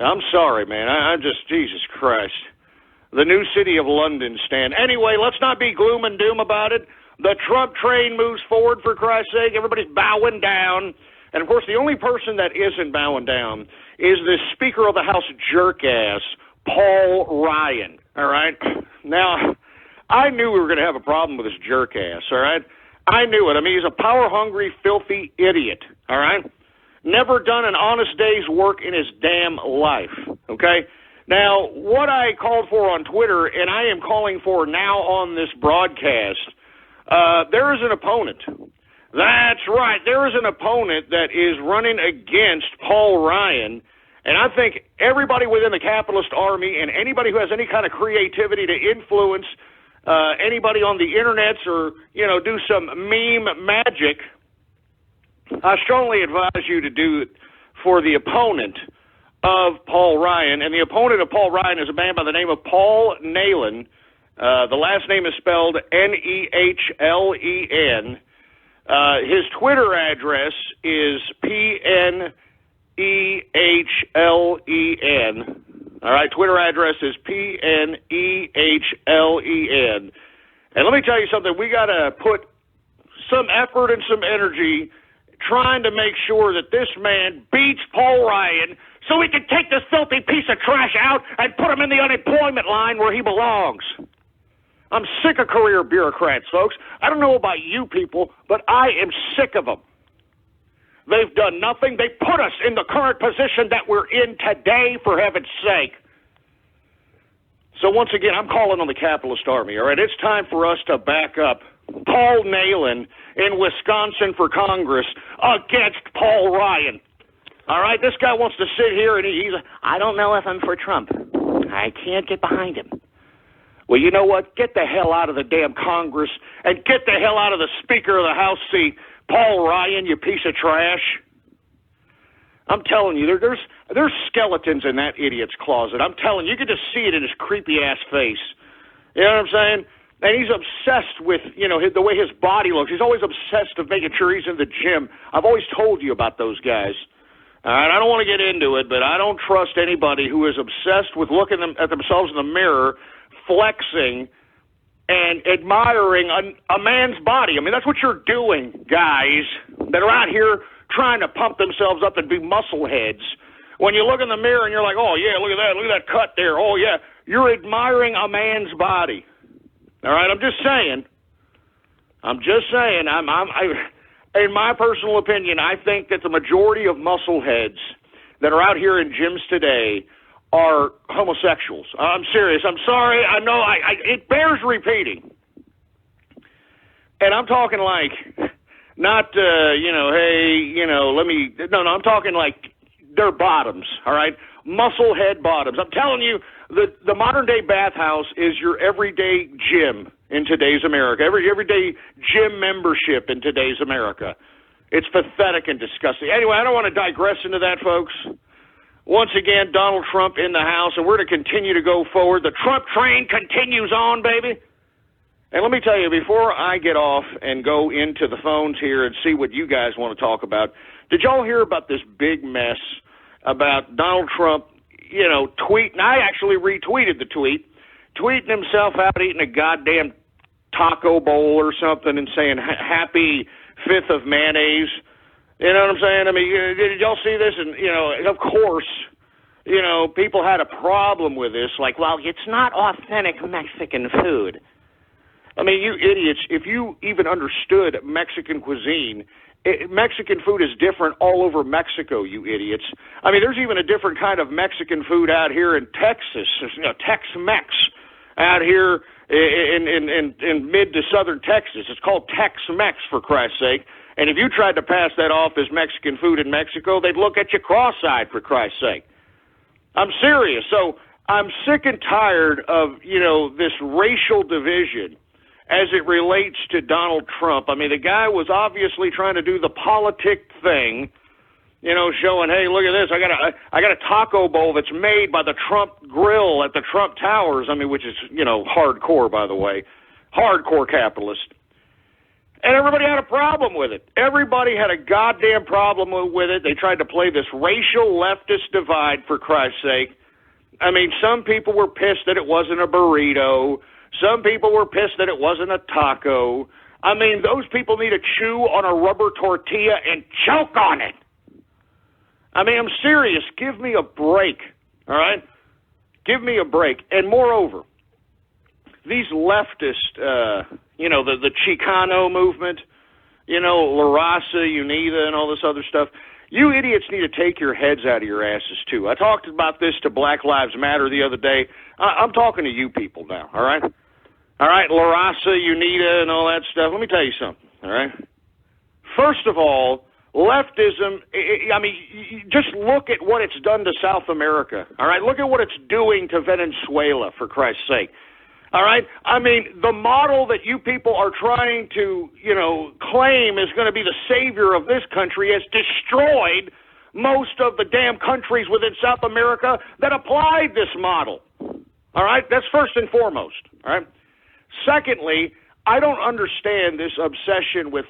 I'm sorry, man. I'm just, Jesus Christ. The new city of London stand. Anyway, let's not be gloom and doom about it. The Trump train moves forward, for Christ's sake. Everybody's bowing down. And, of course, the only person that isn't bowing down is the Speaker of the House jerk-ass, Paul Ryan, all right? Now, I knew we were going to have a problem with this jerk-ass, all right? I knew it. I mean, he's a power-hungry, filthy idiot, all right? Never done an honest day's work in his damn life, okay? Now, what I called for on Twitter, and I am calling for now on this broadcast, there is an opponent. That's right. There is an opponent that is running against Paul Ryan, and I think everybody within the capitalist army and anybody who has any kind of creativity to influence anybody on the internets or, do some meme magic, I strongly advise you to do it for the opponent of Paul Ryan. And the opponent of Paul Ryan is a man by the name of Paul Nehlen. The last name is spelled Nehlen. His Twitter address is PNEHLEN. All right, Twitter address is PNEHLEN. And let me tell you something. We got to put some effort and some energy trying to make sure that this man beats Paul Ryan so we can take this filthy piece of trash out and put him in the unemployment line where he belongs. I'm sick of career bureaucrats, folks. I don't know about you people, but I am sick of them. They've done nothing. They put us in the current position that we're in today, for heaven's sake. So once again, I'm calling on the capitalist army, all right? It's time for us to back up Paul Nehlen in Wisconsin for Congress against Paul Ryan. All right, this guy wants to sit here and he's, I don't know if I'm for Trump. I can't get behind him. Well, you know what? Get the hell out of the damn Congress and get the hell out of the Speaker of the House seat, Paul Ryan, you piece of trash. I'm telling you, there's skeletons in that idiot's closet. I'm telling you, you can just see it in his creepy-ass face. You know what I'm saying? And he's obsessed with, the way his body looks. He's always obsessed with making sure he's in the gym. I've always told you about those guys. All right, I don't want to get into it, but I don't trust anybody who is obsessed with looking at themselves in the mirror, flexing, and admiring a man's body. I mean, that's what you're doing, guys, that are out here trying to pump themselves up and be muscle heads. When you look in the mirror and you're like, oh, yeah, look at that cut there. Oh, yeah, you're admiring a man's body. All right, I'm just saying. In my personal opinion, I think that the majority of muscle heads that are out here in gyms today are homosexuals. I'm serious. I'm sorry. I know it bears repeating. And I'm talking like, not, I'm talking like they're bottoms, all right? Muscle head bottoms. I'm telling you, the modern-day bathhouse is your everyday gym in today's America, everyday gym membership in today's America. It's pathetic and disgusting. Anyway, I don't want to digress into that, folks. Once again, Donald Trump in the House, and we're to continue to go forward. The Trump train continues on, baby. And let me tell you, before I get off and go into the phones here and see what you guys want to talk about, did y'all hear about this big mess about Donald Trump, tweeting? I actually retweeted the tweet, tweeting himself out eating a goddamn taco bowl or something and saying, happy 5th of mayonnaise. You know what I'm saying? I mean, did y'all see this? And, of course, people had a problem with this. Like, well, it's not authentic Mexican food. I mean, you idiots, if you even understood Mexican cuisine, Mexican food is different all over Mexico, you idiots. I mean, there's even a different kind of Mexican food out here in Texas, Tex-Mex out here in mid to southern Texas. It's called Tex-Mex, for Christ's sake. And if you tried to pass that off as Mexican food in Mexico, they'd look at you cross-eyed, for Christ's sake. I'm serious. So I'm sick and tired of, this racial division as it relates to Donald Trump. I mean, the guy was obviously trying to do the politic thing, showing, hey, look at this. I got a taco bowl that's made by the Trump Grill at the Trump Towers. I mean, which is, hardcore, by the way, hardcore capitalist. And everybody had a problem with it. Everybody had a goddamn problem with it. They tried to play this racial leftist divide, for Christ's sake. I mean, some people were pissed that it wasn't a burrito. Some people were pissed that it wasn't a taco. I mean, those people need to chew on a rubber tortilla and choke on it. I mean, I'm serious. Give me a break, all right? Give me a break. And moreover, these leftist, the Chicano movement, La Raza, UNITA, and all this other stuff, you idiots need to take your heads out of your asses, too. I talked about this to Black Lives Matter the other day. I'm talking to you people now, all right? All right, La Raza, UNITA, and all that stuff. Let me tell you something, all right? First of all, leftism, just look at what it's done to South America, all right? Look at what it's doing to Venezuela, for Christ's sake, all right? I mean, the model that you people are trying to, claim is going to be the savior of this country has destroyed most of the damn countries within South America that applied this model, all right? That's first and foremost, all right? Secondly, I don't understand this obsession with,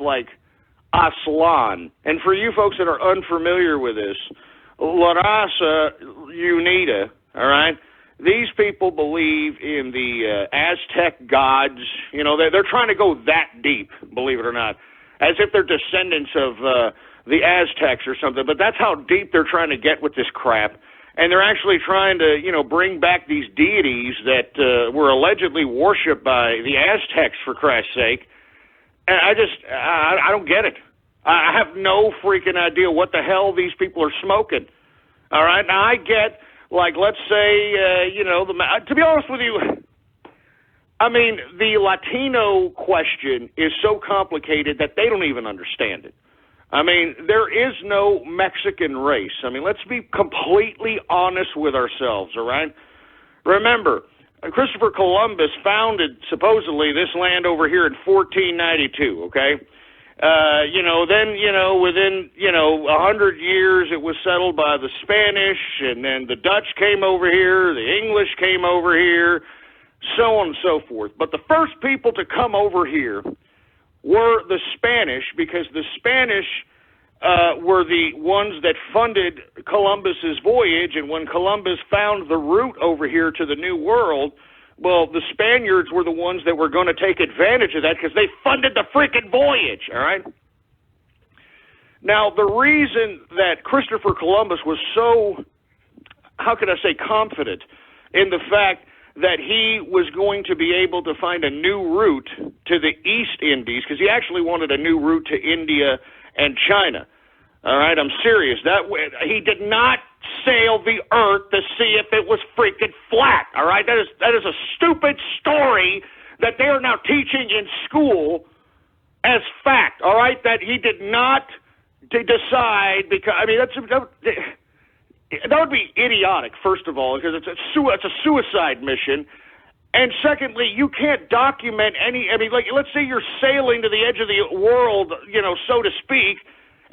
Aslan. And for you folks that are unfamiliar with this, La Raza, UNITA, all right, these people believe in the Aztec gods. They're trying to go that deep, believe it or not, as if they're descendants of the Aztecs or something. But that's how deep they're trying to get with this crap. And they're actually trying to, bring back these deities that were allegedly worshipped by the Aztecs, for Christ's sake. And I don't get it. I have no freaking idea what the hell these people are smoking. All right? Now, I get, let's say, to be honest with you, I mean, the Latino question is so complicated that they don't even understand it. I mean, there is no Mexican race. I mean, let's be completely honest with ourselves, all right? Remember, Christopher Columbus founded, supposedly, this land over here in 1492, okay? Within 100 years, it was settled by the Spanish, and then the Dutch came over here, the English came over here, so on and so forth. But the first people to come over here were the Spanish, because the Spanish were the ones that funded Columbus's voyage, and when Columbus found the route over here to the New World, well, the Spaniards were the ones that were going to take advantage of that because they funded the freaking voyage, all right? Now, the reason that Christopher Columbus was so, how can I say, confident in the fact that he was going to be able to find a new route to the East Indies, because he actually wanted a new route to India and China. All right, I'm serious. He did not sail the earth to see if it was freaking flat. All right, that is a stupid story that they are now teaching in school as fact. All right, that he did not decide, because I mean that would be idiotic, first of all, because it's a suicide mission. And secondly, you can't document let's say you're sailing to the edge of the world, so to speak,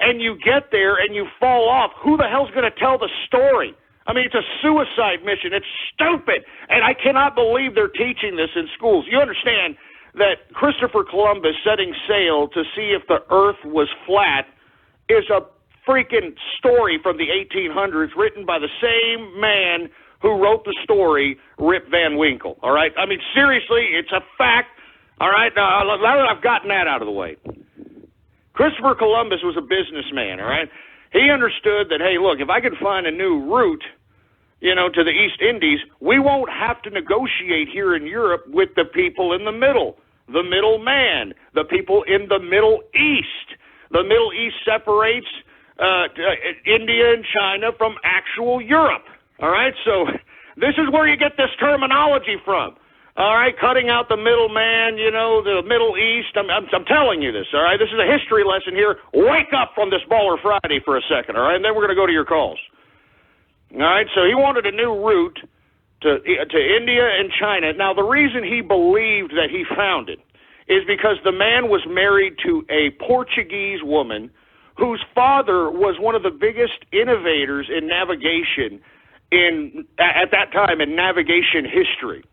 and you get there and you fall off. Who the hell's going to tell the story? I mean, it's a suicide mission. It's stupid. And I cannot believe they're teaching this in schools. You understand that Christopher Columbus setting sail to see if the earth was flat is a freaking story from the 1800s written by the same man who wrote the story, Rip Van Winkle, all right? I mean, seriously, it's a fact, all right? Now that I've gotten that out of the way, Christopher Columbus was a businessman, all right? He understood that, hey, look, if I can find a new route, to the East Indies, we won't have to negotiate here in Europe with the people in the middle, the middleman, the people in the Middle East. The Middle East separates India and China from actual Europe. All right, so this is where you get this terminology from. All right, cutting out the middleman, the Middle East. I'm telling you this. All right, this is a history lesson here. Wake up from this Baller Friday for a second. All right, and then we're going to go to your calls. All right, so he wanted a new route to India and China. Now, the reason he believed that he found it is because the man was married to a Portuguese woman whose father was one of the biggest innovators in navigation at that time in navigation history.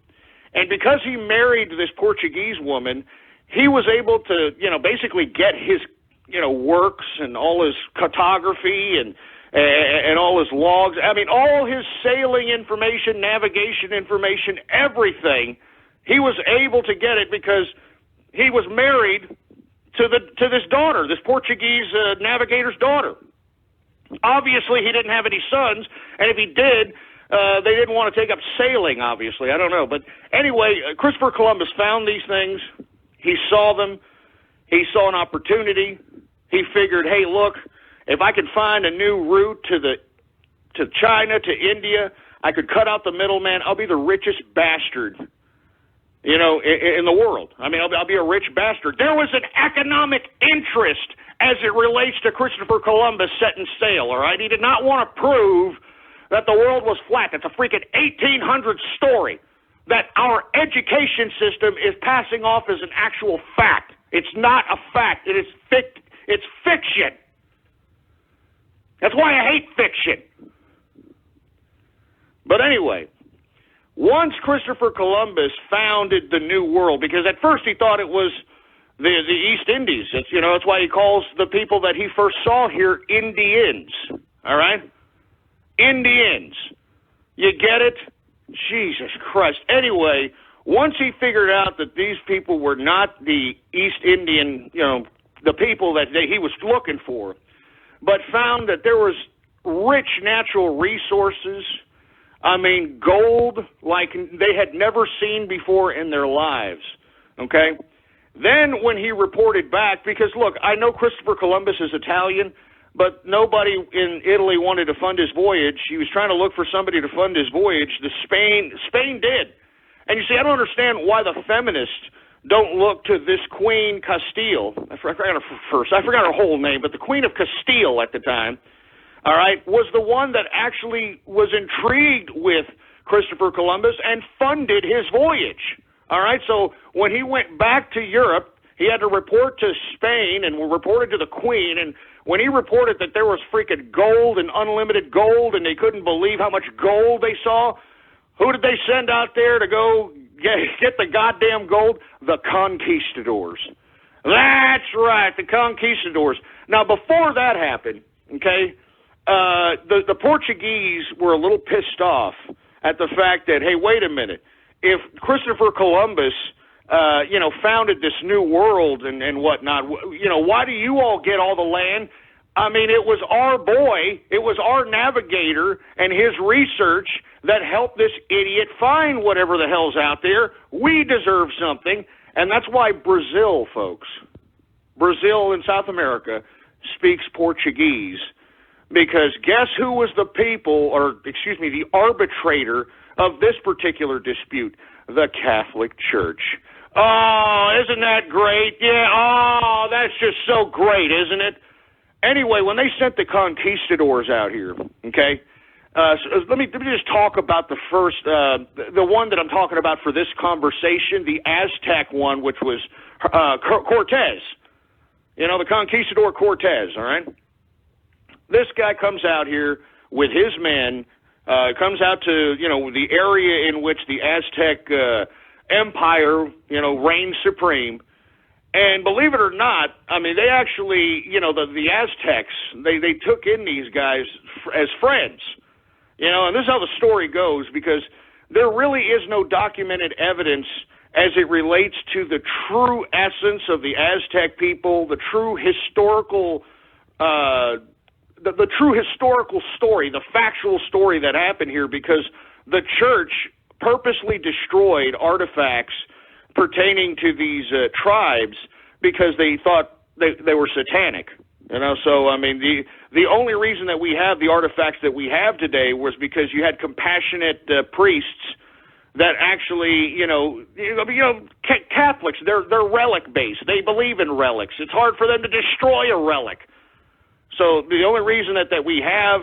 And because he married this Portuguese woman, he was able to, basically get his, works and all his cartography and all his logs. I mean, all his sailing information, navigation information, everything. He was able to get it because he was married to this daughter, this Portuguese navigator's daughter. Obviously, he didn't have any sons, and if he did, they didn't want to take up sailing, obviously. I don't know. But anyway, Christopher Columbus found these things. He saw them. He saw an opportunity. He figured, hey, look, if I could find a new route to China, to India, I could cut out the middleman. I'll be the richest bastard, in the world. I mean, I'll be a rich bastard. There was an economic interest as it relates to Christopher Columbus setting sail, all right? He did not want to prove that the world was flat. It's a freaking 1800 story that our education system is passing off as an actual fact. It's not a fact. It's fiction. That's why I hate fiction. But anyway, once Christopher Columbus founded the New World, because at first he thought it was the East Indies. That's why he calls the people that he first saw here Indians. All right? Indians. You get it? Jesus Christ. Anyway, once he figured out that these people were not the East Indian, the people that he was looking for, but found that there was rich natural resources, I mean, gold like they had never seen before in their lives, okay? Then when he reported back, because look, I know Christopher Columbus is Italian, but nobody in Italy wanted to fund his voyage. He was trying to look for somebody to fund his voyage. Spain did. And you see, I don't understand why the feminists don't look to this Queen Castile. I forgot her whole name, but the Queen of Castile at the time, all right, was the one that actually was intrigued with Christopher Columbus and funded his voyage. All right, so when he went back to Europe, he had to report to Spain and reported to the Queen, and when he reported that there was freaking gold and unlimited gold and they couldn't believe how much gold they saw, who did they send out there to go get the goddamn gold? The conquistadors. That's right, the conquistadors. Now, before that happened, okay, the Portuguese were a little pissed off at the fact that, hey, wait a minute, if Christopher Columbus, founded this new world and whatnot, why do you all get all the land? I mean, it was our boy, it was our navigator and his research that helped this idiot find whatever the hell's out there. We deserve something, and that's why Brazil, folks, Brazil in South America speaks Portuguese, because guess who was the arbitrator of this particular dispute? The Catholic Church. Oh, isn't that great? Yeah, oh, that's just so great, isn't it? Anyway, when they sent the conquistadors out here, okay, so let me just talk about the first, the one that I'm talking about for this conversation, the Aztec one, which was Cortez. The conquistador Cortez, all right? This guy comes out here with his men, comes out to, the area in which the Aztec empire, reigned supreme. And believe it or not, I mean, they actually, the Aztecs, they took in these guys as friends. And this is how the story goes, because there really is no documented evidence as it relates to the true essence of the Aztec people, the true historical the true historical story, the factual story that happened here, because the church purposely destroyed artifacts pertaining to these tribes because they thought they were satanic. So I mean, the only reason that we have the artifacts that we have today was because you had compassionate priests that actually, Catholics, they're relic based. They believe in relics. It's hard for them to destroy a relic. So the only reason that we have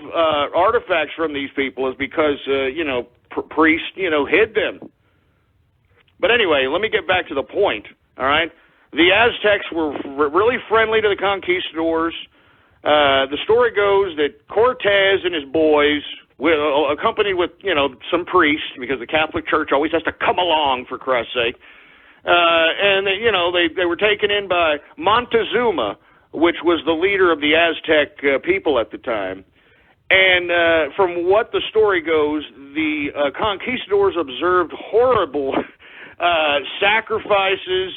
artifacts from these people is because, priests, hid them. But anyway, let me get back to the point, all right? The Aztecs were really friendly to the conquistadors. The story goes that Cortez and his boys, accompanied with, some priests, because the Catholic Church always has to come along, for Christ's sake, And they were taken in by Montezuma, which was the leader of the Aztec people at the time. And from what the story goes, the conquistadors observed horrible sacrifices.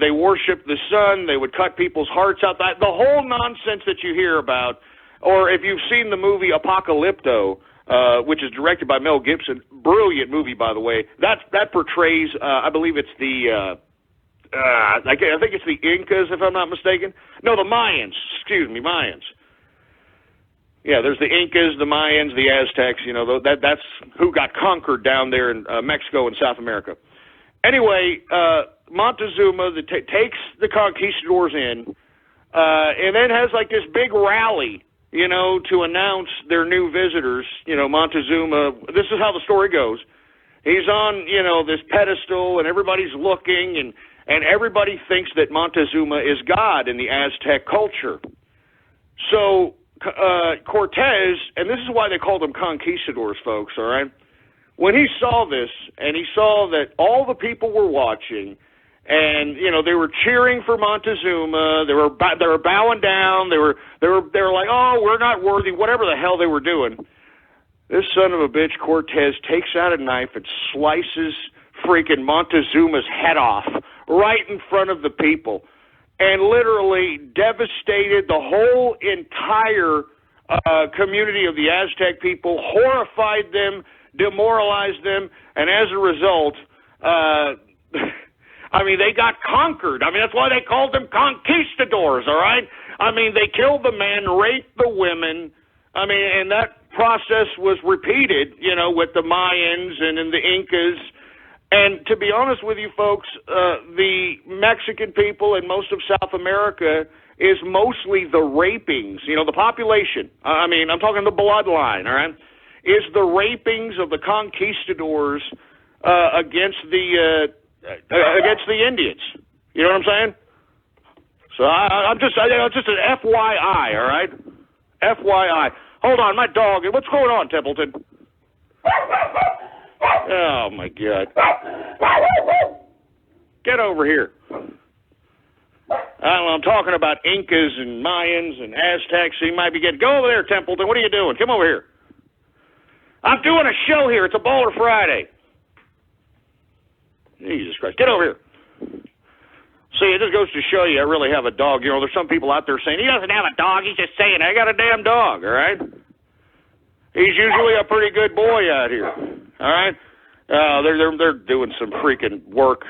They worshipped the sun. They would cut people's hearts out. The whole nonsense that you hear about, or if you've seen the movie Apocalypto, which is directed by Mel Gibson, brilliant movie, by the way. That portrays, I believe it's I think it's the Incas, if I'm not mistaken. No, the Mayans. Excuse me, Mayans. Yeah, there's the Incas, the Mayans, the Aztecs. That's who got conquered down there in Mexico and South America. Anyway, Montezuma takes the conquistadors in, and then has like this big rally, to announce their new visitors. Montezuma, this is how the story goes. He's on, this pedestal, and everybody's looking, and everybody thinks that Montezuma is God in the Aztec culture. So Cortez, and this is why they called them conquistadors, folks, all right? When he saw this, and he saw that all the people were watching, and they were cheering for Montezuma, they were bowing down, they were like, oh, we're not worthy, whatever the hell they were doing. This son of a bitch, Cortez, takes out a knife and slices freaking Montezuma's head off right in front of the people, and literally devastated the whole entire community of the Aztec people, horrified them, demoralized them, and as a result, they got conquered. That's why they called them conquistadors, all right? They killed the men, raped the women. And that process was repeated, with the Mayans and the Incas. And to be honest with you folks, the Mexican people and most of South America is mostly the rapings, the population. I'm talking the bloodline, all right? Is the rapings of the conquistadors against the Indians. You know what I'm saying? So I'm just an FYI, all right? FYI. Hold on, my dog. What's going on, Templeton? Oh, my God. Get over here. I'm talking about Incas and Mayans and Aztecs, so you might be getting... Go over there, Templeton. What are you doing? Come over here. I'm doing a show here. It's a Baller Friday. Jesus Christ. Get over here. See, it just goes to show you I really have a dog. There's some people out there saying, he doesn't have a dog. He's just saying, I got a damn dog, all right? He's usually a pretty good boy out here, all right? They're doing some freaking work.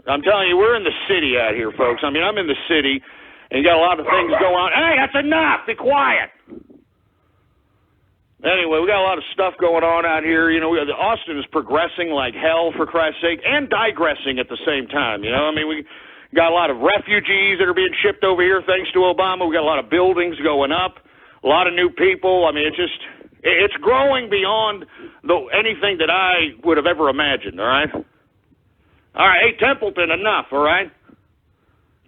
I'm telling you, we're in the city out here, folks. I'm in the city, and you got a lot of things going on. Hey, that's enough. Be quiet. Anyway, we got a lot of stuff going on out here. Austin is progressing like hell, for Christ's sake, and digressing at the same time. We got a lot of refugees that are being shipped over here thanks to Obama. We got a lot of buildings going up, a lot of new people. It's growing beyond anything that I would have ever imagined, all right? All right, hey, Templeton, enough, all right?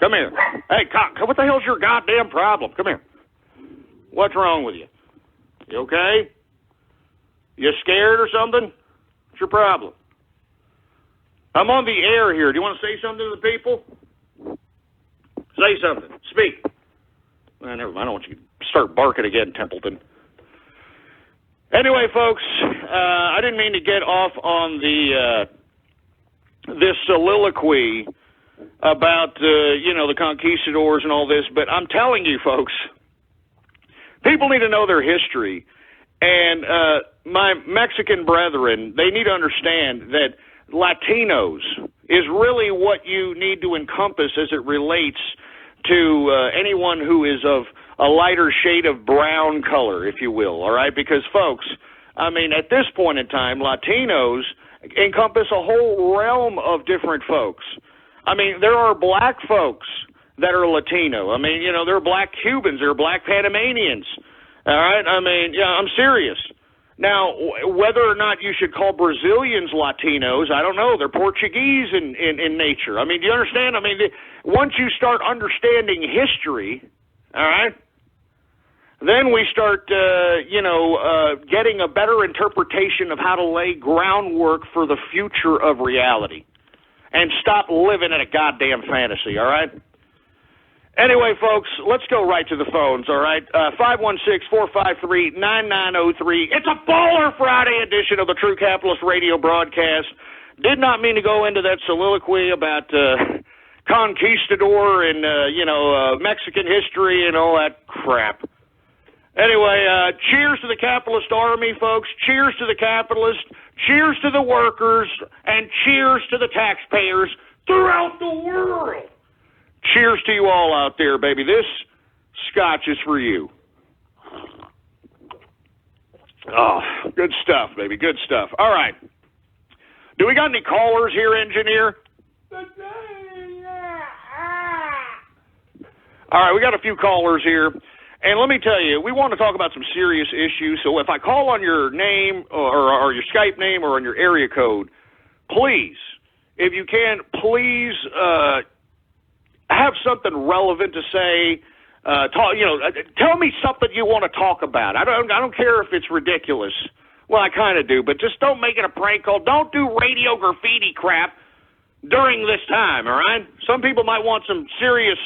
Come here. Hey, what the hell's your goddamn problem? Come here. What's wrong with you? You okay? You scared or something? What's your problem? I'm on the air here. Do you want to say something to the people? Say something. Speak. Never mind. I don't want you to start barking again, Templeton. Anyway, folks, I didn't mean to get off on this soliloquy about, the conquistadors and all this, but I'm telling you, folks, people need to know their history. And my Mexican brethren, they need to understand that Latinos is really what you need to encompass as it relates to anyone who is of a lighter shade of brown color, if you will, all right? Because, folks, at this point in time, Latinos encompass a whole realm of different folks. There are black folks that are Latino. There are black Cubans, there are black Panamanians, all right? I'm serious. Now, whether or not you should call Brazilians Latinos, I don't know. They're Portuguese in nature. Do you understand? Once you start understanding history, all right, then we start, getting a better interpretation of how to lay groundwork for the future of reality. and stop living in a goddamn fantasy, all right? Anyway, folks, let's go right to the phones, all right? 516-453-9903. It's a Baller Friday edition of the True Capitalist Radio broadcast. Did not mean to go into that soliloquy about conquistador and, Mexican history and all that crap. Anyway, cheers to the capitalist army, folks. Cheers to the capitalists. Cheers to the workers. And cheers to the taxpayers throughout the world. Cheers to you all out there, baby. This scotch is for you. Oh, good stuff, baby. Good stuff. All right. Do we got any callers here, engineer? All right, we got a few callers here. And let me tell you, we want to talk about some serious issues. So if I call on your name or your Skype name or on your area code, please, if you can, please have something relevant to say. Tell me something you want to talk about. I don't care if it's ridiculous. Well, I kind of do, but just don't make it a prank call. Don't do radio graffiti crap during this time, all right? Some people might want some serious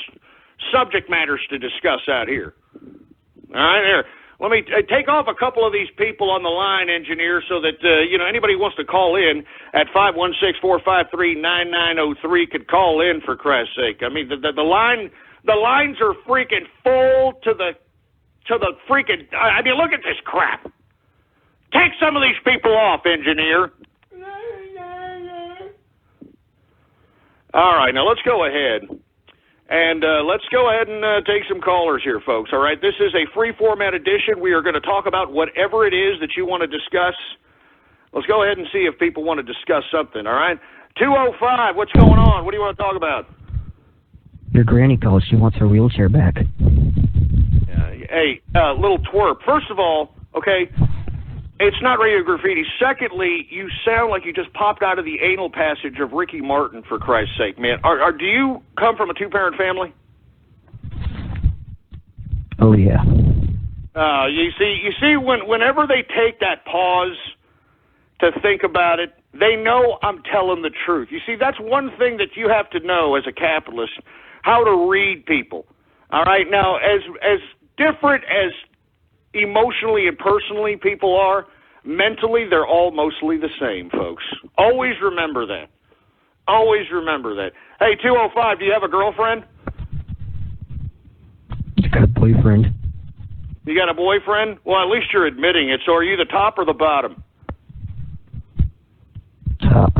subject matters to discuss out here. All right, here. Let me take off a couple of these people on the line, engineer, so that, anybody who wants to call in at 516-453-9903 could call in, for Christ's sake. I mean, the lines are freaking full to the freaking, I mean, look at this crap. Take some of these people off, engineer. All right, now let's go ahead. And let's go ahead and take some callers here, folks, all right? This is a free-format edition. We are going to talk about whatever it is that you want to discuss. Let's go ahead and see if people want to discuss something, all right? 205, what's going on? What do you want to talk about? Your granny calls. She wants her wheelchair back. Hey, little twerp. First of all, okay, it's not radio graffiti. Secondly, you sound like you just popped out of the anal passage of Ricky Martin, for Christ's sake, man. Do you come from a two-parent family? Oh, yeah. You see, whenever they take that pause to think about it, they know I'm telling the truth. You see, that's one thing that you have to know as a capitalist, how to read people. All right? Now, as different as emotionally and personally people are, mentally they're all mostly the same, folks. Always remember that. Always remember that. Hey, 205, do you have a girlfriend? I got a boyfriend. You got a boyfriend? Well, at least you're admitting it. So are you the top or the bottom? Top.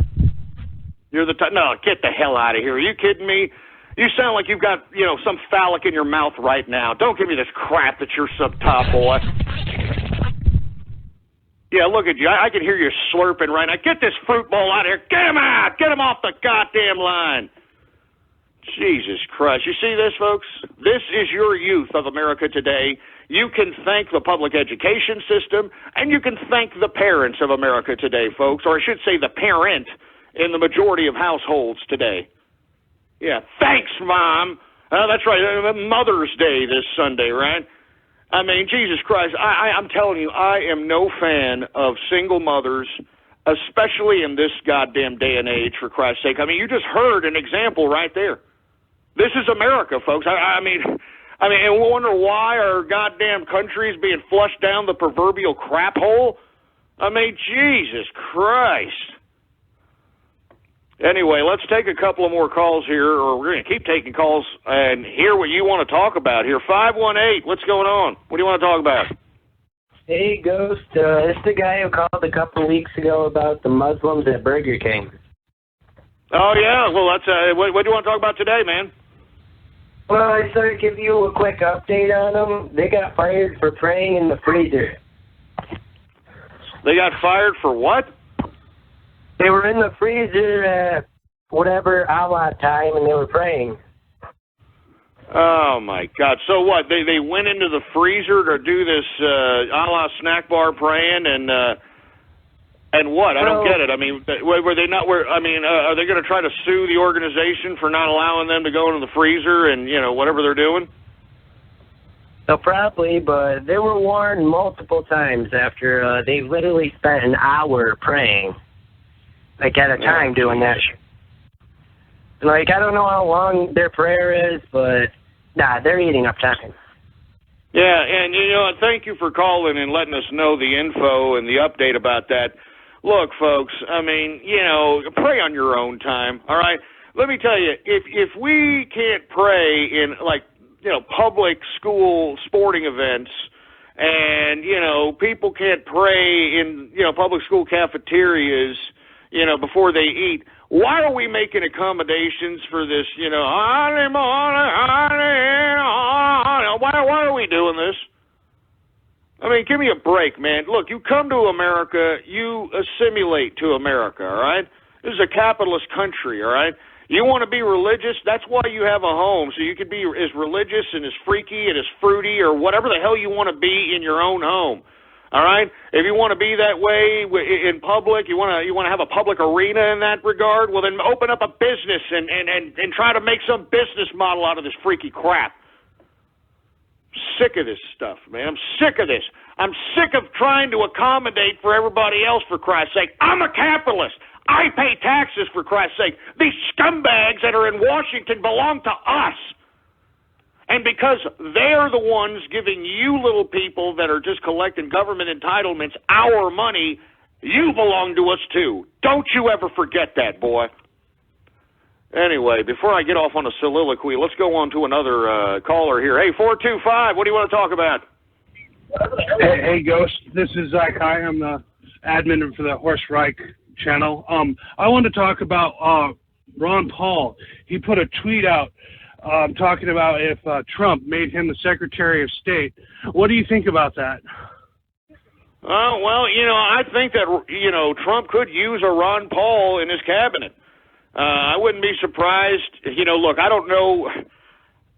You're the top? No, get the hell out of here. Are you kidding me? You sound like you've got, some phallic in your mouth right now. Don't give me this crap that you're some top boy. Yeah, look at you. I can hear you slurping right now. Get this fruit bowl out of here. Get him out. Get him off the goddamn line. Jesus Christ. You see this, folks? This is your youth of America today. You can thank the public education system, and you can thank the parents of America today, folks. Or I should say the parent in the majority of households today. Yeah, thanks, Mom. That's right, Mother's Day this Sunday, right? I mean, Jesus Christ, I'm telling you, I am no fan of single mothers, especially in this goddamn day and age, for Christ's sake. I mean, you just heard an example right there. This is America, folks. I mean, and we wonder why our goddamn country is being flushed down the proverbial crap hole. I mean, Jesus Christ. Anyway, let's take a couple of more calls here, or we're going to keep taking calls and hear what you want to talk about here. 518, what's going on? What do you want to talk about? Hey, Ghost. It's the guy who called a couple of weeks ago about the Muslims at Burger King. Oh, yeah. Well, that's what do you want to talk about today, man? Well, I sort of give you a quick update on them. They got fired for praying in the freezer. They got fired for what? They were in the freezer at whatever Allah time, and they were praying. Oh, my God. So what? They went into the freezer to do this Allah snack bar praying, and what? I don't get it. I mean, were they not? Are they going to try to sue the organization for not allowing them to go into the freezer and, whatever they're doing? So probably, but they were warned multiple times after they literally spent an hour praying. Like at a time doing that. Like, I don't know how long their prayer is, but, nah, they're eating up time. Yeah, and, thank you for calling and letting us know the info and the update about that. Look, folks, I mean, pray on your own time, all right? Let me tell you, if we can't pray in, like, public school sporting events and, people can't pray in, public school cafeterias, before they eat, why are we making accommodations for this, why are we doing this? I mean, give me a break, man. Look, you come to America, you assimilate to America, all right? This is a capitalist country, all right? You want to be religious? That's why you have a home, so you can be as religious and as freaky and as fruity or whatever the hell you want to be in your own home. All right? If you want to be that way in public, you want to have a public arena in that regard, well, then open up a business and try to make some business model out of this freaky crap. Sick of this stuff, man. I'm sick of this. I'm sick of trying to accommodate for everybody else, for Christ's sake. I'm a capitalist. I pay taxes, for Christ's sake. These scumbags that are in Washington belong to us. And because they're the ones giving you little people that are just collecting government entitlements our money, you belong to us too. Don't you ever forget that, boy. Anyway, before I get off on a soliloquy, let's go on to another caller here. Hey, 425, what do you want to talk about? Hey, Ghost. This is Zach. I'm the admin for the Horse Reich channel. I want to talk about Ron Paul. He put a tweet out talking about if Trump made him the Secretary of State. What do you think about that? Well, I think that, Trump could use a Ron Paul in his cabinet. I wouldn't be surprised. Look, I don't know.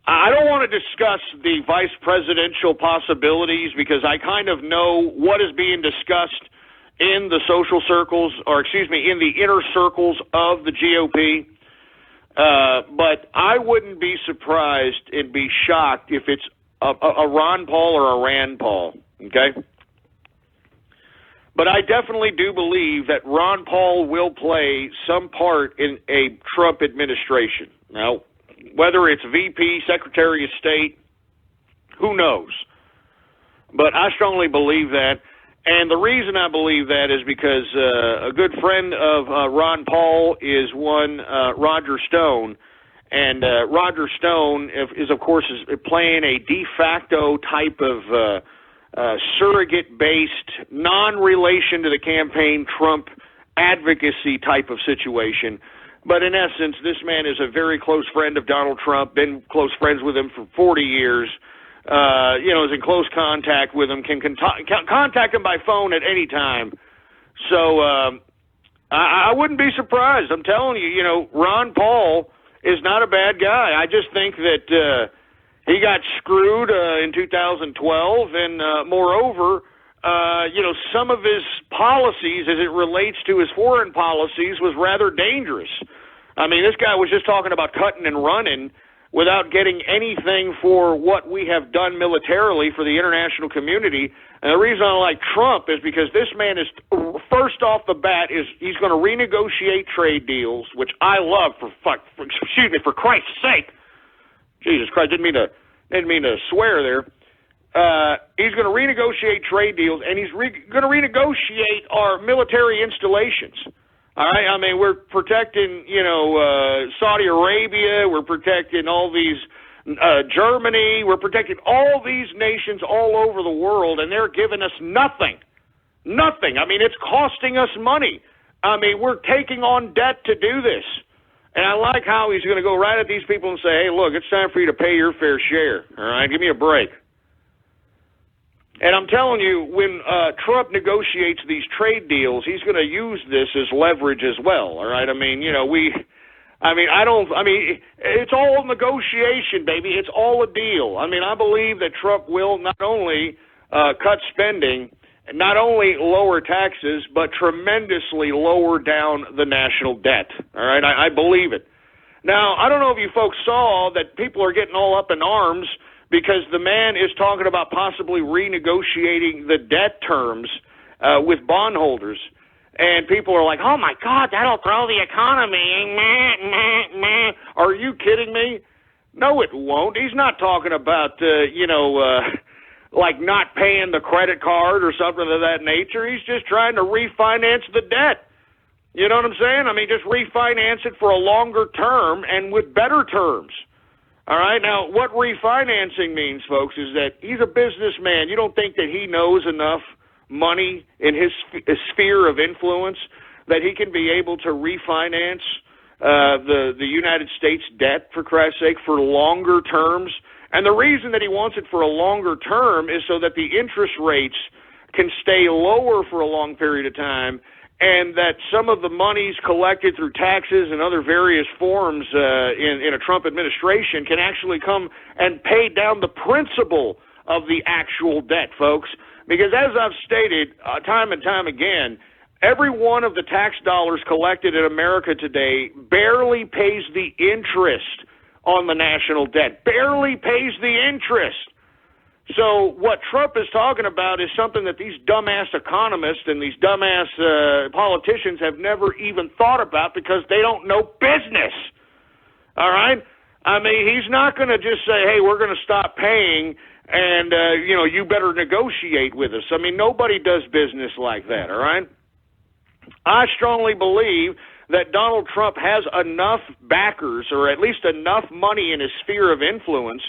I don't want to discuss the vice presidential possibilities because I kind of know what is being discussed in the social circles, in the inner circles of the GOP. But I wouldn't be surprised and be shocked if it's a Ron Paul or a Rand Paul, okay? But I definitely do believe that Ron Paul will play some part in a Trump administration. Now, whether it's VP, Secretary of State, who knows? But I strongly believe that. And the reason I believe that is because a good friend of Ron Paul is one Roger Stone. And Roger Stone is of course, playing a de facto type of surrogate-based, non-relation to the campaign Trump advocacy type of situation. But in essence, this man is a very close friend of Donald Trump, been close friends with him for 40 years, is in close contact with him, can contact him by phone at any time. So I wouldn't be surprised. I'm telling you, Ron Paul is not a bad guy. I just think that he got screwed in 2012, and moreover, some of his policies as it relates to his foreign policies was rather dangerous. I mean, this guy was just talking about cutting and running without getting anything for what we have done militarily for the international community. And the reason I like Trump is because this man is, first off the bat, he's going to renegotiate trade deals, which I love for Christ's sake. Jesus Christ, didn't mean to swear there. He's going to renegotiate trade deals, and he's going to renegotiate our military installations. All right, I mean, we're protecting, Saudi Arabia, we're protecting all these, Germany, we're protecting all these nations all over the world, and they're giving us nothing. Nothing. I mean, it's costing us money. I mean, we're taking on debt to do this. And I like how he's going to go right at these people and say, hey, look, it's time for you to pay your fair share. All right, give me a break. And I'm telling you, when Trump negotiates these trade deals, he's going to use this as leverage as well. All right, I mean, it's all negotiation, baby. It's all a deal. I mean, I believe that Trump will not only cut spending, not only lower taxes, but tremendously lower down the national debt. All right, I believe it. Now, I don't know if you folks saw that people are getting all up in arms because the man is talking about possibly renegotiating the debt terms with bondholders. And people are like, oh, my God, that'll throw the economy. Are you kidding me? No, it won't. He's not talking about, like not paying the credit card or something of that nature. He's just trying to refinance the debt. You know what I'm saying? I mean, just refinance it for a longer term and with better terms. All right? Now, what refinancing means, folks, is that he's a businessman. You don't think that he knows enough money in his sphere of influence that he can be able to refinance the United States debt, for Christ's sake, for longer terms? And the reason that he wants it for a longer term is so that the interest rates can stay lower for a long period of time, and that some of the monies collected through taxes and other various forms in a Trump administration can actually come and pay down the principal of the actual debt, folks. Because as I've stated time and time again, every one of the tax dollars collected in America today barely pays the interest on the national debt, barely pays the interest. So what Trump is talking about is something that these dumbass economists and these dumbass politicians have never even thought about because they don't know business. All right? I mean, he's not going to just say, hey, we're going to stop paying and, you better negotiate with us. I mean, nobody does business like that, all right? I strongly believe that Donald Trump has enough backers, or at least enough money in his sphere of influence,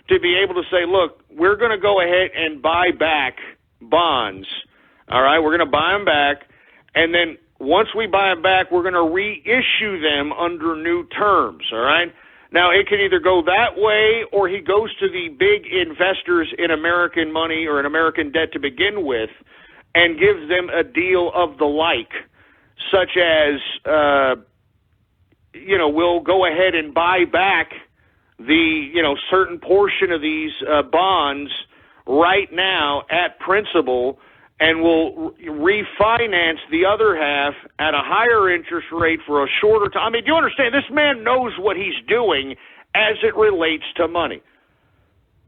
to be able to say, look, we're going to go ahead and buy back bonds, all right? We're going to buy them back, and then once we buy them back, we're going to reissue them under new terms, all right? Now, it can either go that way, or he goes to the big investors in American money or in American debt to begin with and gives them a deal of the like, such as, we'll go ahead and buy back the, certain portion of these bonds right now at principal, and we'll refinance the other half at a higher interest rate for a shorter time. I mean, do you understand? This man knows what he's doing as it relates to money.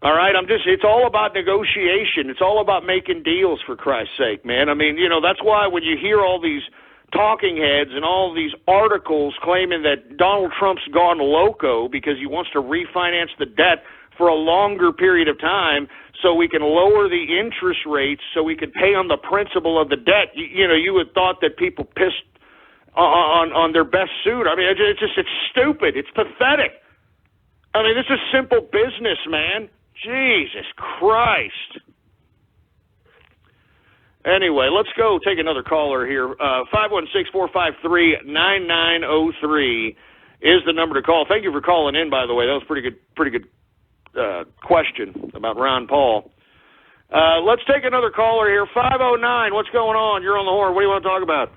All right? It's all about negotiation. It's all about making deals, for Christ's sake, man. I mean, that's why when you hear all these talking heads and all these articles claiming that Donald Trump's gone loco because he wants to refinance the debt for a longer period of time so we can lower the interest rates so we can pay on the principal of the debt. You would thought that people pissed on their best suit. I mean, it's stupid. It's pathetic. I mean, this is simple business, man. Jesus Christ. Anyway, let's go take another caller here. 516-453-9903 is the number to call. Thank you for calling in, by the way. That was pretty good question about Ron Paul. Let's take another caller here. 509, what's going on? You're on the horn. What do you want to talk about?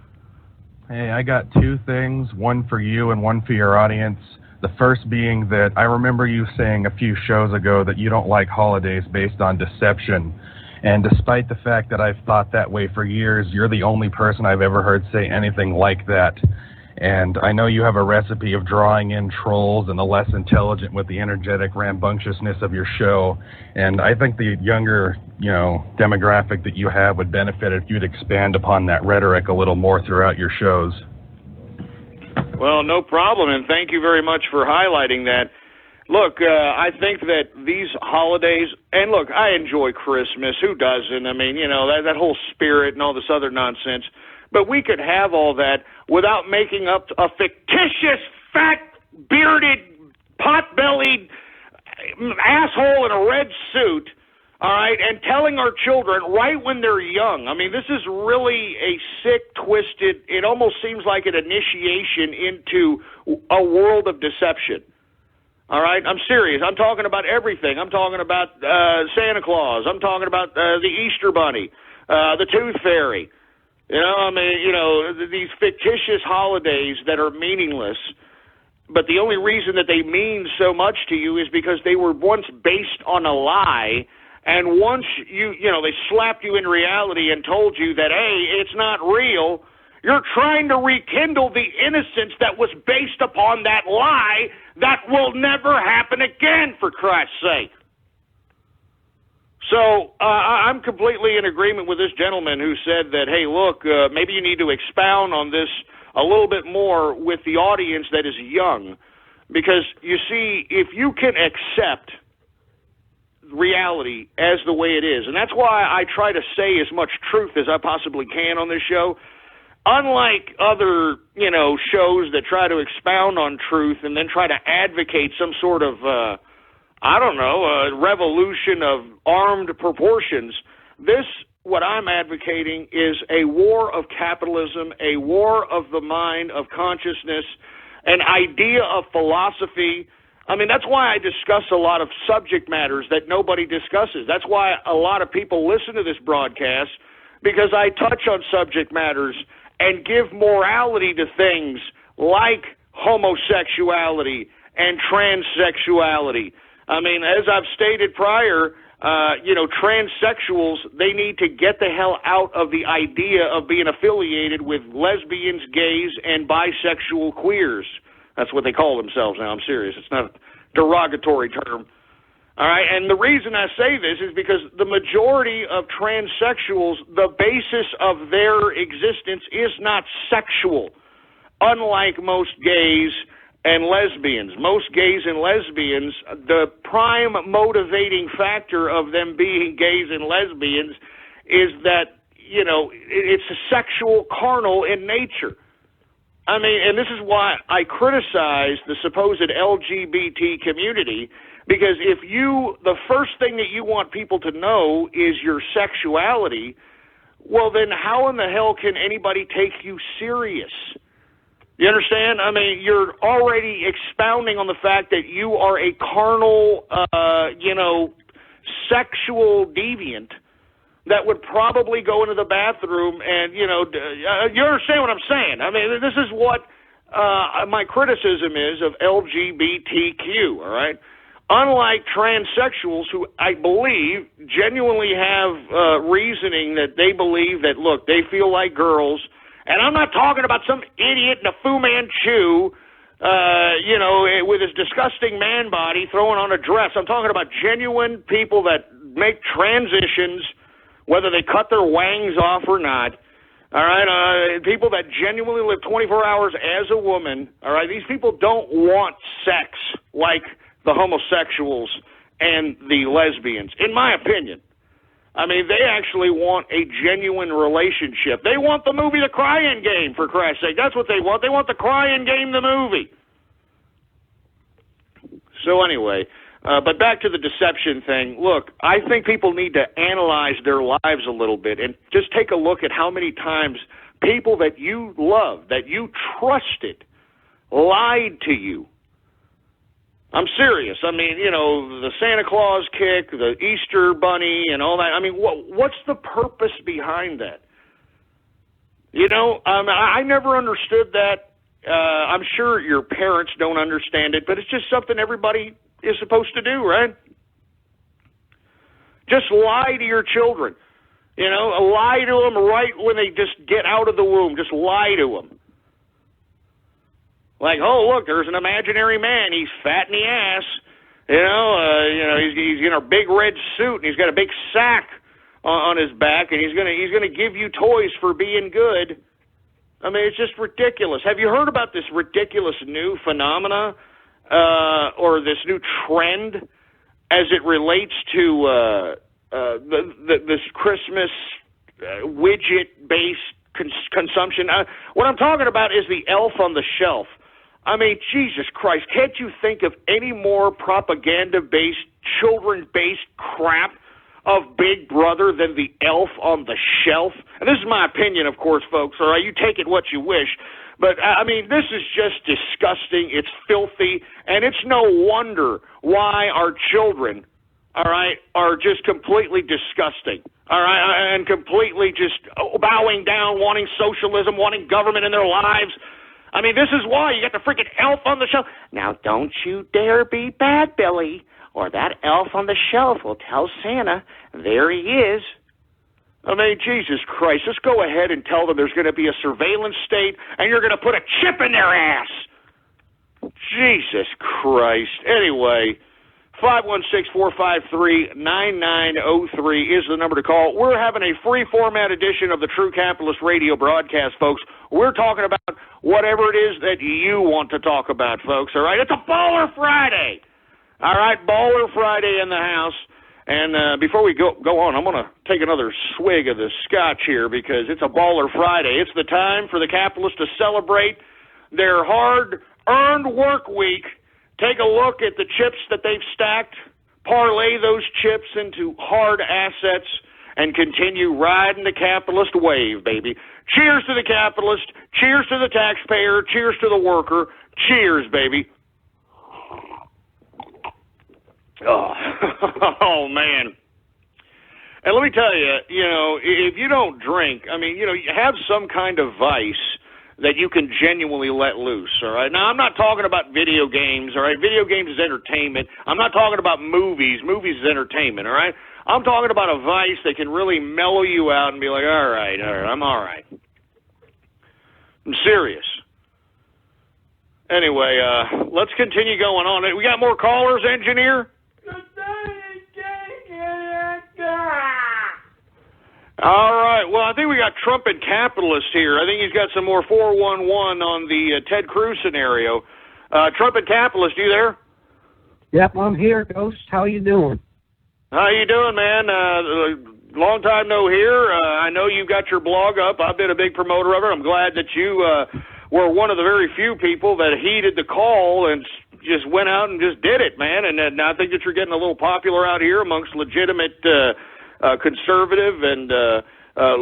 Hey, I got two things, one for you and one for your audience. The first being that I remember you saying a few shows ago that you don't like holidays based on deception. And despite the fact that I've thought that way for years, you're the only person I've ever heard say anything like that. And I know you have a recipe of drawing in trolls and the less intelligent with the energetic rambunctiousness of your show. And I think the younger, demographic that you have would benefit if you'd expand upon that rhetoric a little more throughout your shows. Well, no problem, and thank you very much for highlighting that. Look, I think that these holidays, and look, I enjoy Christmas. Who doesn't? I mean, that whole spirit and all this other nonsense. But we could have all that without making up a fictitious, fat, bearded, pot-bellied asshole in a red suit, all right, and telling our children right when they're young. I mean, this is really a sick, twisted, it almost seems like an initiation into a world of deception. All right, I'm serious. I'm talking about everything. I'm talking about Santa Claus. I'm talking about the Easter Bunny, the Tooth Fairy. These fictitious holidays that are meaningless, but the only reason that they mean so much to you is because they were once based on a lie, and once they slapped you in reality and told you that, hey, it's not real, you're trying to rekindle the innocence that was based upon that lie that will never happen again, for Christ's sake. So I'm completely in agreement with this gentleman who said that, hey, look, maybe you need to expound on this a little bit more with the audience that is young. Because, you see, if you can accept reality as the way it is, and that's why I try to say as much truth as I possibly can on this show, unlike other, shows that try to expound on truth and then try to advocate some sort of, a revolution of armed proportions, what I'm advocating is a war of capitalism, a war of the mind, of consciousness, an idea of philosophy. I mean, that's why I discuss a lot of subject matters that nobody discusses. That's why a lot of people listen to this broadcast, because I touch on subject matters and give morality to things like homosexuality and transsexuality. I mean, as I've stated prior, transsexuals, they need to get the hell out of the idea of being affiliated with lesbians, gays, and bisexual queers. That's what they call themselves now. I'm serious. It's not a derogatory term. All right, and the reason I say this is because the majority of transsexuals, the basis of their existence is not sexual, unlike most gays and lesbians. Most gays and lesbians, the prime motivating factor of them being gays and lesbians is that, it's a sexual, carnal in nature. I mean, and this is why I criticize the supposed LGBT community, because the first thing that you want people to know is your sexuality, well, then how in the hell can anybody take you serious? You understand? I mean, you're already expounding on the fact that you are a carnal, sexual deviant that would probably go into the bathroom and, you understand what I'm saying? I mean, this is what my criticism is of LGBTQ, all right? Unlike transsexuals who I believe genuinely have reasoning that they believe that, look, they feel like girls. And I'm not talking about some idiot in a Fu Manchu, with his disgusting man body throwing on a dress. I'm talking about genuine people that make transitions, whether they cut their wangs off or not. All right, people that genuinely live 24 hours as a woman. All right, these people don't want sex like the homosexuals and the lesbians, in my opinion. I mean, they actually want a genuine relationship. They want the movie The Crying Game, for Christ's sake. That's what they want. They want The Crying Game, the movie. So anyway, but back to the deception thing. Look, I think people need to analyze their lives a little bit and just take a look at how many times people that you love, that you trusted, lied to you. I'm serious. I mean, the Santa Claus kick, the Easter bunny, and all that. I mean, what's the purpose behind that? I never understood that. I'm sure your parents don't understand it, but it's just something everybody is supposed to do, right? Just lie to your children. Lie to them right when they just get out of the womb. Just lie to them. Like, oh, look, there's an imaginary man. He's fat in the ass. He's in a big red suit, and he's got a big sack on his back, and he's gonna give you toys for being good. I mean, it's just ridiculous. Have you heard about this ridiculous new phenomena or this new trend as it relates to this Christmas widget-based consumption? What I'm talking about is the elf on the shelf. I mean, Jesus Christ, can't you think of any more propaganda-based, children-based crap of Big Brother than the elf on the shelf? And this is my opinion, of course, folks, all right? You take it what you wish. But, I mean, this is just disgusting. It's filthy. And it's no wonder why our children, all right, are just completely disgusting, all right, and completely just bowing down, wanting socialism, wanting government in their lives. I mean, this is why you got the freaking elf on the shelf. Now, don't you dare be bad, Billy, or that elf on the shelf will tell Santa, there he is. I mean, Jesus Christ, just go ahead and tell them there's going to be a surveillance state and you're going to put a chip in their ass. Jesus Christ. Anyway, 516-453-9903 is the number to call. We're having a free format edition of the True Capitalist Radio broadcast, folks. We're talking about whatever it is that you want to talk about, folks, all right? It's a Baller Friday. All right, Baller Friday in the house. And before we go on, I'm going to take another swig of the scotch here because it's a Baller Friday. It's the time for the capitalists to celebrate their hard-earned work week. Take a look at the chips that they've stacked, parlay those chips into hard assets, and continue riding the capitalist wave, baby. Cheers to the capitalist. Cheers to the taxpayer. Cheers to the worker. Cheers, baby. Oh, oh man. And let me tell you, if you don't drink, you have some kind of vice that you can genuinely let loose, all right? Now, I'm not talking about video games, all right? Video games is entertainment. I'm not talking about movies. Movies is entertainment, all right? I'm talking about a vice that can really mellow you out and be like, all right, I'm all right. I'm serious. Anyway, let's continue going on. We got more callers, engineer? All right. Well, I think we got Trumpet Capitalist here. I think he's got some more 411 on the Ted Cruz scenario. Trumpet Capitalist, you there? Yep, I'm here, Ghost. How you doing? How you doing, man? Long time no hear. I know you've got your blog up. I've been a big promoter of it. I'm glad that you were one of the very few people that heeded the call and just went out and just did it, man. And I think that you're getting a little popular out here amongst legitimate conservative and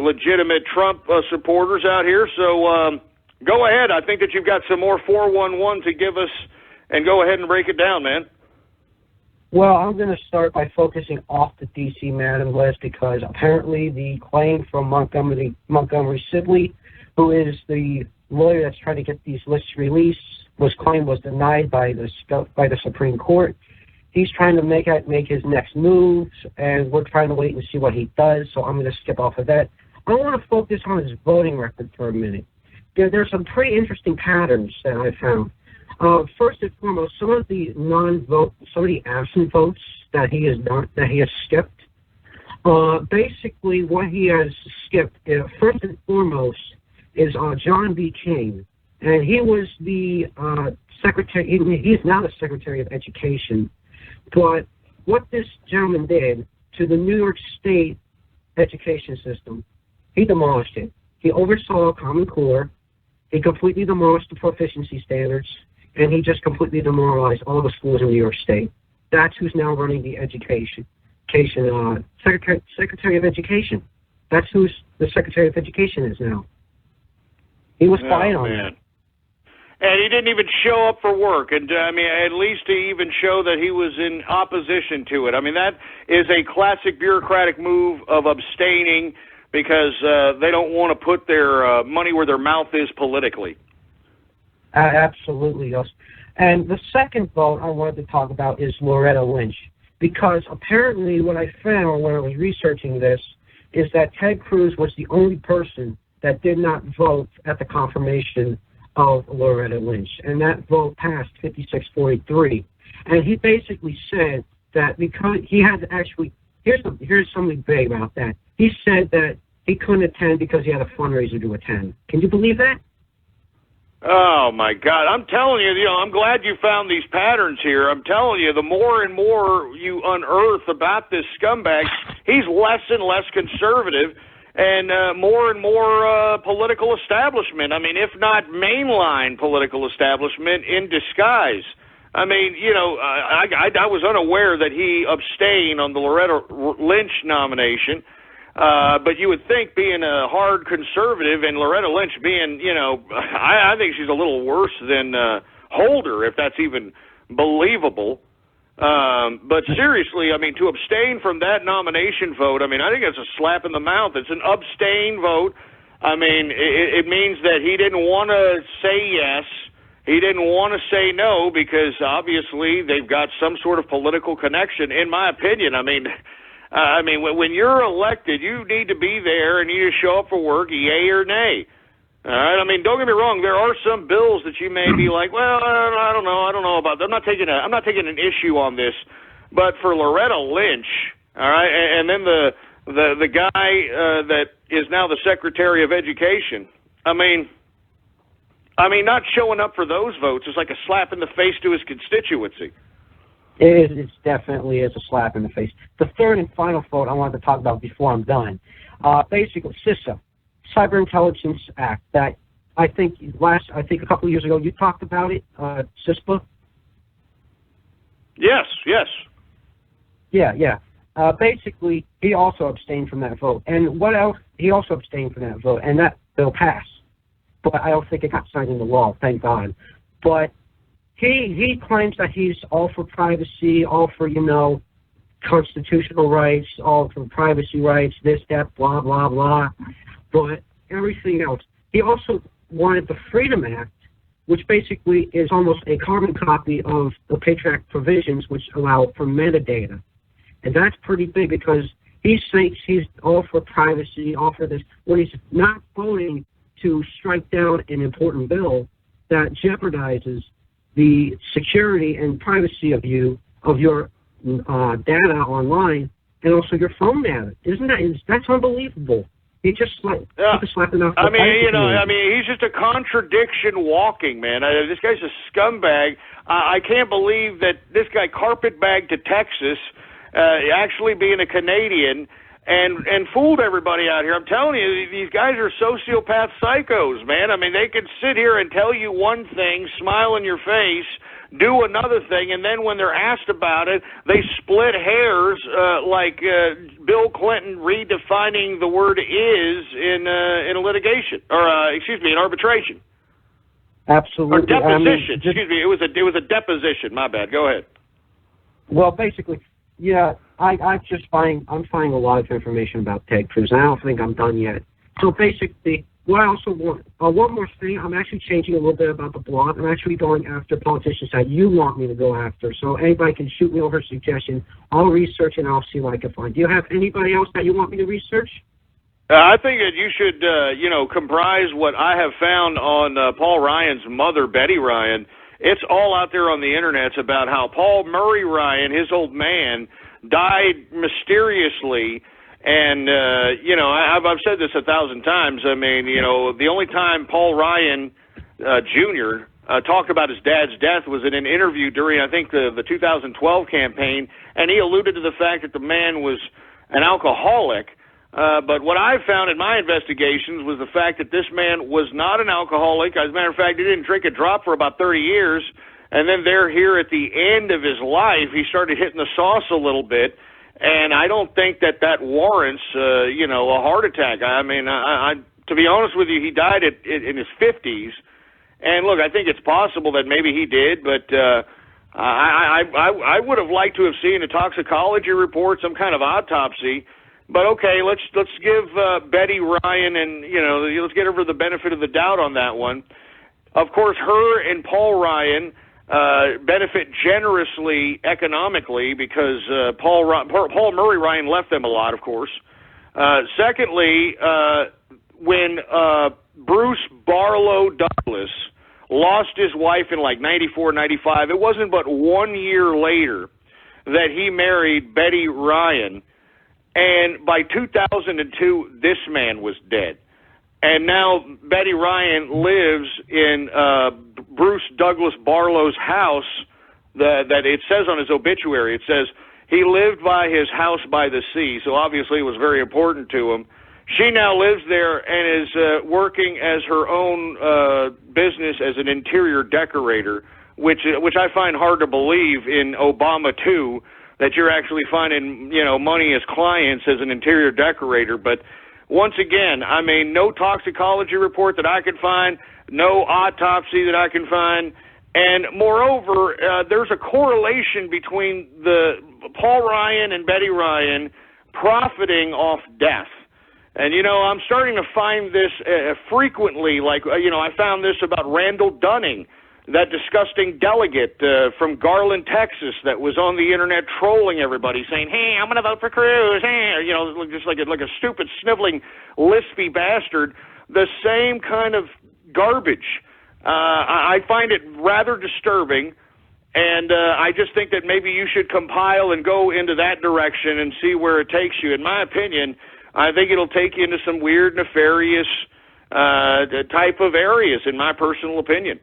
legitimate Trump supporters out here. So go ahead. I think that you've got some more 411 to give us, and go ahead and break it down, man. Well, I'm going to start by focusing off the D.C. Madam list because apparently the claim from Montgomery Sibley, who is the lawyer that's trying to get these lists released, was denied by the Supreme Court. He's trying to make his next moves, and we're trying to wait and see what he does, so I'm going to skip off of that. I want to focus on his voting record for a minute. There's some pretty interesting patterns that I found. First and foremost, some of the absent votes that he has skipped. Basically, what he has skipped, first and foremost, is John B. King, and he was the secretary. He's now the Secretary of Education. But what this gentleman did to the New York State education system, he demolished it. He oversaw Common Core. He completely demolished the proficiency standards, and he just completely demoralized all the schools in New York State. That's who's now running the Secretary of Education. That's who's the Secretary of Education is now. He was quiet on that. And he didn't even show up for work. And, at least to even show that he was in opposition to it. That is a classic bureaucratic move of abstaining because they don't want to put their money where their mouth is politically. Absolutely, yes. And the second vote I wanted to talk about is Loretta Lynch. Because apparently what I found when I was researching this is that Ted Cruz was the only person that did not vote at the confirmation of Loretta Lynch, and that vote passed 56-43. And he basically said that because he had to actually, here's something big about that. He said that he couldn't attend because he had a fundraiser to attend. Can you believe that? Oh, my God. I'm telling you, I'm glad you found these patterns here. I'm telling you, the more and more you unearth about this scumbag, he's less and less conservative and more and more political establishment. If not mainline political establishment in disguise. I was unaware that he abstained on the Loretta Lynch nomination. But you would think, being a hard conservative and Loretta Lynch being, I think she's a little worse than Holder, if that's even believable. But seriously, to abstain from that nomination vote, I think it's a slap in the mouth. It's an abstain vote. It means that he didn't want to say yes. He didn't want to say no because obviously they've got some sort of political connection, in my opinion. When you're elected, you need to be there and you need to show up for work, yay or nay. All right. Don't get me wrong. There are some bills that you may be like, well, I don't know about that. I'm not taking an issue on this. But for Loretta Lynch, all right, and then the guy that is now the Secretary of Education, I mean, not showing up for those votes is like a slap in the face to his constituency. It definitely is a slap in the face. The third and final vote I wanted to talk about before I'm done. Basically, CISA, Cyber Intelligence Act, that I think a couple of years ago you talked about it, CISPA. Yes. Yeah. Basically, he also abstained from that vote. And what else? He also abstained from that vote, and that bill passed. But I don't think it got signed into law, thank God. But he claims that he's all for privacy, all for, constitutional rights, all for privacy rights, this, that, blah, blah, blah. But everything else. He also wanted the Freedom Act, which basically is almost a carbon copy of the Patriot Act provisions, which allow for metadata. And that's pretty big because he thinks he's all for privacy, all for this, when he's not voting to strike down an important bill that jeopardizes the security and privacy of your data online, and also your phone data. That's unbelievable. He just slapping off. He's just a contradiction walking, man. This guy's a scumbag. I can't believe that this guy carpetbagged to Texas, actually being a Canadian, and fooled everybody out here. I'm telling you, these guys are sociopath psychos, man. I mean, they can sit here and tell you one thing, smile in your face, do another thing, and then when they're asked about it, they split hairs like Bill Clinton redefining the word "is" in a litigation, or in arbitration. Absolutely. Or deposition. It was a deposition. My bad. Go ahead. Well, basically, yeah, I'm finding a lot of information about Ted Cruz, and I don't think I'm done yet. So basically, what I also want, one more thing, I'm actually changing a little bit about the blog. I'm actually going after politicians that you want me to go after. So anybody can shoot me over a suggestion. I'll research and I'll see what I can find. Do you have anybody else that you want me to research? I think that you should, comprise what I have found on Paul Ryan's mother, Betty Ryan. It's all out there on the internet about how Paul Murray Ryan, his old man, died mysteriously. And, I've said this 1,000 times. I mean, the only time Paul Ryan Jr. Talked about his dad's death was in an interview during, I think, the 2012 campaign, and he alluded to the fact that the man was an alcoholic. But what I found in my investigations was the fact that this man was not an alcoholic. As a matter of fact, he didn't drink a drop for about 30 years. And then here at the end of his life, he started hitting the sauce a little bit. And I don't think that warrants, a heart attack. I mean, to be honest with you, he died in his 50s. And look, I think it's possible that maybe he did, but I would have liked to have seen a toxicology report, some kind of autopsy. But okay, let's give Betty Ryan and let's get her the benefit of the doubt on that one. Of course, her and Paul Ryan benefit generously economically because Paul Murray Ryan left them a lot, of course. Secondly, when Bruce Barlow Douglas lost his wife in like 94, 95, it wasn't but 1 year later that he married Betty Ryan. And by 2002, this man was dead. And now Betty Ryan lives in Bruce Douglas Barlow's house that it says on his obituary. It says he lived by his house by the sea, so obviously it was very important to him. She now lives there and is working as her own business as an interior decorator, which I find hard to believe in Obama, too, that you're actually finding, money as clients as an interior decorator. But once again, I mean, no toxicology report that I could find, no autopsy that I can find, and moreover, there's a correlation between the Paul Ryan and Betty Ryan profiting off death. And, I'm starting to find this frequently, like, I found this about Randall Dunning, that disgusting delegate from Garland, Texas, that was on the internet trolling everybody, saying, "Hey, I'm going to vote for Cruz," hey, just like a stupid, sniveling, lispy bastard. The same kind of garbage. I find it rather disturbing, And I just think that maybe you should compile and go into that direction and see where it takes you. In my opinion, I think it'll take you into some weird, nefarious type of areas, in my personal opinion.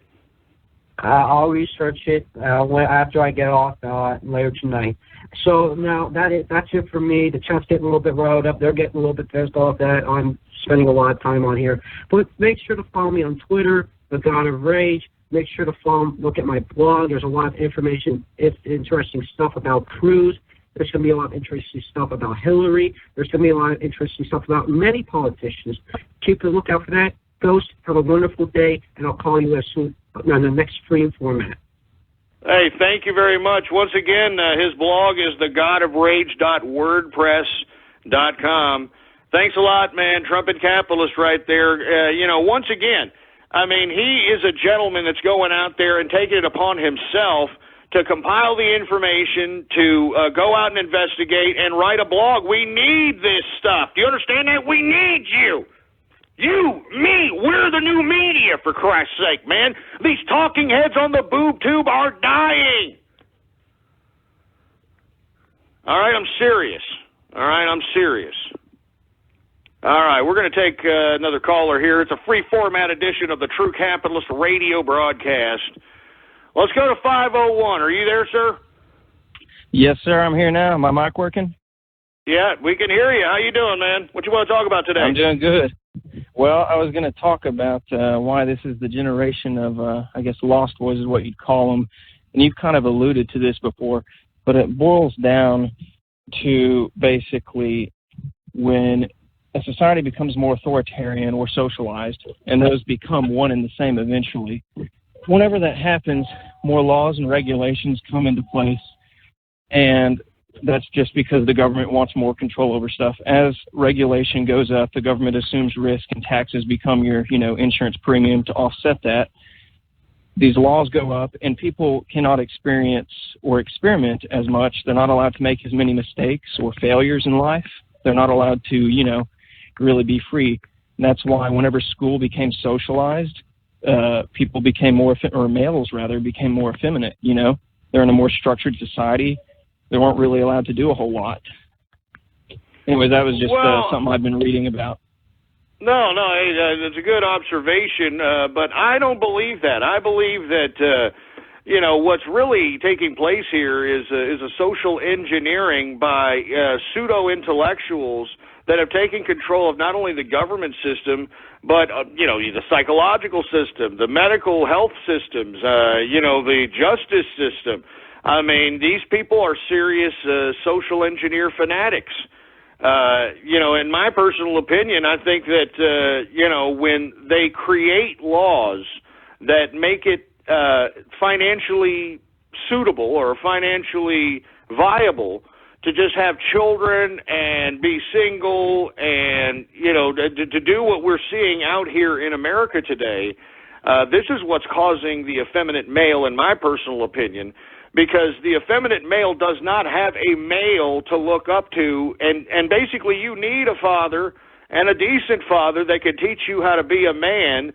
I'll research it after I get off later tonight. So now that's it for me. The chat's getting a little bit riled up. They're getting a little bit pissed off that I'm spending a lot of time on here. But make sure to follow me on Twitter, The God of Rage. Make sure to look at my blog. There's a lot of information, interesting stuff about Cruz. There's going to be a lot of interesting stuff about Hillary. There's going to be a lot of interesting stuff about many politicians. Keep a lookout for that. Ghost, have a wonderful day, and I'll call you as soon on the next stream format. Hey, thank you very much. Once again, his blog is thegodofrage.wordpress.com. Thanks a lot, man. Trumpet capitalist right there. Once again, I mean, he is a gentleman that's going out there and taking it upon himself to compile the information, to go out and investigate and write a blog. We need this stuff. Do you understand that? We need you. You, me, we're the new media, for Christ's sake, man. These talking heads on the boob tube are dying. All right, I'm serious. All right, we're going to take another caller here. It's a free format edition of the True Capitalist radio broadcast. Let's go to 501. Are you there, sir? Yes, sir. I'm here now. My mic working? Yeah, we can hear you. How you doing, man? What you want to talk about today? I'm doing good. Well, I was going to talk about why this is the generation of, lost boys is what you'd call them. And you've kind of alluded to this before, but it boils down to basically when a society becomes more authoritarian or socialized, and those become one and the same eventually. Whenever that happens, more laws and regulations come into place, and that's just because the government wants more control over stuff. As regulation goes up, the government assumes risk, and taxes become your, insurance premium to offset that. These laws go up, and people cannot experience or experiment as much. They're not allowed to make as many mistakes or failures in life. They're not allowed to, really be free. And that's why whenever school became socialized, people became males became more effeminate, They're in a more structured society. They weren't really allowed to do a whole lot. Anyway, that was just something I've been reading about. No, it's a good observation, but I don't believe that. I believe that, what's really taking place here is a social engineering by pseudo-intellectuals that have taken control of not only the government system, but, the psychological system, the medical health systems, the justice system. I mean, these people are serious social engineer fanatics. In my personal opinion, I think that, when they create laws that make it financially suitable or financially viable to just have children and be single and, to do what we're seeing out here in America today, this is what's causing the effeminate male, in my personal opinion, because the effeminate male does not have a male to look up to, and basically you need a father and a decent father that can teach you how to be a man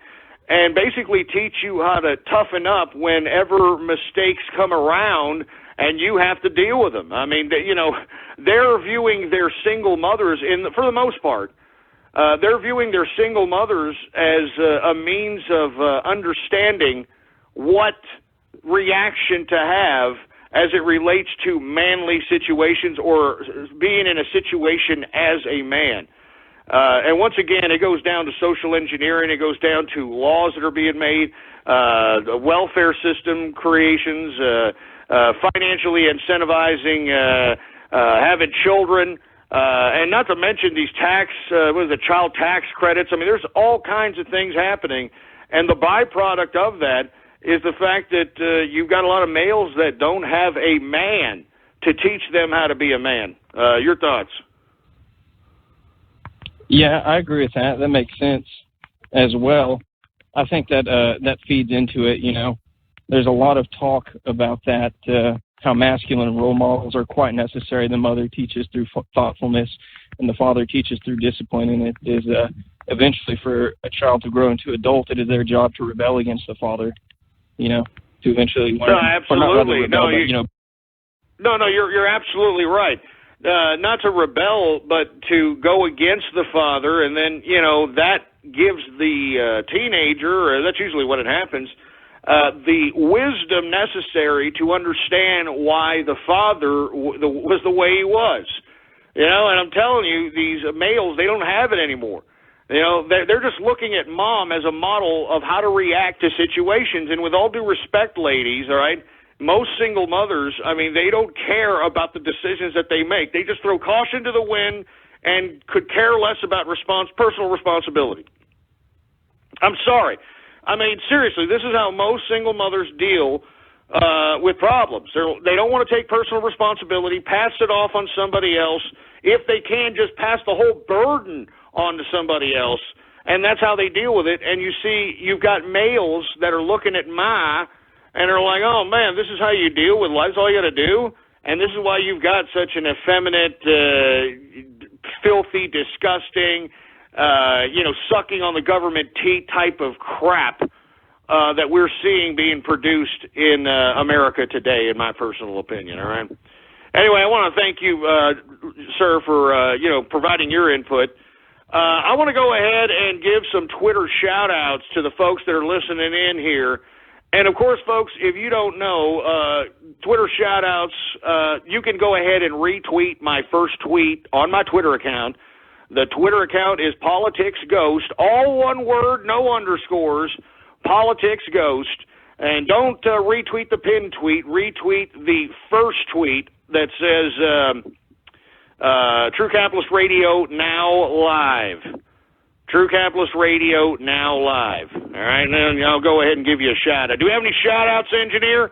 and basically teach you how to toughen up whenever mistakes come around and you have to deal with them. I mean, they're viewing their single mothers, for the most part, they're viewing their single mothers as a means of understanding what reaction to have as it relates to manly situations or being in a situation as a man. And once again, it goes down to social engineering. It goes down to laws that are being made, the welfare system creations, financially incentivizing having children, and not to mention these child tax credits. I mean, there's all kinds of things happening, and the byproduct of that is the fact that you've got a lot of males that don't have a man to teach them how to be a man. Your thoughts? Yeah, I agree with that. That makes sense as well. I think that that feeds into it, There's a lot of talk about that, how masculine role models are quite necessary. The mother teaches through thoughtfulness, and the father teaches through discipline, and it is eventually for a child to grow into adult, it is their job to rebel against the father. to eventually learn. No, absolutely. Or not rather rebel, but, you know. No, you're absolutely right. Not to rebel, but to go against the father, and then, you know, that gives the teenager, or that's usually what it happens, the wisdom necessary to understand why the father was the way he was. You know, and I'm telling you, these males, they don't have it anymore. You know, they're just looking at mom as a model of how to react to situations. And with all due respect, ladies, all right, most single mothers, I mean, they don't care about the decisions that they make. They just throw caution to the wind and could care less about personal responsibility. I'm sorry. I mean, seriously, this is how most single mothers deal with problems. They don't want to take personal responsibility, pass it off on somebody else. If they can, just pass the whole burden on to somebody else, and that's how they deal with it. And you see, you've got males that are looking at and are like, oh, man, this is how you deal with life. That's all you got to do. And this is why you've got such an effeminate, filthy, disgusting, sucking on the government teat type of crap that we're seeing being produced in America today, in my personal opinion, all right? Anyway, I want to thank you, sir, for, providing your input. I want to go ahead and give some Twitter shout-outs to the folks that are listening in here. And, of course, folks, if you don't know, Twitter shout-outs, you can go ahead and retweet my first tweet on my Twitter account. The Twitter account is Politics Ghost, all one word, no underscores, Politics Ghost. And don't retweet the pinned tweet. Retweet the first tweet that says True Capitalist Radio now live. True Capitalist Radio now live. All right, and then I'll go ahead and give you a shout out. Do we have any shout outs, engineer?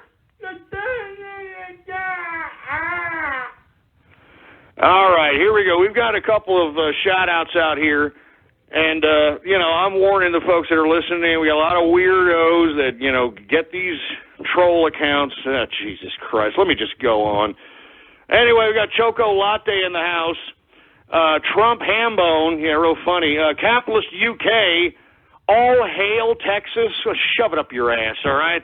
All right, here we go. We've got a couple of shout outs out here. And, I'm warning the folks that are listening. We got a lot of weirdos that, get these troll accounts. Oh, Jesus Christ. Let me just go on. Anyway, we got Choco Latte in the house. Trump Hambone. Yeah, real funny. Capitalist UK. All hail Texas. Shove it up your ass, all right?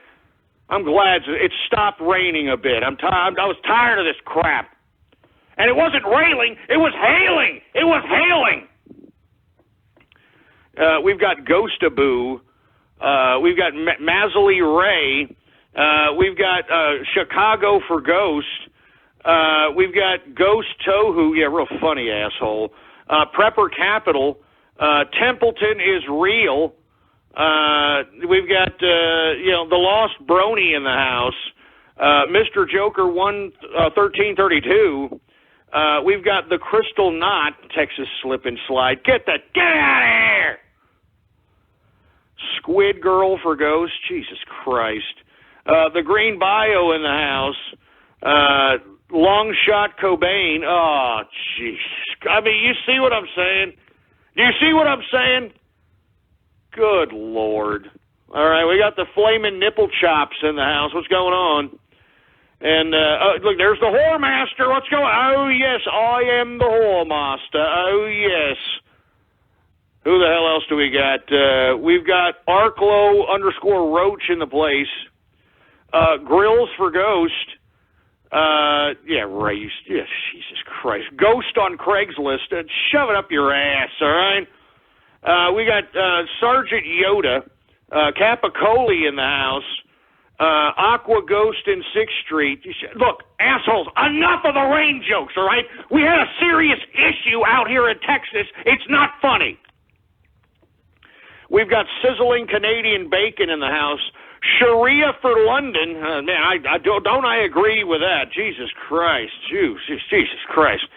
I'm glad it stopped raining a bit. I was tired of this crap. And it wasn't railing. It was hailing. It was hailing. We've got Ghostaboo. We've got Mazzly Ray. We've got Chicago for Ghost. We've got Ghost Tohu. Yeah, real funny asshole. Prepper Capital. Templeton is real. We've got, the Lost Brony in the house. Mr. Joker 1332. We've got the Crystal Knot, Texas Slip and Slide. Get out of here! Squid Girl for Ghost. Jesus Christ. The Green Bio in the house. Long Shot Cobain. Oh, jeez. I mean, you see what I'm saying? Do you see what I'm saying? Good Lord. All right, we got the Flaming Nipple Chops in the house. What's going on? And, look, there's the Whore Master. What's going on? Oh, yes, I am the Whore Master. Oh, yes. Who the hell else do we got? We've got Arklow_Roach in the place. Grills for Ghost. Yeah, right. Yeah, Jesus Christ. Ghost on Craigslist. Shove it up your ass, all right? We got Sergeant Yoda. Capicoli in the house. Aqua Ghost in 6th Street. Look, assholes, enough of the rain jokes, all right? We had a serious issue out here in Texas. It's not funny. We've got Sizzling Canadian Bacon in the house. Sharia for London. Man, don't I agree with that? Jesus Christ. Jesus Christ.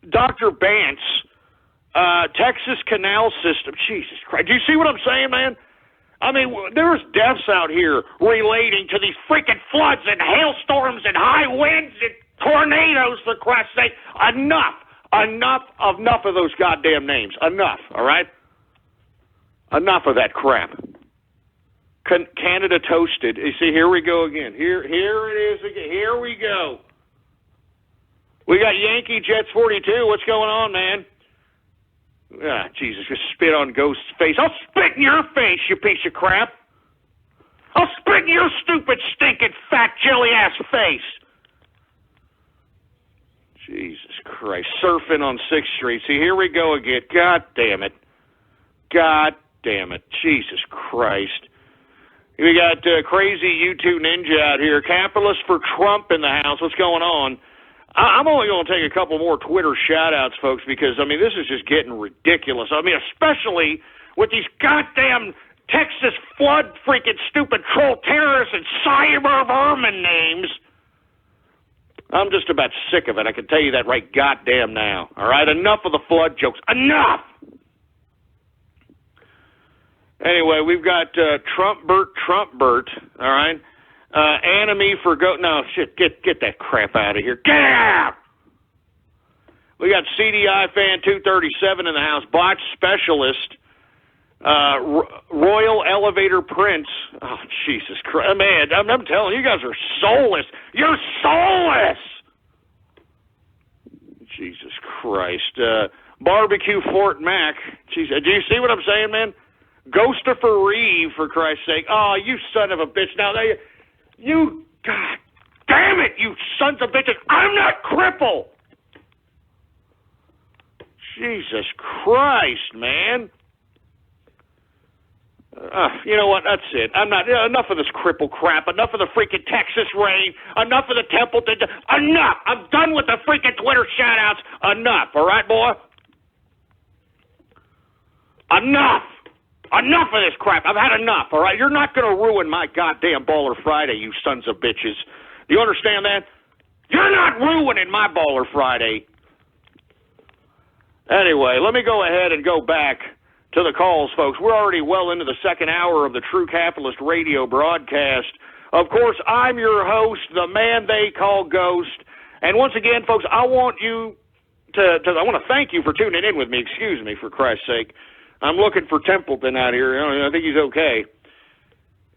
Dr. Bance. Texas Canal System. Jesus Christ. Do you see what I'm saying, man? I mean, there's deaths out here relating to these freaking floods and hailstorms and high winds and tornadoes, for Christ's sake. Enough of those goddamn names. Enough, all right? Enough of that crap. Canada Toasted. You see, here we go again. Here it is again. Here we go. We got Yankee Jets 42. What's going on, man? Ah, Jesus, just spit on Ghost's face. I'll spit in your face, you piece of crap. I'll spit in your stupid, stinking, fat, jelly-ass face. Jesus Christ. Surfing on 6th Street. See, here we go again. God damn it. God damn it. Jesus Christ. We got crazy U2 Ninja out here. Capitalist for Trump in the house. What's going on? I'm only going to take a couple more Twitter shout-outs, folks, because, I mean, this is just getting ridiculous. I mean, especially with these goddamn Texas flood freaking stupid troll terrorists and cyber vermin names. I'm just about sick of it. I can tell you that right goddamn now. All right? Enough of the flood jokes. Enough! Anyway, we've got Trump Bert, all right? Enemy for no, shit, get that crap out of here. Get out! We got CDI Fan 237 in the house, Botch Specialist, Royal Elevator Prince. Oh, Jesus Christ. Man, I'm telling you, you guys are soulless. You're soulless! Jesus Christ. Barbecue Fort Mac. Jeez, do you see what I'm saying, man? Ghostifer Reeve, for Christ's sake. Oh, you son of a bitch. Now, you, God damn it, you sons of bitches. I'm not crippled. Jesus Christ, man. You know what? That's it. I'm not. Enough of this cripple crap. Enough of the freaking Texas rain. Enough of the Templeton. Enough. I'm done with the freaking Twitter shout-outs. Enough. All right, boy? Enough. Enough of this crap. I've had enough, all right? You're not going to ruin my goddamn Baller Friday, you sons of bitches. Do you understand that? You're not ruining my Baller Friday. Anyway, let me go ahead and go back to the calls, folks. We're already well into the second hour of the True Capitalist radio broadcast. Of course, I'm your host, the man they call Ghost. And once again, folks, I want you I want to thank you for tuning in with me. Excuse me, for Christ's sake. I'm looking for Templeton out here. I think he's okay.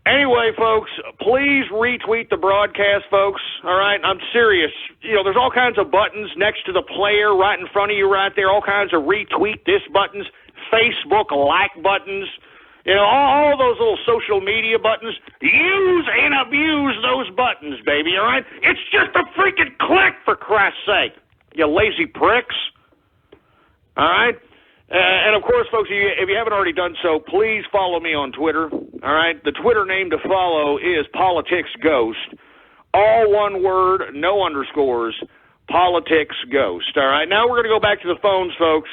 Anyway, folks, please retweet the broadcast, folks. All right? I'm serious. You know, there's all kinds of buttons next to the player right in front of you right there, all kinds of retweet this buttons, Facebook like buttons, you know, all those little social media buttons. Use and abuse those buttons, baby, all right? It's just a freaking click, for Christ's sake, you lazy pricks. All right? And, of course, folks, if you haven't already done so, please follow me on Twitter, all right? The Twitter name to follow is Politics Ghost. All one word, no underscores, Politics Ghost, all right? Now we're going to go back to the phones, folks,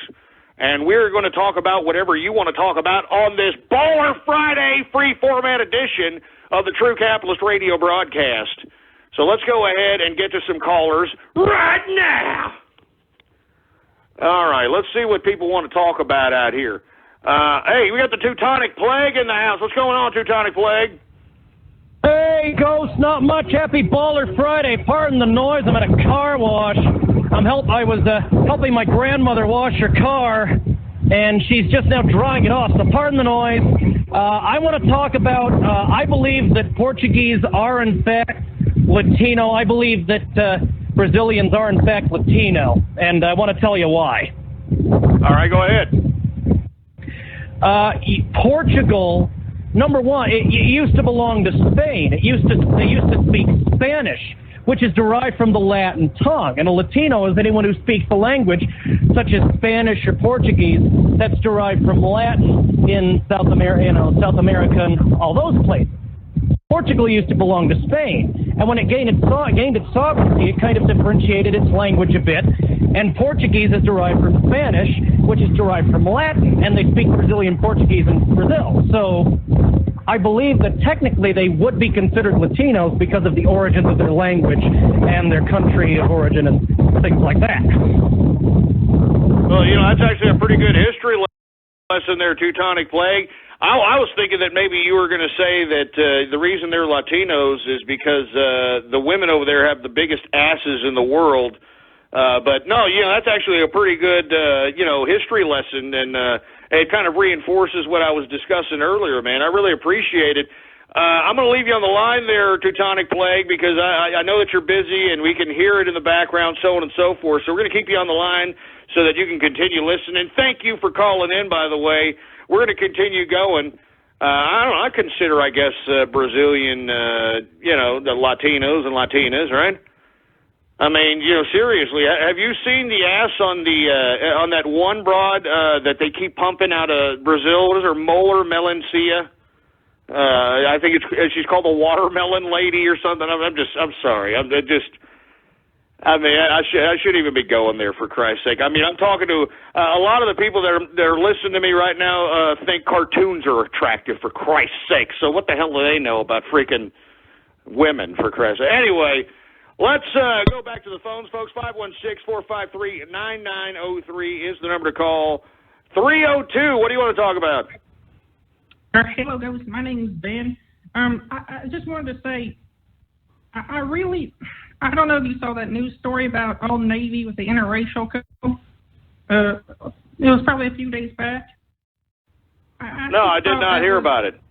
and we're going to talk about whatever you want to talk about on this Baller Friday free-format edition of the True Capitalist radio broadcast. So let's go ahead and get to some callers right now. All right, let's see what people want to talk about out here. Hey, we got the Teutonic Plague in the house. What's going on, Teutonic Plague? Hey, Ghost, not much. Happy Baller Friday. Pardon the noise. I'm at a car wash. I was helping my grandmother wash her car, and she's just now drying it off. So pardon the noise. I want to talk about, I believe that Portuguese are, in fact, Latino. I believe that Brazilians are, in fact, Latino, and I want to tell you why. All right, go ahead. Portugal, number one, it used to belong to Spain. They used to speak Spanish, which is derived from the Latin tongue. And a Latino is anyone who speaks the language, such as Spanish or Portuguese, that's derived from Latin in South America, and all those places. Portugal used to belong to Spain, and when it gained its sovereignty, it kind of differentiated its language a bit, and Portuguese is derived from Spanish, which is derived from Latin, and they speak Brazilian Portuguese in Brazil. So I believe that technically they would be considered Latinos because of the origins of their language and their country of origin and things like that. Well, you know, that's actually a pretty good history lesson there, Teutonic Plague. I was thinking that maybe you were going to say that the reason they're Latinos is because the women over there have the biggest asses in the world. But no, you know, that's actually a pretty good, history lesson, and it kind of reinforces what I was discussing earlier, man. I really appreciate it. I'm going to leave you on the line there, Teutonic Plague, because I know that you're busy and we can hear it in the background, so on and so forth. So we're going to keep you on the line so that you can continue listening. Thank you for calling in, by the way. We're going to continue going. I don't know, I consider, I guess, Brazilian, the Latinos and Latinas, right? I mean, seriously, have you seen the ass on on that one broad that they keep pumping out of Brazil? What is her, Molar Melancia? I think she's called the watermelon lady or something. I'm sorry. I shouldn't even be going there, for Christ's sake. I mean, I'm talking to a lot of the people that are listening to me right now think cartoons are attractive, for Christ's sake. So what the hell do they know about freaking women, for Christ's sake? Anyway, let's go back to the phones, folks. 516-453-9903 is the number to call. 302, what do you want to talk about? Hello, guys. My name is Ben. I just wanted to say, I don't know if you saw that news story about Old Navy with the interracial couple. It was probably a few days back. No, I did not hear about it.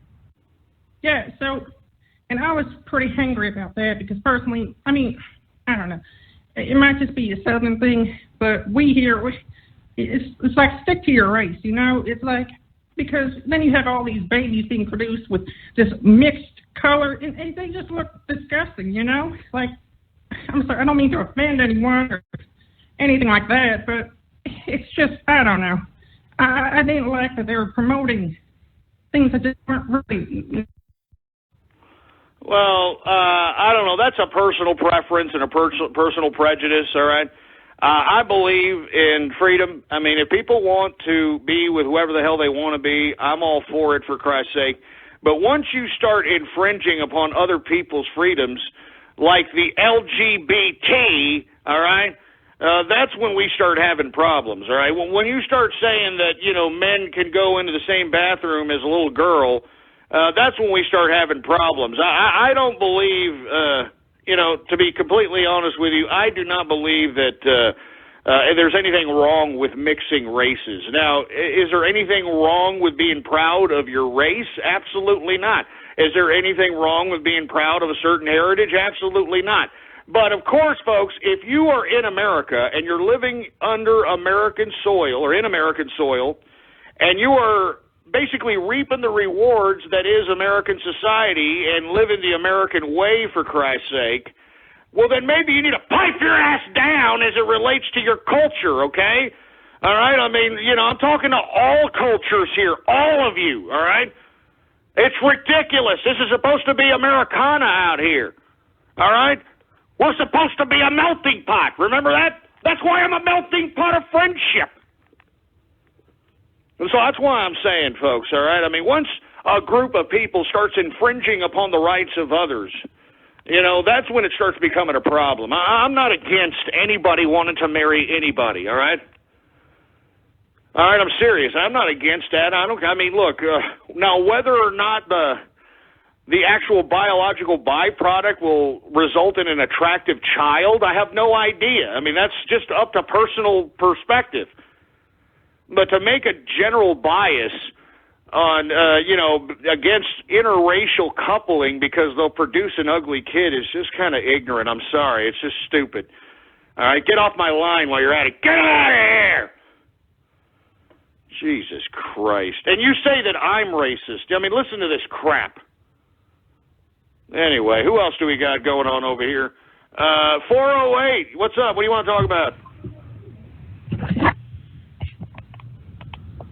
Yeah, and I was pretty angry about that because personally, I mean, I don't know. It might just be a Southern thing, but we here, it's like stick to your race, It's like, because then you have all these babies being produced with this mixed color, and they just look disgusting, It's like, I'm sorry, I don't mean to offend anyone or anything like that, but it's just, I don't know. I didn't like that they were promoting things that just weren't really. Well, I don't know. That's a personal preference and a personal prejudice, all right? I believe in freedom. I mean, if people want to be with whoever the hell they want to be, I'm all for it, for Christ's sake. But once you start infringing upon other people's freedoms, like the LGBT, all right, that's when we start having problems, all right? When you start saying that, men can go into the same bathroom as a little girl, that's when we start having problems. I don't believe, to be completely honest with you, I do not believe that there's anything wrong with mixing races. Now, is there anything wrong with being proud of your race? Absolutely not. Is there anything wrong with being proud of a certain heritage? Absolutely not. But, of course, folks, if you are in America and you're living under American soil or in American soil, and you are basically reaping the rewards that is American society and living the American way, for Christ's sake, well, then maybe you need to pipe your ass down as it relates to your culture, okay? All right? I mean, I'm talking to all cultures here, all of you, all right? It's ridiculous. This is supposed to be Americana out here. All right? We're supposed to be a melting pot. Remember that? That's why I'm a melting pot of friendship. And so that's why I'm saying, folks, all right? I mean, once a group of people starts infringing upon the rights of others, that's when it starts becoming a problem. I'm not against anybody wanting to marry anybody, all right? All right, I'm serious. I'm not against that. Look, now whether or not the actual biological byproduct will result in an attractive child, I have no idea. I mean, that's just up to personal perspective. But to make a general bias on, against interracial coupling because they'll produce an ugly kid is just kind of ignorant. I'm sorry. It's just stupid. All right, get off my line while you're at it. Get out of here! Jesus Christ. And you say that I'm racist. I mean, listen to this crap. Anyway, who else do we got going on over here? 408, what's up? What do you want to talk about?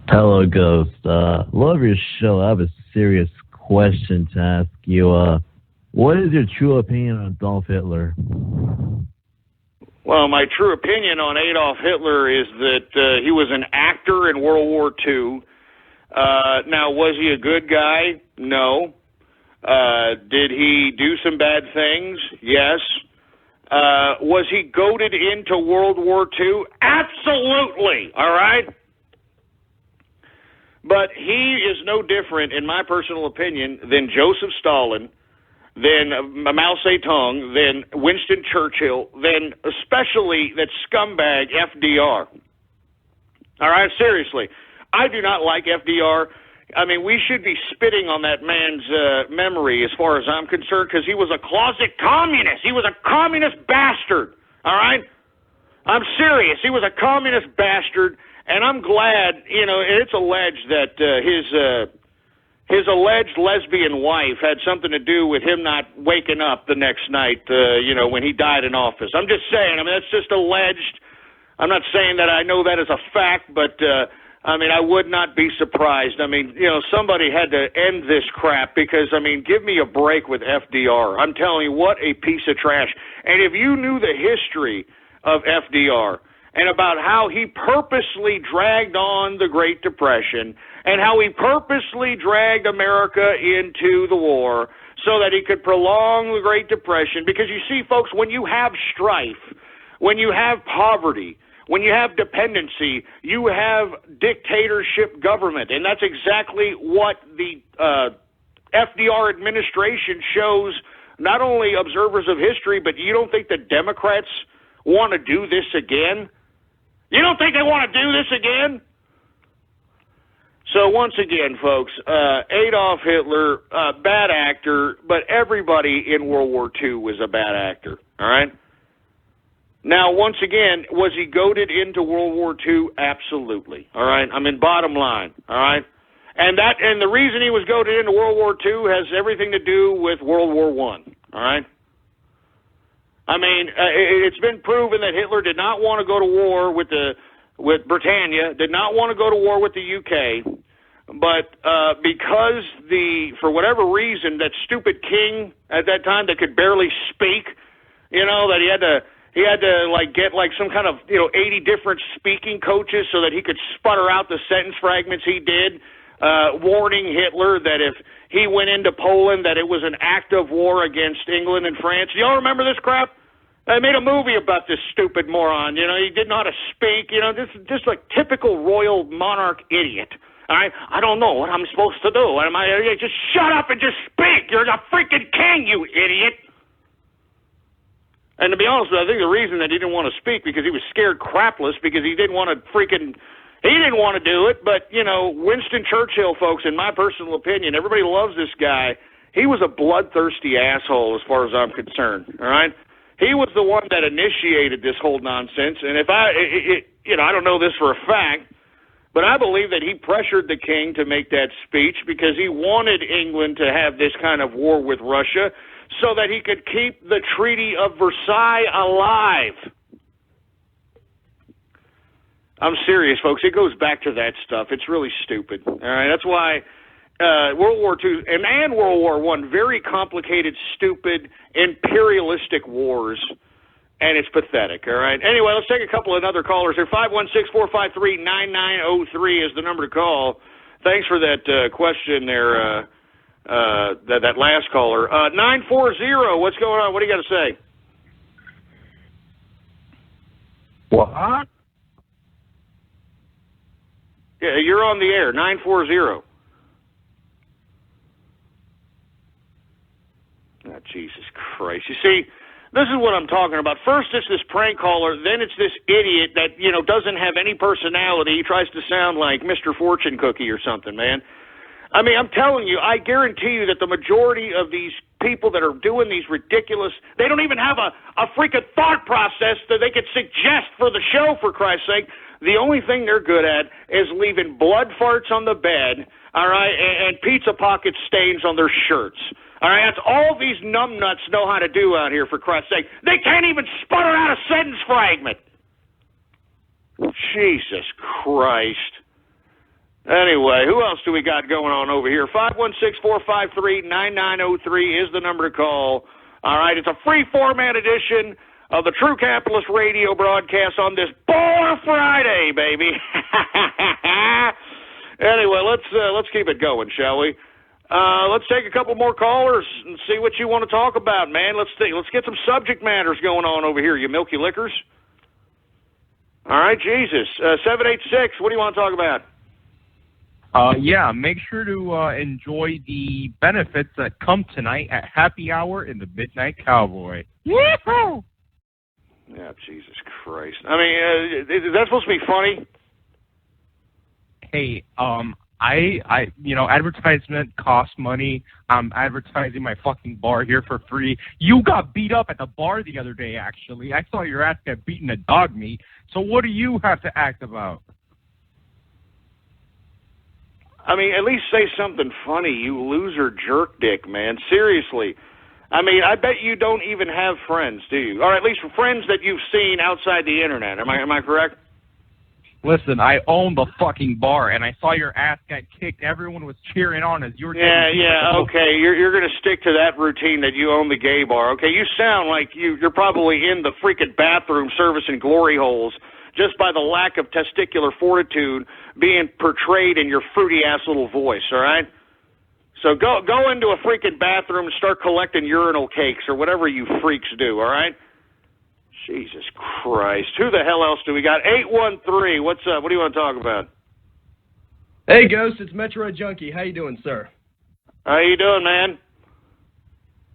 Hello, Ghost. Love your show. I have a serious question to ask you. What is your true opinion on Adolf Hitler? Well, my true opinion on Adolf Hitler is that he was an actor in World War II. Now, was he a good guy? No. Did he do some bad things? Yes. Was he goaded into World War II? Absolutely. All right? But he is no different, in my personal opinion, than Joseph Stalin, than Mao Zedong, than Winston Churchill, than especially that scumbag FDR. All right, seriously. I do not like FDR. I mean, we should be spitting on that man's memory as far as I'm concerned because he was a closet communist. He was a communist bastard, all right? I'm serious. He was a communist bastard, and I'm glad, it's alleged that his alleged lesbian wife had something to do with him not waking up the next night, when he died in office. I'm just saying. I mean, that's just alleged. I'm not saying that I know that as a fact, but, I would not be surprised. I mean, somebody had to end this crap because, give me a break with FDR. I'm telling you, what a piece of trash. And if you knew the history of FDR and about how he purposely dragged on the Great Depression and how he purposely dragged America into the war so that he could prolong the Great Depression. Because you see, folks, when you have strife, when you have poverty, when you have dependency, you have dictatorship government. And that's exactly what the FDR administration shows not only observers of history, but you don't think the Democrats want to do this again? You don't think they want to do this again? So once again, folks, Adolf Hitler, bad actor, but everybody in World War II was a bad actor, all right? Now, once again, was he goaded into World War II? Absolutely, all right? Bottom line, all right? And the reason he was goaded into World War II has everything to do with World War I, all right? It's been proven that Hitler did not want to go to war with Britannia, did not want to go to war with the UK, but because for whatever reason, that stupid king at that time that could barely speak, that he had to get some kind of 80 different speaking coaches so that he could sputter out the sentence fragments he did, warning Hitler that if he went into Poland that it was an act of war against England and France. Y'all remember this crap? They made a movie about this stupid moron. He didn't know how to speak. This is just like typical royal monarch idiot. All right? I don't know what I'm supposed to do. Just shut up and just speak. You're the freaking king, you idiot. And to be honest with you, I think the reason that he didn't want to speak because he was scared crapless because he didn't want to do it. But, Winston Churchill, folks, in my personal opinion, everybody loves this guy. He was a bloodthirsty asshole as far as I'm concerned, all right? He was the one that initiated this whole nonsense. And if I don't know this for a fact, but I believe that he pressured the king to make that speech because he wanted England to have this kind of war with Russia so that he could keep the Treaty of Versailles alive. I'm serious, folks. It goes back to that stuff. It's really stupid. All right, that's why World War II and World War I, very complicated, stupid, imperialistic wars, and it's pathetic. All right. Anyway, let's take a couple of other callers here. 516-453-9903 is the number to call. Thanks for that question there. That last caller. 940, what's going on? What do you got to say? What? Yeah, you're on the air. 940. Oh, Jesus Christ. You see, this is what I'm talking about. First it's this prank caller, then it's this idiot that, doesn't have any personality. He tries to sound like Mr. Fortune Cookie or something, man. I'm telling you, I guarantee you that the majority of these people that are doing these ridiculous, they don't even have a freaking thought process that they could suggest for the show, for Christ's sake. The only thing they're good at is leaving blood farts on the bed, all right, and pizza pocket stains on their shirts. All right, that's all these numbnuts know how to do out here, for Christ's sake. They can't even sputter out a sentence fragment. Jesus Christ. Anyway, who else do we got going on over here? 516-453-9903 is the number to call. All right, it's a free format edition of the True Capitalist Radio broadcast on this Bull Friday, baby. Anyway, let's keep it going, shall we? Let's take a couple more callers and see what you want to talk about, man. Let's get some subject matters going on over here, you milky lickers. All right, Jesus. 786, what do you want to talk about? Yeah, make sure to enjoy the benefits that come tonight at Happy Hour in the Midnight Cowboy. Yee-hoo! Yeah, Jesus Christ. Is that supposed to be funny? Hey, advertisement costs money. I'm advertising my fucking bar here for free. You got beat up at the bar the other day, actually. I saw your ass get beaten at dog meat. So what do you have to act about? I mean, at least say something funny, you loser jerk dick, man. Seriously. I mean, I bet you don't even have friends, do you? Or at least friends that you've seen outside the internet. Am I correct? Listen, I own the fucking bar, and I saw your ass get kicked. Everyone was cheering on as you were taking okay. You're going to stick to that routine that you own the gay bar. Okay, you sound like you're probably in the freaking bathroom servicing glory holes just by the lack of testicular fortitude being portrayed in your fruity-ass little voice, all right? So go into a freaking bathroom and start collecting urinal cakes or whatever you freaks do, all right? Jesus Christ. Who the hell else do we got? 813, what's up? What do you want to talk about? Hey, Ghost, it's Metroid Junkie. How you doing, sir? How you doing, man?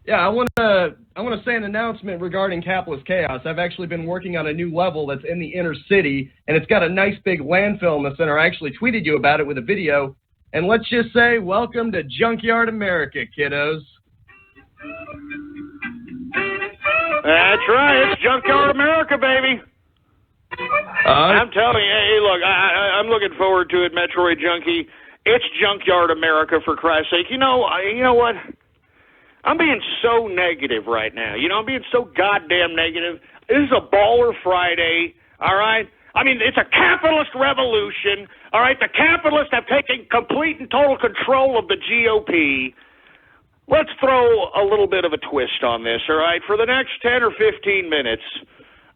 Yeah, I want to say an announcement regarding Capitalist Chaos. I've actually been working on a new level that's in the inner city, and it's got a nice big landfill in the center. I actually tweeted you about it with a video. And let's just say, welcome to Junkyard America, kiddos. That's right. It's Junkyard America, baby. I'm telling you, hey, look, I'm looking forward to it, Metroid Junkie. It's Junkyard America, for Christ's sake. You know what? I'm being so negative right now. I'm being so goddamn negative. This is a baller Friday, all right? I mean, it's a capitalist revolution, all right? The capitalists have taken complete and total control of the GOP. Let's throw a little bit of a twist on this, all right? For the next 10 or 15 minutes,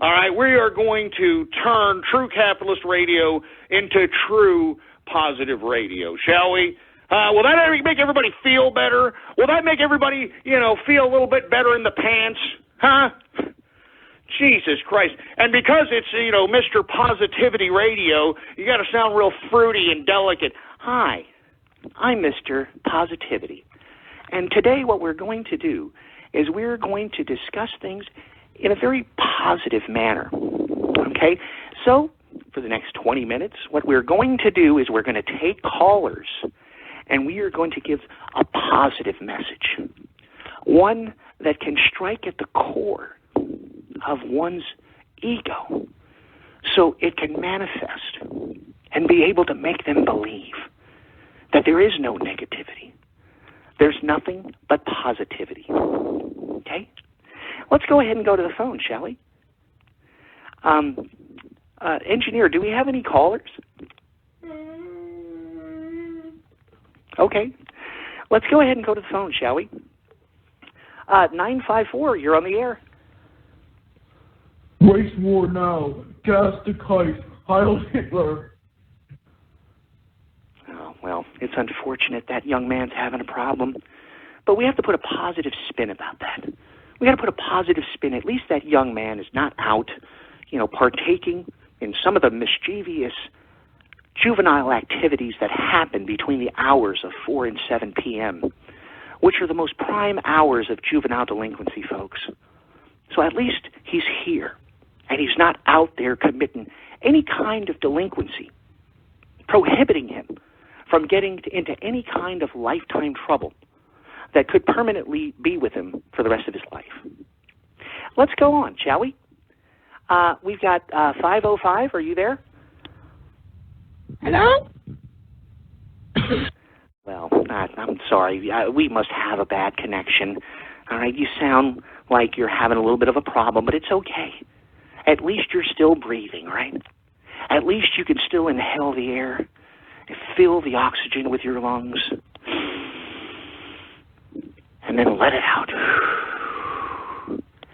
all right, we are going to turn true capitalist radio into true positive radio, shall we? Will that make everybody feel better? Will that make everybody, feel a little bit better in the pants? Huh? Jesus Christ. And because it's, Mr. Positivity Radio, you got to sound real fruity and delicate. Hi, I'm Mr. Positivity. And today what we're going to do is we're going to discuss things in a very positive manner. Okay? So, for the next 20 minutes, what we're going to do is we're going to take callers and we are going to give a positive message. One that can strike at the core of one's ego so it can manifest and be able to make them believe that there is no negativity. There's nothing but positivity. Okay? Let's go ahead and go to the phone, shall we? Engineer, do we have any callers? Okay. Let's go ahead and go to the phone, shall we? 954, you're on the air. Race war now. Gas the kite. Heil Hitler. Oh, well, it's unfortunate that young man's having a problem. But we have to put a positive spin about that. We got to put a positive spin. At least that young man is not out, partaking in some of the mischievous juvenile activities that happen between the hours of 4 and 7 p.m., which are the most prime hours of juvenile delinquency, folks. So at least he's here, and he's not out there committing any kind of delinquency, prohibiting him from getting into any kind of lifetime trouble that could permanently be with him for the rest of his life. Let's go on, shall we? We've got 505. Are you there? Hello? Well, I'm sorry. We must have a bad connection. All right, you sound like you're having a little bit of a problem, but it's okay. At least you're still breathing, right? At least you can still inhale the air and fill the oxygen with your lungs and then let it out.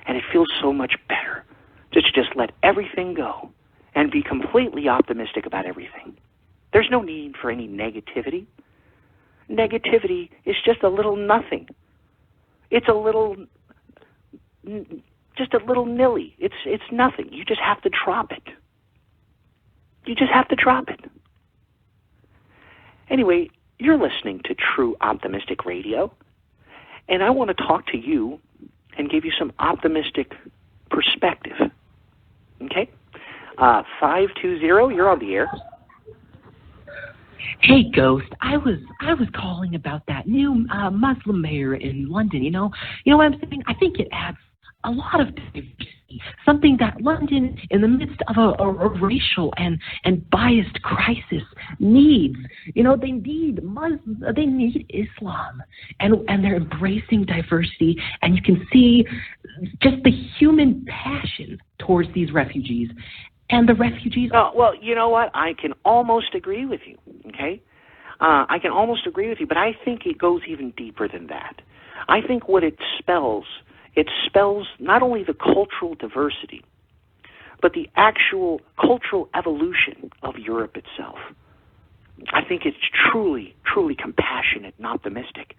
And it feels so much better to just let everything go and be completely optimistic about everything. There's no need for any negativity. Negativity is just a little nothing. It's just a little nilly. It's nothing. You just have to drop it. You just have to drop it. Anyway, you're listening to True Optimistic Radio, and I want to talk to you and give you some optimistic perspective. Okay? 520, you're on the air. Hey, Ghost, I was calling about that new Muslim mayor in London, you know what I'm saying? I think it adds a lot of diversity, something that London, in the midst of a racial and biased crisis, needs. You know, they need Muslims, they need Islam, and they're embracing diversity, and you can see just the human passion towards these refugees. And the refugees... Well, you know what? I can almost agree with you, okay? I can almost agree with you, but I think it goes even deeper than that. I think what it spells not only the cultural diversity, but the actual cultural evolution of Europe itself. I think it's truly, truly compassionate and optimistic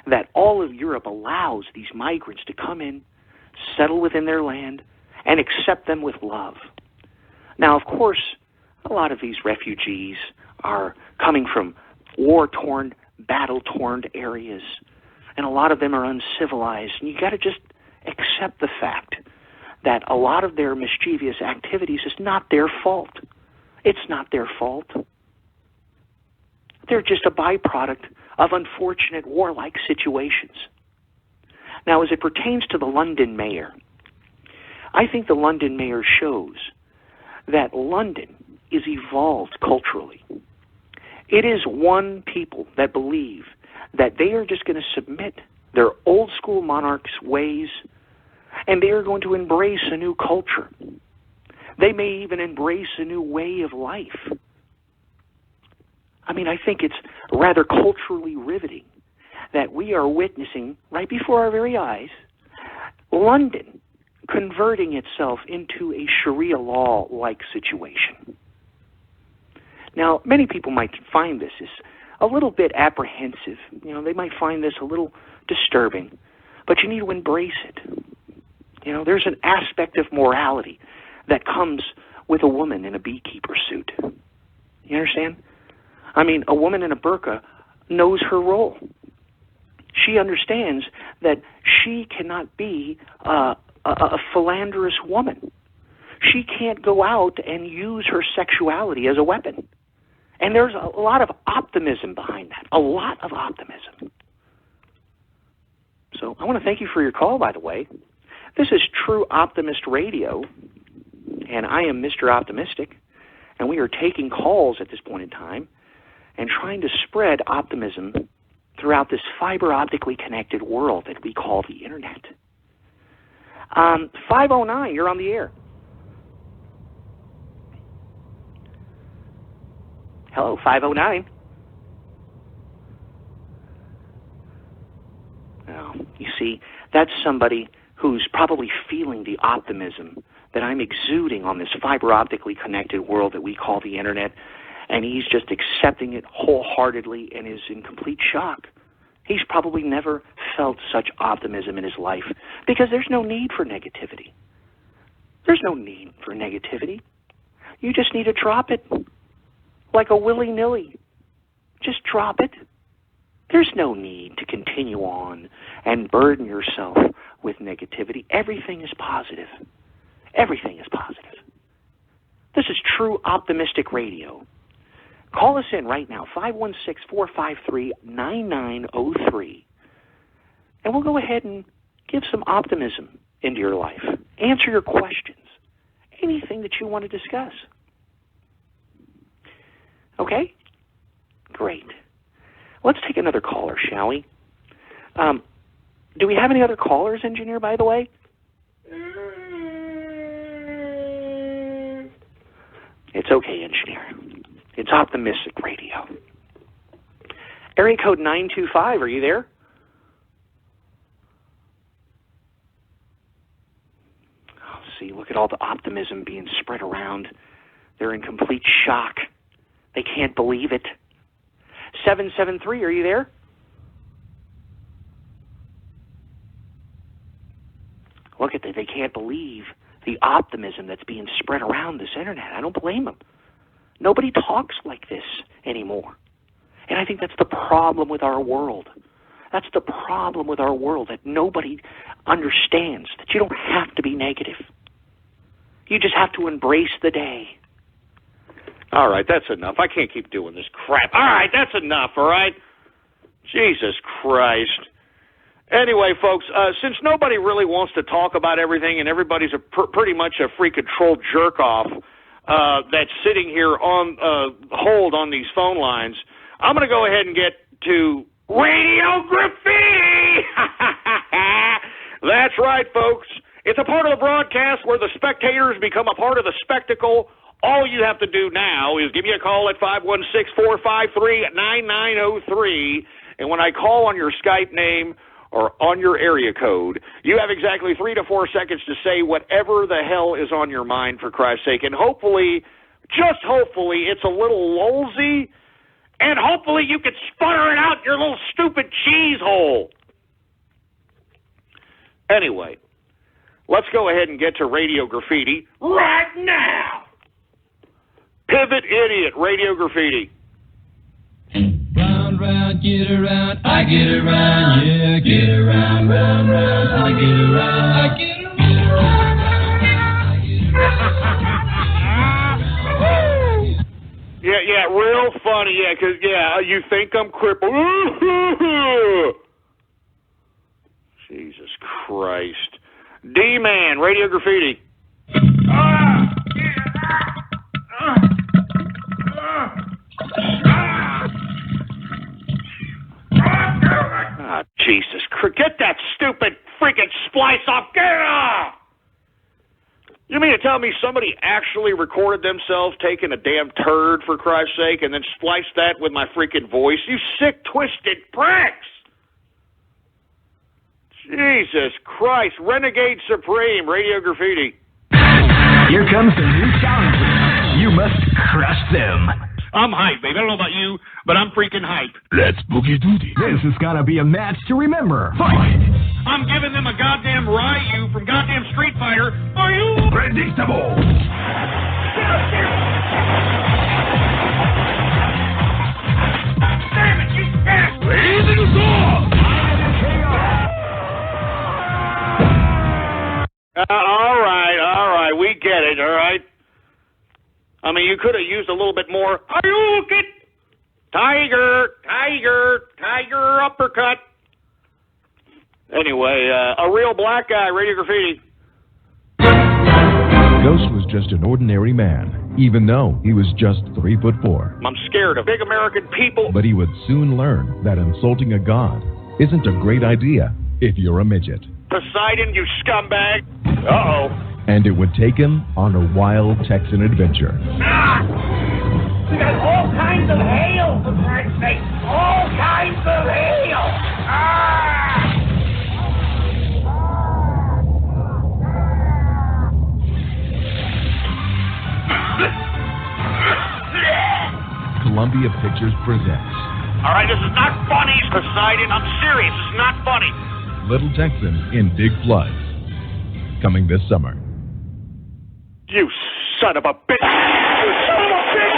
that all of Europe allows these migrants to come in, settle within their land, and accept them with love. Now, of course, a lot of these refugees are coming from war-torn, battle-torn areas, and a lot of them are uncivilized. And you got to just accept the fact that a lot of their mischievous activities is not their fault. It's not their fault. They're just a byproduct of unfortunate warlike situations. Now, as it pertains to the London mayor, I think the London mayor shows that London is evolved culturally. It is one people that believe that they are just going to submit their old school monarchs' ways, and they are going to embrace a new culture. They may even embrace a new way of life. I mean, I think it's rather culturally riveting that we are witnessing, right before our very eyes, London converting itself into a Sharia law-like situation. Now, many people might find this as a little bit apprehensive. You know, they might find this a little disturbing, but you need to embrace it. You know, there's an aspect of morality that comes with a woman in a beekeeper suit. You understand? I mean, a woman in a burqa knows her role. She understands that she cannot be a philanderous woman. She can't go out and use her sexuality as a weapon. And there's a lot of optimism behind that, a lot of optimism. So I want to thank you for your call, by the way. This is True Optimist Radio, and I am Mr. Optimistic, and we are taking calls at this point in time and trying to spread optimism throughout this fiber optically connected world that we call the Internet. 509, you're on the air. Hello, 509. Oh, you see, that's somebody who's probably feeling the optimism that I'm exuding on this fiber optically connected world that we call the Internet, and he's just accepting it wholeheartedly and is in complete shock. He's probably never felt such optimism in his life because there's no need for negativity. There's no need for negativity. You just need to drop it like a willy-nilly. Just drop it. There's no need to continue on and burden yourself with negativity. Everything is positive. Everything is positive. This is True Optimistic Radio. Call us in right now, 516-453-9903, and we'll go ahead and give some optimism into your life. Answer your questions. Anything that you want to discuss. Okay? Great. Let's take another caller, shall we? Do we have any other callers, engineer, by the way? It's okay, engineer. It's Optimistic Radio. Area code 925, are you there? Oh, see, look at all the optimism being spread around. They're in complete shock. They can't believe it. 773, are you there? Look at that. They can't believe the optimism that's being spread around this Internet. I don't blame them. Nobody talks like this anymore. And I think that's the problem with our world. That's the problem with our world, that nobody understands that you don't have to be negative. You just have to embrace the day. All right, that's enough. I can't keep doing this crap. All right, that's enough, all right? Jesus Christ. Anyway, folks, since nobody really wants to talk about everything and everybody's pretty much a freaking troll jerk-off that's sitting here on hold on these phone lines, I'm going to go ahead and get to Radio Graffiti! That's right, folks. It's a part of the broadcast where the spectators become a part of the spectacle. All you have to do now is give me a call at 516-453-9903, and when I call on your Skype name or on your area code, you have exactly 3 to 4 seconds to say whatever the hell is on your mind, for Christ's sake. And hopefully, just hopefully, it's a little lulzy, and hopefully you can sputter it out your little stupid cheese hole. Anyway, let's go ahead and get to Radio Graffiti right now. Pivot Idiot, Radio Graffiti. Round, round, get around, I get around, yeah, get around, round, round, I get around, I get around, Yeah, real funny, yeah, 'cause you think I'm crippled. Jesus Christ. D-Man, Radio Graffiti. Jesus Christ. Get that stupid freaking splice off. Get it off! You mean to tell me somebody actually recorded themselves taking a damn turd, for Christ's sake, and then spliced that with my freaking voice? You sick, twisted pricks! Jesus Christ. Renegade Supreme, Radio Graffiti. Here comes the new challenger. You must crush them. I'm hype, baby. I don't know about you, but I'm freaking hype. Let's boogie doody. This is gonna be a match to remember. Fight! I'm giving them a goddamn Ryu from goddamn Street Fighter. Are you predictable? Damn it, you ass! Blazing Sword! All right, we get it, all right? I mean, you could have used a little bit more. Ayukin! Tiger uppercut. Anyway, a real black guy, Radio Graffiti. Ghost was just an ordinary man, even though he was just 3'4". I'm scared of big American people. But he would soon learn that insulting a god isn't a great idea if you're a midget. Poseidon, you scumbag. Uh-oh. And it would take him on a wild Texan adventure. We got all kinds of hail, for Christ's sake. All kinds of hail. Columbia Pictures presents. All right, this is not funny, Poseidon. I'm serious. It's not funny. Little Texan in Big Floods. Coming this summer. You son of a bitch! You son of a bitch!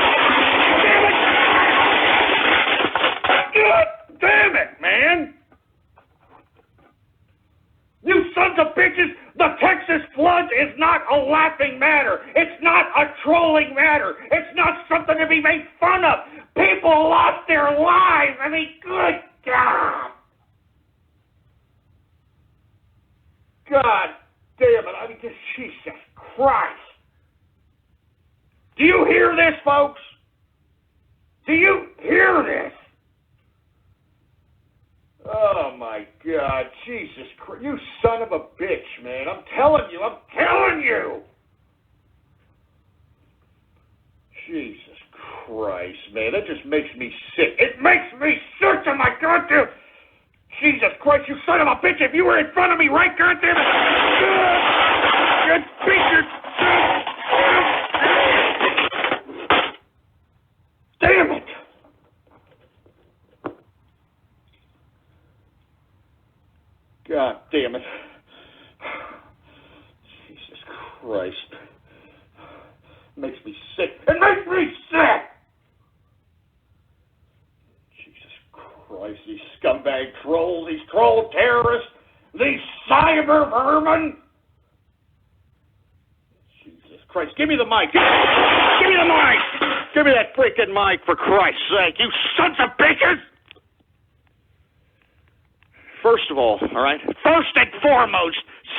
Damn it, man! You sons of bitches! The Texas floods is not a laughing matter. It's not a trolling matter. It's not something to be made fun of. People lost their lives. I mean, good God. God damn it. I mean, just Jesus Christ. Do you hear this, folks? Do you hear this? Oh, my God. Jesus Christ. You son of a bitch, man. I'm telling you. Jesus Christ, man. That just makes me sick. It makes me sick to my goddamn... Jesus Christ, you son of a bitch. If you were in front of me right goddamn it... You'd beat your... Damn it. God damn it. Jesus Christ. Makes me sick. It makes me sick! Jesus Christ, these scumbag trolls, these troll terrorists, these cyber vermin. Jesus Christ, give me the mic. Give me the mic! Give me that freaking mic, for Christ's sake, you sons of bitches! First of all right? First and foremost,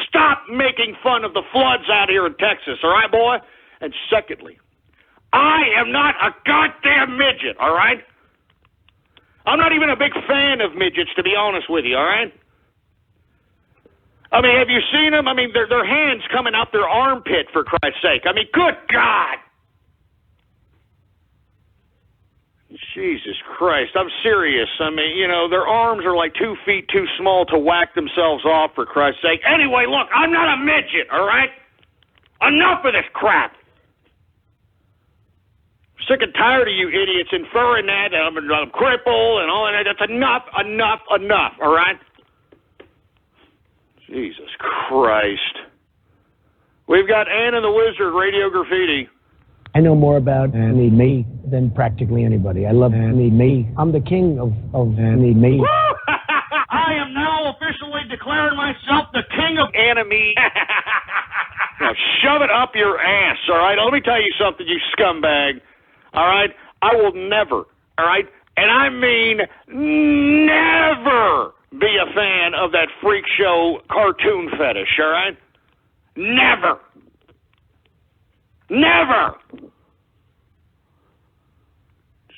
stop making fun of the floods out here in Texas, all right, boy? And secondly, I am not a goddamn midget, all right? I'm not even a big fan of midgets, to be honest with you, all right? I mean, have you seen them? I mean, their hands coming out their armpit, for Christ's sake. I mean, good God. Jesus Christ, I'm serious. I mean, you know, their arms are like 2 feet too small to whack themselves off, for Christ's sake. Anyway, look, I'm not a midget, all right? Enough of this crap. Sick and tired of you idiots inferring that I'm crippled and all that. That's enough, all right? Jesus Christ. We've got Ann and the Wizard, Radio Graffiti. I know more about me than practically anybody. I love me. I'm the king of me. I am now officially declaring myself the king of enemy. Now shove it up your ass, all right? Let me tell you something, you scumbag. All right? I will never, all right? And I mean never be a fan of that freak show cartoon fetish, all right? Never. Never.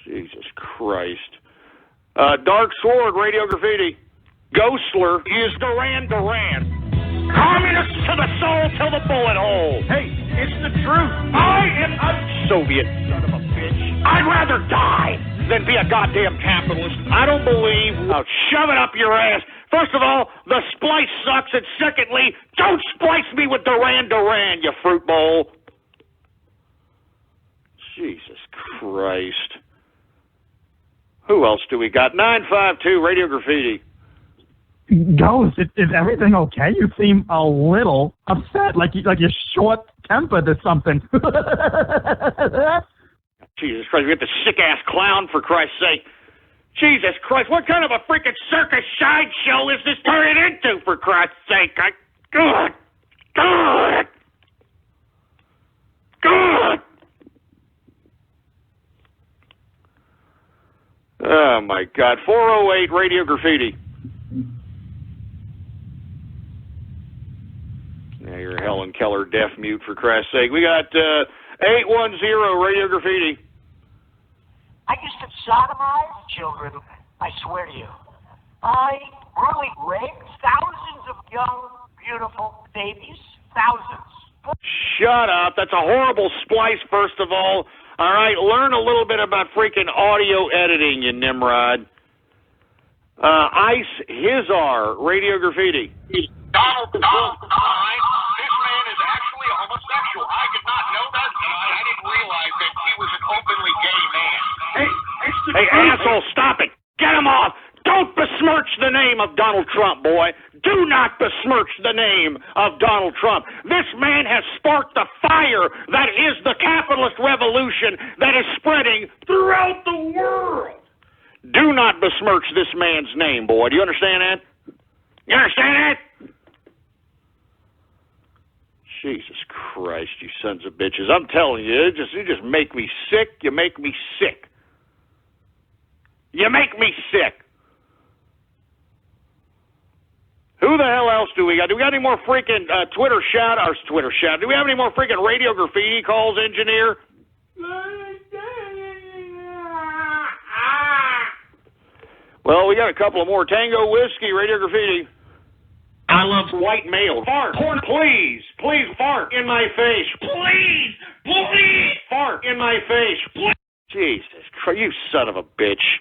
Jesus Christ. Dark Sword, Radio Graffiti. Ghostler is Duran Duran. Communist to the soul till the bullet hole. Hey, it's the truth. I am a Soviet son of a bitch. I'd rather die than be a goddamn capitalist. I don't believe. Now shove it up your ass. First of all, the splice sucks, and secondly, don't splice me with Duran Duran, you fruit bowl. Jesus Christ. Who else do we got? 952 Radio Graffiti. Ghost, is everything okay? You seem a little upset, like you're short-tempered or something. Jesus Christ, we got the sick-ass clown, for Christ's sake. Jesus Christ, what kind of a freaking circus sideshow is this turning into, for Christ's sake? God. Oh, my God. 408 Radio Graffiti. Yeah, you're Helen Keller deaf mute, for Christ's sake. We got 810 Radio Graffiti. I used to sodomize children, I swear to you. I really raped thousands of young, beautiful babies. Thousands. Shut up. That's a horrible splice, first of all. All right, learn a little bit about freaking audio editing, you Nimrod. Ice Hizar, Radio Graffiti. Donald Trump, this man is actually a homosexual. I did not know that. I didn't realize that he was an openly gay man. Hey, asshole, stop it. Get him off. Don't besmirch the name of Donald Trump, boy. Do not besmirch the name of Donald Trump. This man has sparked the fire that is the capitalist revolution that is spreading throughout the world. Do not besmirch this man's name, boy. Do you understand that? You understand that? Jesus Christ, you sons of bitches. I'm telling you, you just make me sick. You make me sick. You make me sick. Who the hell else do we got? Do we got any more freaking Twitter shout? Do we have any more freaking Radio Graffiti calls, engineer? Well, we got a couple of more. Tango Whiskey, Radio Graffiti. I love white male. Fart. Please fart in my face. Please fart in my face. Please. Jesus Christ, you son of a bitch.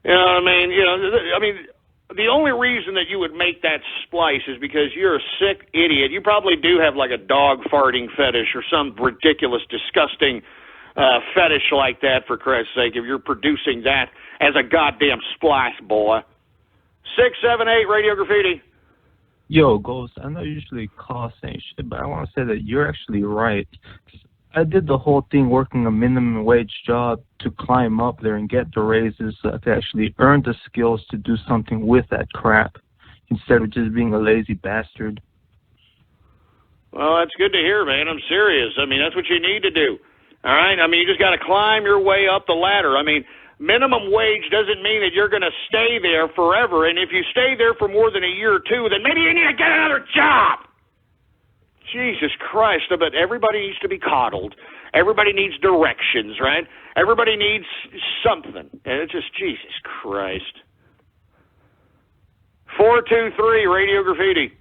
You know what I mean? The only reason that you would make that splice is because you're a sick idiot. You probably do have like a dog farting fetish or some ridiculous, disgusting fetish like that, for Christ's sake, if you're producing that as a goddamn splice, boy. 678 Radio Graffiti. Yo, Ghost, I know you usually call saying shit, but I want to say that you're actually right. I did the whole thing working a minimum wage job to climb up there and get the raises so I could actually earn the skills to do something with that crap instead of just being a lazy bastard. Well, that's good to hear, man. I'm serious. I mean, that's what you need to do. All right? I mean, you just got to climb your way up the ladder. I mean, minimum wage doesn't mean that you're going to stay there forever. And if you stay there for more than a year or two, then maybe you need to get another job. Jesus Christ, but everybody needs to be coddled. Everybody needs directions, right? Everybody needs something. And it's just, Jesus Christ. 423 Radio Graffiti.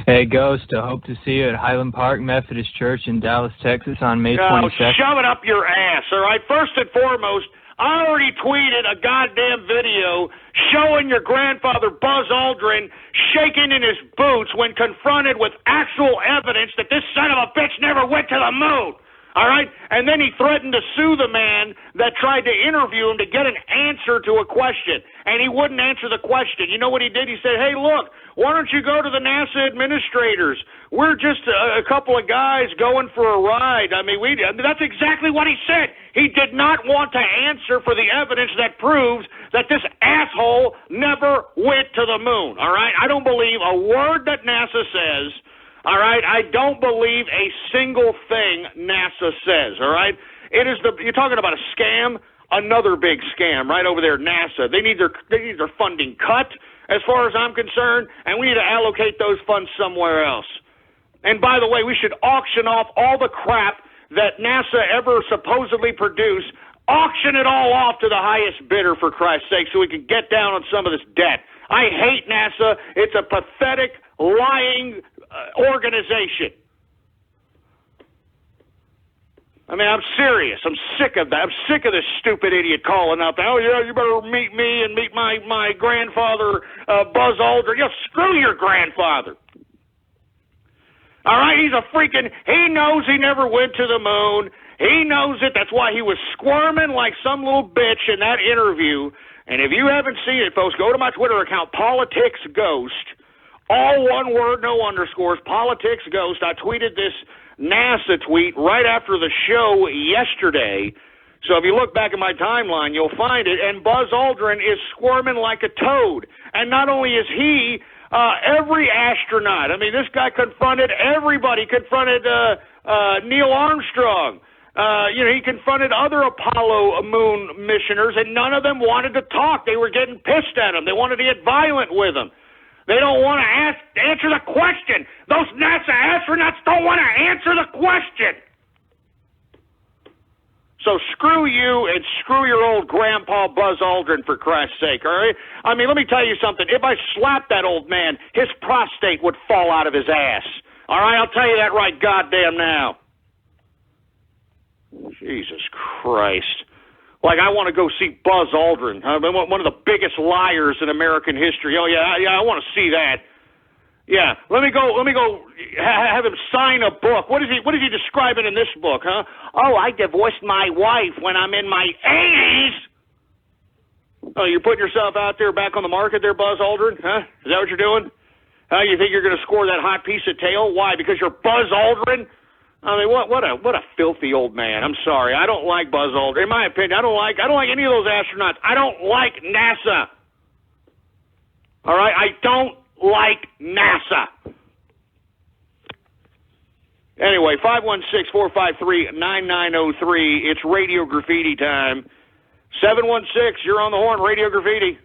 Hey, Ghost, I hope to see you at Highland Park Methodist Church in Dallas, Texas on May 22nd. Shove it up your ass, all right? First and foremost, I already tweeted a goddamn video showing your grandfather, Buzz Aldrin, shaking in his boots when confronted with actual evidence that this son of a bitch never went to the moon. All right? And then he threatened to sue the man that tried to interview him to get an answer to a question. And he wouldn't answer the question. You know what he did? He said, hey, look, why don't you go to the NASA administrators? We're just a couple of guys going for a ride. I mean, that's exactly what he said. He did not want to answer for the evidence that proves that this asshole never went to the moon. All right? I don't believe a word that NASA says. All right, I don't believe a single thing NASA says. All right, you're talking about a scam, another big scam right over there. NASA, they need their funding cut, as far as I'm concerned, and we need to allocate those funds somewhere else. And by the way, we should auction off all the crap that NASA ever supposedly produced. Auction it all off to the highest bidder, for Christ's sake, so we can get down on some of this debt. I hate NASA. It's a pathetic, lying organization. I mean, I'm serious. I'm sick of that. I'm sick of this stupid idiot calling up. Oh, yeah, you better meet me and meet my grandfather, Buzz Aldrin. Yeah, screw your grandfather. All right, he knows he never went to the moon. He knows it. That's why he was squirming like some little bitch in that interview. And if you haven't seen it, folks, go to my Twitter account, Politics Ghost. All one word, no underscores, Politics Ghost. I tweeted this NASA tweet right after the show yesterday. So if you look back at my timeline, you'll find it. And Buzz Aldrin is squirming like a toad. And not only is he, every astronaut. I mean, this guy confronted everybody. Confronted Neil Armstrong. He confronted other Apollo moon missioners, and none of them wanted to talk. They were getting pissed at him. They wanted to get violent with him. They don't want to answer the question. Those NASA astronauts don't want to answer the question. So screw you and screw your old grandpa Buzz Aldrin, for Christ's sake, all right? I mean, let me tell you something. If I slapped that old man, his prostate would fall out of his ass. All right, I'll tell you that right goddamn now. Jesus Christ. Like, I want to go see Buzz Aldrin, one of the biggest liars in American history. Oh, yeah, I want to see that. Yeah, let me go have him sign a book. What is he describing in this book, huh? Oh, I divorced my wife when I'm in my 80s. Oh, you're putting yourself out there back on the market there, Buzz Aldrin, huh? Is that what you're doing? You think you're going to score that hot piece of tail? Why? Because you're Buzz Aldrin? I mean, what a filthy old man. I'm sorry. I don't like Buzz Aldrin. In my opinion, I don't like any of those astronauts. I don't like NASA. All right? I don't like NASA. Anyway, 516-453-9903. It's Radio Graffiti time. 716, you're on the horn, Radio Graffiti.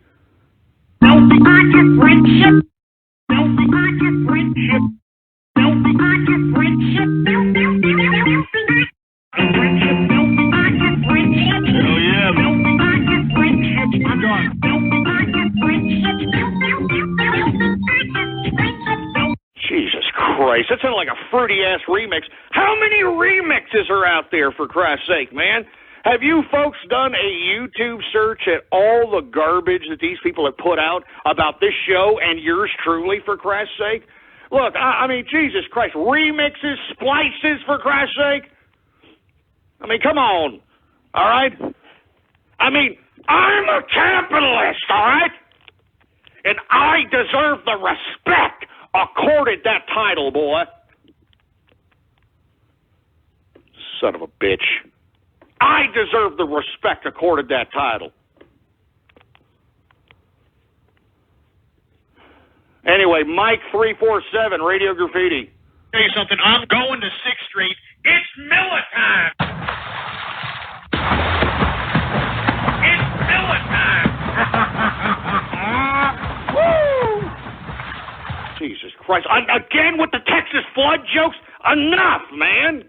Jesus Christ, that sounded like a fruity-ass remix. How many remixes are out there, for Christ's sake, man? Have you folks done a YouTube search at all the garbage that these people have put out about this show and yours truly, for Christ's sake? Look, I mean, Jesus Christ, remixes, splices, for Christ's sake? I mean, come on, all right? I mean, I'm a capitalist, all right? And I deserve the respect accorded that title, boy. Son of a bitch. I deserve the respect accorded that title. Anyway, Mike 347, Radio Graffiti. Tell you something, I'm going to 6th Street. It's Miller time. Christ. Again with the Texas flood jokes? Enough, man.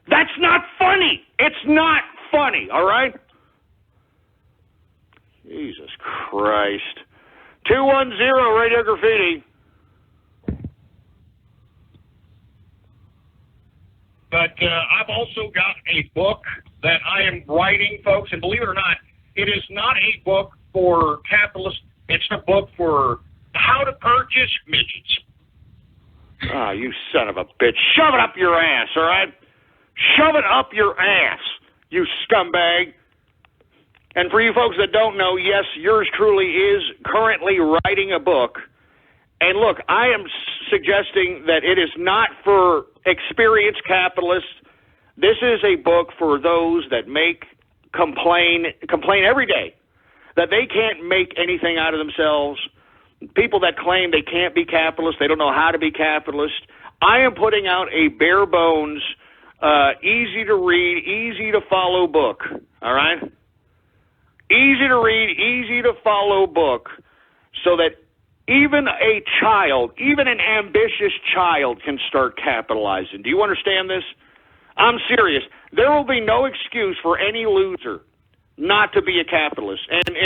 That's not funny. It's not funny, all right? Jesus Christ. 210 Radio Graffiti. But I've also got a book that I am writing, folks, and believe it or not, it is not a book for capitalists. It's a book for how to purchase midgets. Ah, you son of a bitch. Shove it up your ass, all right? Shove it up your ass, you scumbag. And for you folks that don't know, yes, yours truly is currently writing a book. And look, I am suggesting that it is not for experienced capitalists. This is a book for those that complain every day that they can't make anything out of themselves. People that claim they can't be capitalists, they don't know how to be capitalist. I am putting out a bare bones, easy to read, easy to follow book. All right? Easy to read, easy to follow book so that even a child, even an ambitious child can start capitalizing. Do you understand this? I'm serious. There will be no excuse for any loser not to be a capitalist. And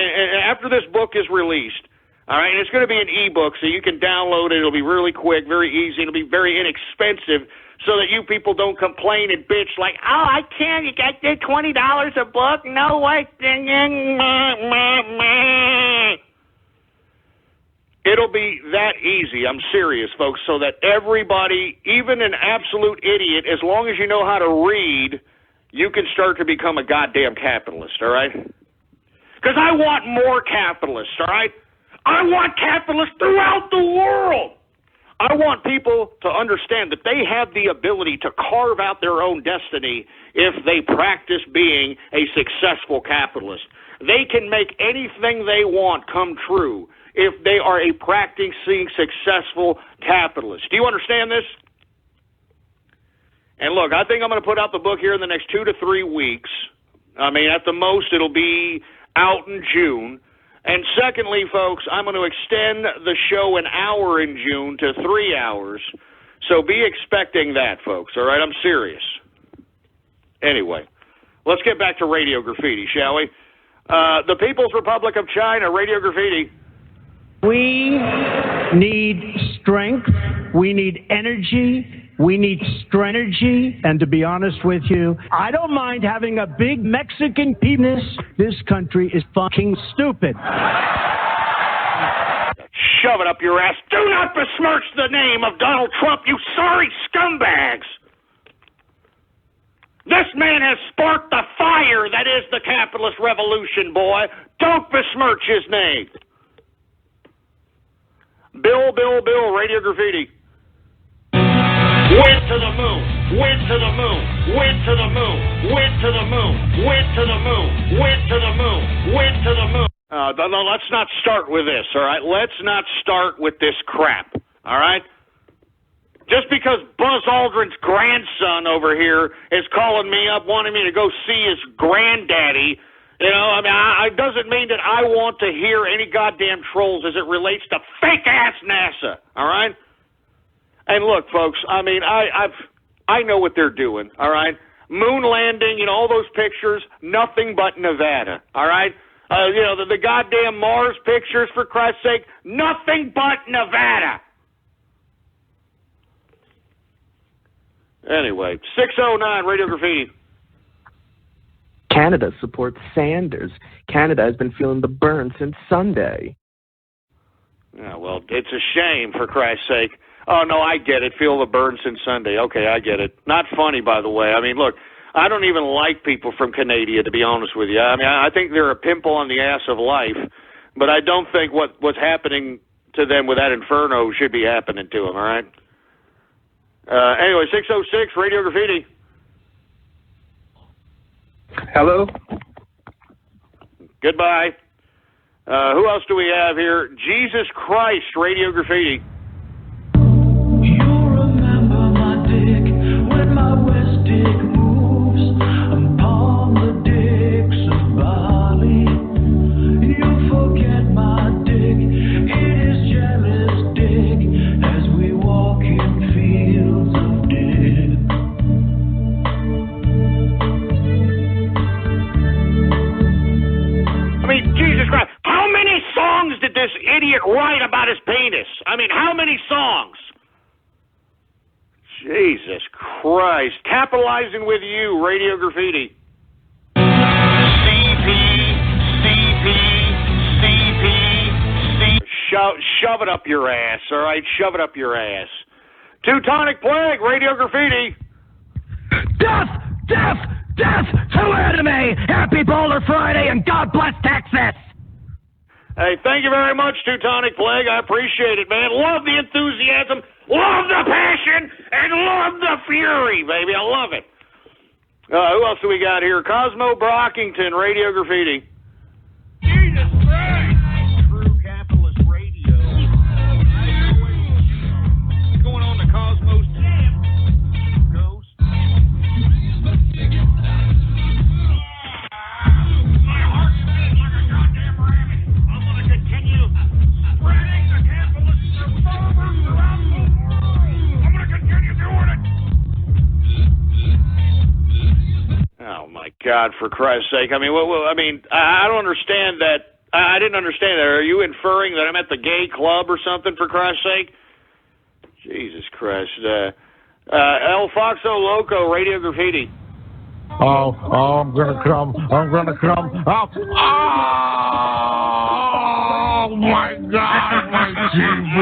after this book is released, all right, and it's going to be an ebook, so you can download it. It'll be really quick, very easy. It'll be very inexpensive so that you people don't complain and bitch like, oh, I can't. You got $20 a book? No way. It'll be that easy. I'm serious, folks, so that everybody, even an absolute idiot, as long as you know how to read, you can start to become a goddamn capitalist, all right? Because I want more capitalists, all right? I want capitalists throughout the world. I want people to understand that they have the ability to carve out their own destiny if they practice being a successful capitalist. They can make anything they want come true if they are a practicing successful capitalist. Do you understand this? And look, I think I'm going to put out the book here in the next 2 to 3 weeks. I mean, at the most, it'll be out in June. And secondly, folks, I'm going to extend the show an hour in June to 3 hours. So be expecting that, folks, all right? I'm serious. Anyway, let's get back to Radio Graffiti, shall we? The People's Republic of China, Radio Graffiti. We need strength. We need energy. We need strategy. And to be honest with you, I don't mind having a big Mexican penis. This country is fucking stupid. Shove it up your ass. Do not besmirch the name of Donald Trump, you sorry scumbags. This man has sparked the fire that is the capitalist revolution, boy. Don't besmirch his name. Bill, Radio Graffiti. Went to the moon, went to the moon, went to the moon, went to the moon, went to the moon, went to the moon, went to the moon. No, let's not start with this, all right? Let's not start with this crap, all right? Just because Buzz Aldrin's grandson over here is calling me up wanting me to go see his granddaddy, you know, I mean, it doesn't mean that I want to hear any goddamn trolls as it relates to fake-ass NASA, all right? And look, folks, I mean, I know what they're doing, all right? Moon landing, you know, all those pictures, nothing but Nevada, all right? You know, the goddamn Mars pictures, for Christ's sake, nothing but Nevada. Anyway, 609 Radio Graffiti. Canada supports Sanders. Canada has been feeling the burn since Sunday. Yeah, well, it's a shame, for Christ's sake. Oh, no, I get it. Feel the burn since Sunday. Okay, I get it. Not funny, by the way. I mean, look, I don't even like people from Canada, to be honest with you. I mean, I think they're a pimple on the ass of life, but I don't think what's happening to them with that inferno should be happening to them, all right? Anyway, 606, Radio Graffiti. Hello? Goodbye. Who else do we have here? Jesus Christ, Radio Graffiti. As we many songs? Jesus Christ. Capitalizing with you, Radio Graffiti. Shove it up your ass, all right? Shove it up your ass. Teutonic Plague, Radio Graffiti. Death! Death! Death to enemy! Happy Boulder Friday and God bless Texas! Hey, thank you very much, Teutonic Plague. I appreciate it, man. Love the enthusiasm, love the passion, and love the fury, baby. I love it. Who else do we got here? Cosmo Brockington, Radio Graffiti. Jesus Christ! True Capitalist Radio. What's going on the Cosmos? Ghost. My heart's beating like a goddamn rabbit. I'm going to continue spreading the capitalist reformers around the world. I'm going to continue doing it. Oh my God! For Christ's sake! I mean, I don't understand that. I didn't understand that. Are you inferring that I'm at the gay club or something? For Christ's sake! Jesus Christ! El Foxo Loco, Radio Graffiti. Oh, I'm gonna come. Oh, my God, my TV.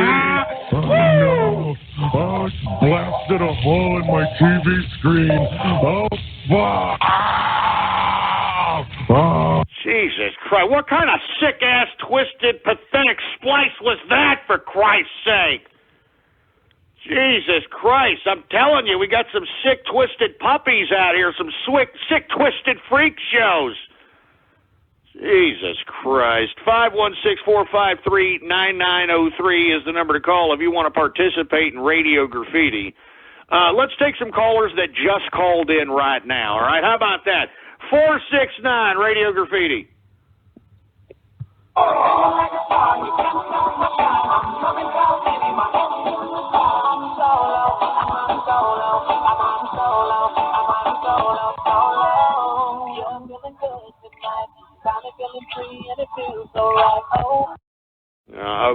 Oh, no. Oh, it's blasted a hole in my TV screen. Oh, fuck. Oh. Jesus Christ. What kind of sick-ass, twisted, pathetic splice was that, for Christ's sake? Jesus Christ. I'm telling you, we got some sick, twisted puppies out here, some sick, twisted freak shows. Jesus Christ. 516-453-9903 is the number to call if you want to participate in Radio Graffiti. Let's take some callers that just called in right now, all right? How about that? 469 Radio Graffiti.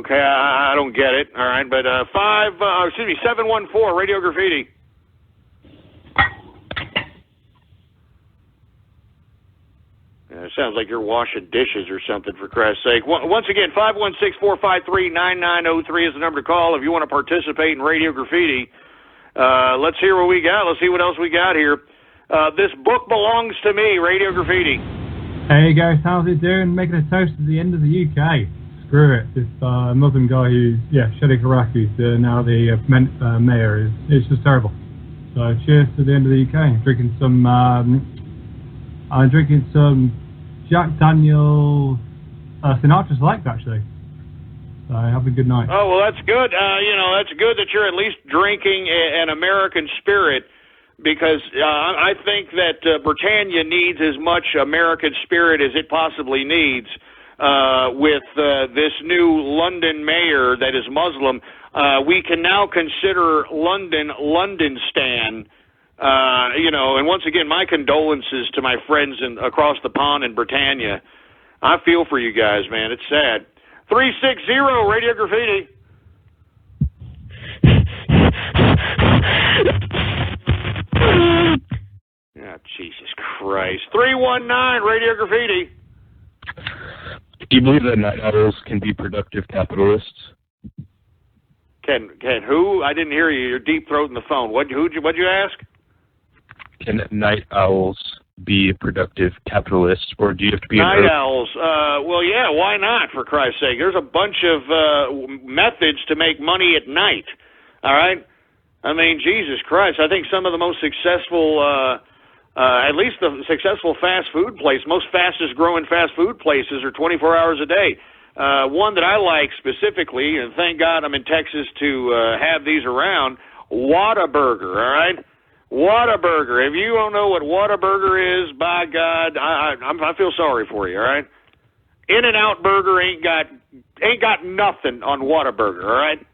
Okay, I don't get it. All right, but 714 Radio Graffiti. It sounds like you're washing dishes or something, for Christ's sake. Once again, 516-453-9903 is the number to call if you want to participate in Radio Graffiti. Let's hear what we got. Let's see what else we got here. This book belongs to me, Radio Graffiti. Hey guys, how's it doing? Making a toast to the end of the UK. Screw it. This Muslim guy who's, Shadi Karaku's now the mayor. It's just terrible. So cheers to the end of the UK. I'm drinking some Jack Daniel's Sinatra Select, actually. So have a good night. Oh, well, that's good. That's good that you're at least drinking an American spirit, because I think that Britannia needs as much American spirit as it possibly needs with this new London mayor that is Muslim. We can now consider London-stan. And once again, my condolences to my friends across the pond in Britannia. I feel for you guys, man. It's sad. 360 Radio Graffiti. Oh, Jesus Christ. 319 Radio Graffiti. Do you believe that night owls can be productive capitalists? Can who? I didn't hear you. You're deep-throating the phone. What'd you ask? Can night owls be productive capitalists, or do you have to be night owls? Well, yeah, why not, for Christ's sake? There's a bunch of methods to make money at night, all right? I mean, Jesus Christ, I think some of the most successful, at least the successful fast food place, most fastest growing fast food places are 24 hours a day. One that I like specifically, and thank God I'm in Texas to have these around, Whataburger, all right? Whataburger. If you don't know what Whataburger is, by God, I feel sorry for you, all right? In-N-Out Burger ain't got nothing on Whataburger, all right?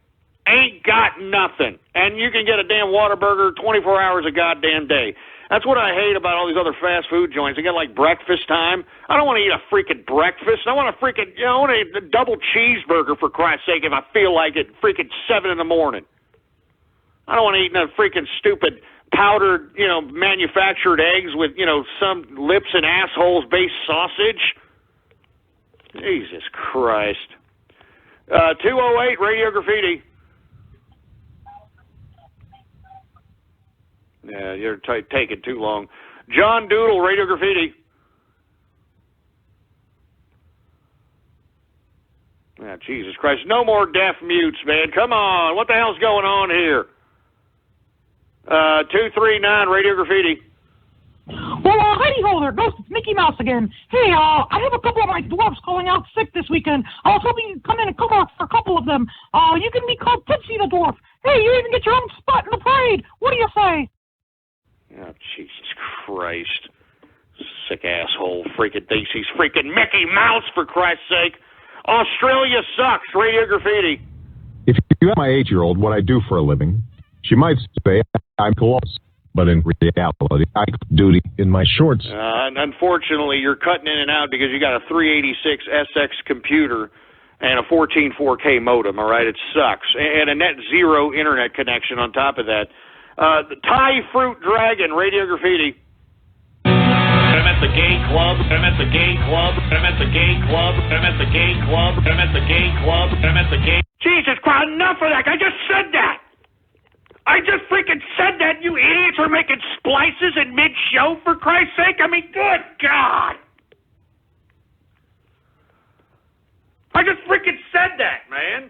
Ain't got nothing. And you can get a damn Whataburger 24 hours a goddamn day. That's what I hate about all these other fast food joints. They got like breakfast time. I don't want to eat a freaking breakfast. I want to freaking, I want to eat a double cheeseburger, for Christ's sake, if I feel like it, freaking 7 in the morning. I don't want to eat no freaking stupid powdered, manufactured eggs with, some lips and assholes based sausage. Jesus Christ. 208 Radio Graffiti. Yeah, you're taking too long. John Doodle, Radio Graffiti. Yeah, Jesus Christ. No more deaf mutes, man. Come on. What the hell's going on here? 239, Radio Graffiti. Well, heidi ho there, Ghost. It's Mickey Mouse again. Hey, I have a couple of my dwarfs calling out sick this weekend. I was hoping you'd come in and cover for a couple of them. You can be called Tipsy the Dwarf. Hey, you even get your own spot in the parade. What do you say? Oh, Jesus Christ. Sick asshole freaking thinks he's freaking Mickey Mouse, for Christ's sake. Australia sucks, Radio Graffiti. If you ask my 8-year-old what I do for a living, she might say I'm close. But in reality, I do duty in my shorts. Unfortunately, you're cutting in and out because you got a 386 SX computer and a 14 4K modem, all right? It sucks. And a net zero internet connection on top of that. The Thai Fruit Dragon, Radio Graffiti. I'm at the gay club. I'm at the gay club. I'm at the gay club. I'm at the gay club. I'm at the gay club. I'm at the gay. Jesus Christ, enough of that. I just said that. I just freaking said that. You idiots are making splices in mid-show, for Christ's sake. I mean, good God. I just freaking said that, man.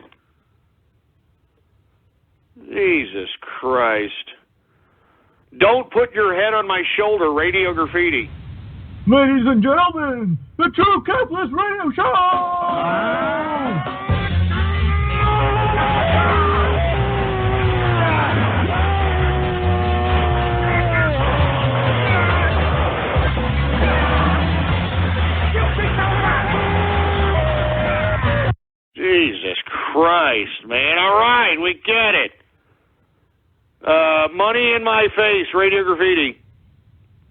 Jesus Christ. Don't put your head on my shoulder, Radio Graffiti. Ladies and gentlemen, the True Capitalist Radio Show! Jesus Christ, man. All right, we get it. Money in my face, Radio Graffiti.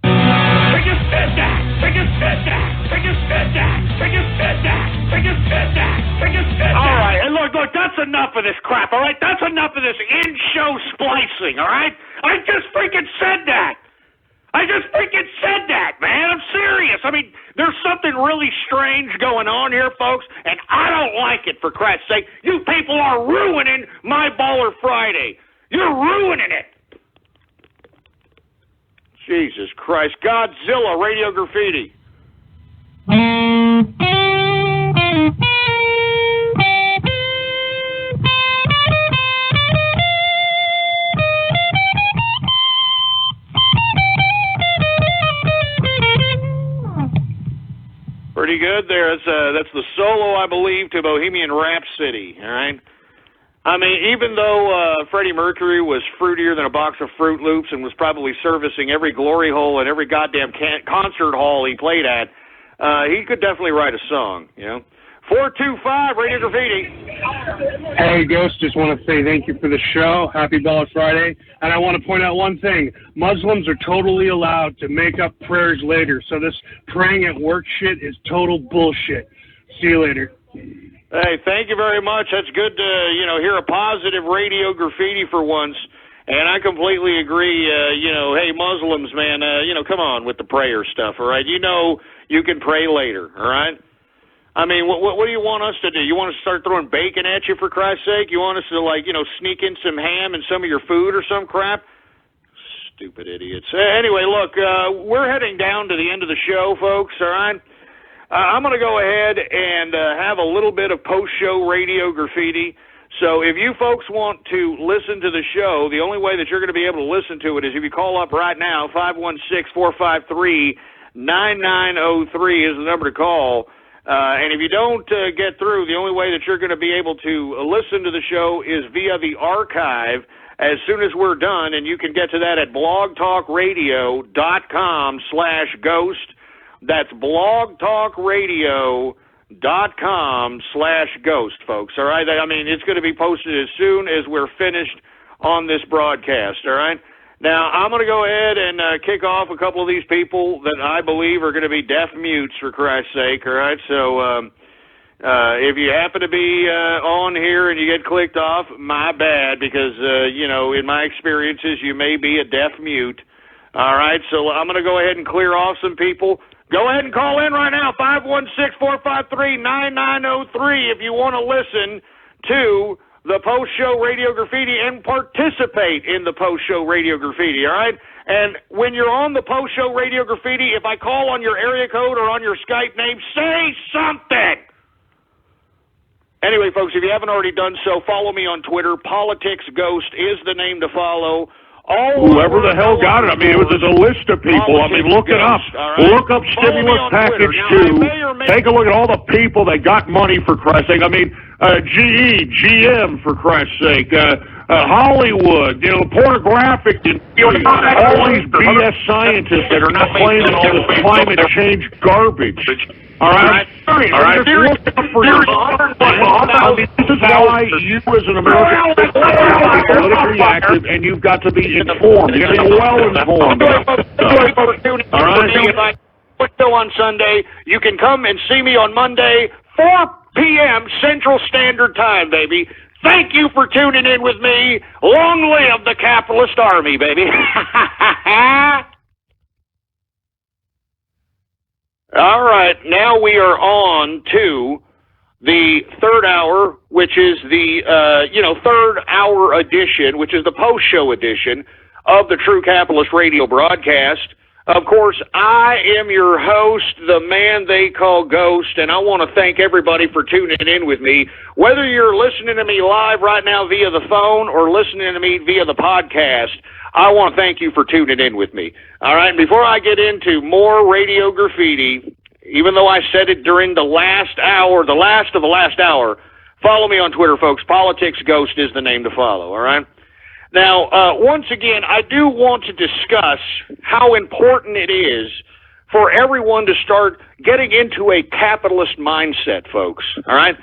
I just said that. I just said that. I just said that. I just said that. I just said that. I just said that. All right, and look, that's enough of this crap, all right? That's enough of this in-show splicing, all right? I just freaking said that. I just freaking said that, man. I'm serious. I mean, there's something really strange going on here, folks, and I don't like it, for Christ's sake. You people are ruining my Baller Friday. You're ruining it. Jesus Christ. Godzilla, Radio Graffiti. Pretty good there. That's the solo, I believe, to Bohemian Rhapsody, all right? I mean, even though Freddie Mercury was fruitier than a box of Fruit Loops and was probably servicing every glory hole and every goddamn concert hall he played at, he could definitely write a song, 425, Radio Graffiti. Hey, Ghost, just want to say thank you for the show. Happy Baller Friday. And I want to point out one thing. Muslims are totally allowed to make up prayers later, so this praying at work shit is total bullshit. See you later. Hey, thank you very much. That's good to, hear a positive Radio Graffiti for once. And I completely agree, hey, Muslims, man, come on with the prayer stuff, all right? You can pray later, all right? I mean, what do you want us to do? You want us to start throwing bacon at you, for Christ's sake? You want us to, sneak in some ham and some of your food or some crap? Stupid idiots. Anyway, look, we're heading down to the end of the show, folks, all right? I'm going to go ahead and have a little bit of post-show Radio Graffiti. So if you folks want to listen to the show, the only way that you're going to be able to listen to it is if you call up right now, 516-453-9903 is the number to call. And if you don't get through, the only way that you're going to be able to listen to the show is via the archive as soon as we're done, and you can get to that at blogtalkradio.com/ghost. That's blogtalkradio.com/ghost, folks, all right? I mean, it's going to be posted as soon as we're finished on this broadcast, all right? Now, I'm going to go ahead and kick off a couple of these people that I believe are going to be deaf mutes, for Christ's sake, all right? So if you happen to be on here and you get clicked off, my bad, because, in my experiences, you may be a deaf mute. All right, so I'm going to go ahead and clear off some people. Go ahead and call in right now, 516-453-9903, if you want to listen to the post-show Radio Graffiti and participate in the post-show Radio Graffiti, all right? And when you're on the post-show Radio Graffiti, if I call on your area code or on your Skype name, say something! Anyway, folks, if you haven't already done so, follow me on Twitter. Politics Ghost is the name to follow. Whoever the hell got it. I mean, it was a list of people. I mean, look it up. Right. Look up stimulus package 2. Take a look at all the people that got money, for Christ's sake. I mean, GE, GM, for Christ's sake, Hollywood, pornographic, all these BS scientists that are not claiming all this climate change garbage. All right? All right. Look up for yourself. This is why you, as an American, have to be politically active, and you've got to be informed. You've got to be well informed. All right? Show on Sunday. You can come and see me on Monday, 4 p.m. Central Standard Time, baby. Thank you for tuning in with me. Long live the capitalist army, baby. All right, now we are on to the third hour, which is the, third hour edition, which is the post-show edition of the True Capitalist Radio broadcast. Of course, I am your host, the man they call Ghost, and I want to thank everybody for tuning in with me. Whether you're listening to me live right now via the phone or listening to me via the podcast, I want to thank you for tuning in with me. All right, before I get into more Radio Graffiti, even though I said it during the last hour, the last of the last hour, follow me on Twitter, folks. Politics Ghost is the name to follow, all right? Now, once again, I do want to discuss how important it is for everyone to start getting into a capitalist mindset, folks, all right?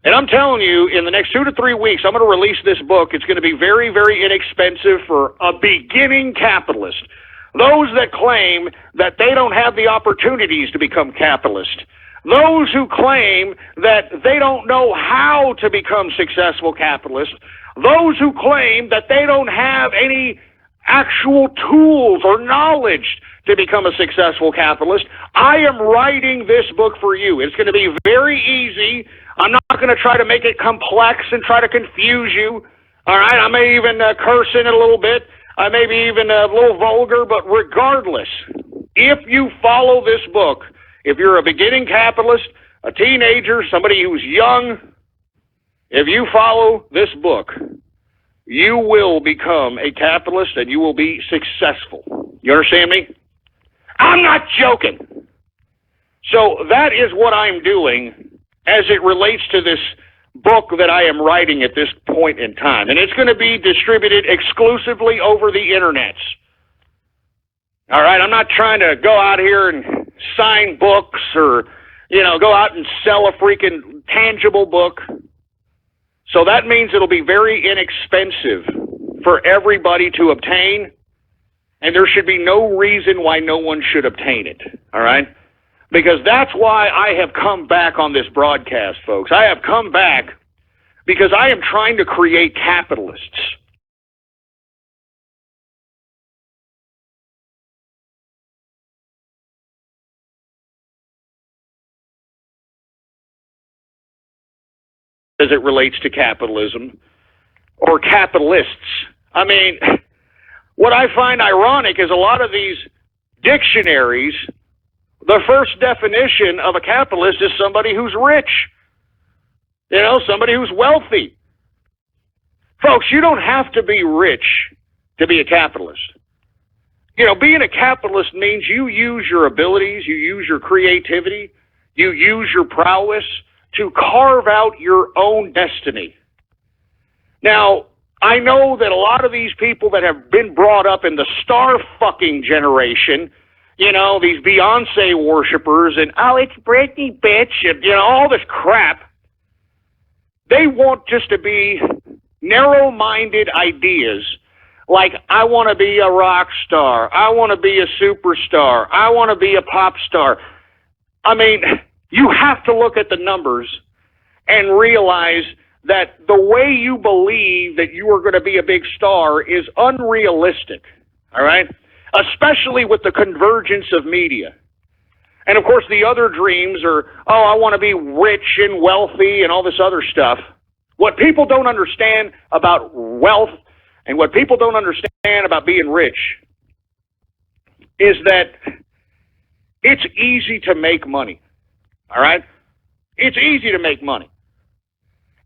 And I'm telling you, in the next 2 to 3 weeks, I'm going to release this book. It's going to be very, very inexpensive for a beginning capitalist. Those that claim that they don't have the opportunities to become capitalist. Those who claim that they don't know how to become successful capitalists. Those who claim that they don't have any actual tools or knowledge to become a successful capitalist. I am writing this book for you. It's going to be very easy. I'm not going to try to make it complex and try to confuse you. All right, I may even curse in it a little bit. I may be even a little vulgar, but regardless, if you follow this book, if you're a beginning capitalist, a teenager, somebody who's young, if you follow this book, you will become a capitalist and you will be successful. You understand me? I'm not joking. So that is what I'm doing as it relates to this book that I am writing at this point in time. And it's going to be distributed exclusively over the internets. All right, I'm not trying to go out here and sign books or, go out and sell a freaking tangible book. So that means it'll be very inexpensive for everybody to obtain, and there should be no reason why no one should obtain it, all right? Because that's why I have come back on this broadcast, folks. I have come back because I am trying to create capitalists. As it relates to capitalism or capitalists. I mean, what I find ironic is a lot of these dictionaries, the first definition of a capitalist is somebody who's rich. Somebody who's wealthy. Folks, you don't have to be rich to be a capitalist. Being a capitalist means you use your abilities, you use your creativity, you use your prowess to carve out your own destiny. Now, I know that a lot of these people that have been brought up in the star-fucking generation, these Beyonce worshipers and, oh, it's Britney, bitch, and, all this crap, they want just to be narrow-minded ideas Like, I want to be a rock star. I want to be a superstar. I want to be a pop star. I mean, you have to look at the numbers and realize that the way you believe that you are going to be a big star is unrealistic, all right? Especially with the convergence of media. And, of course, the other dreams are, oh, I want to be rich and wealthy and all this other stuff. What people don't understand about wealth and what people don't understand about being rich is that it's easy to make money, all right? It's easy to make money.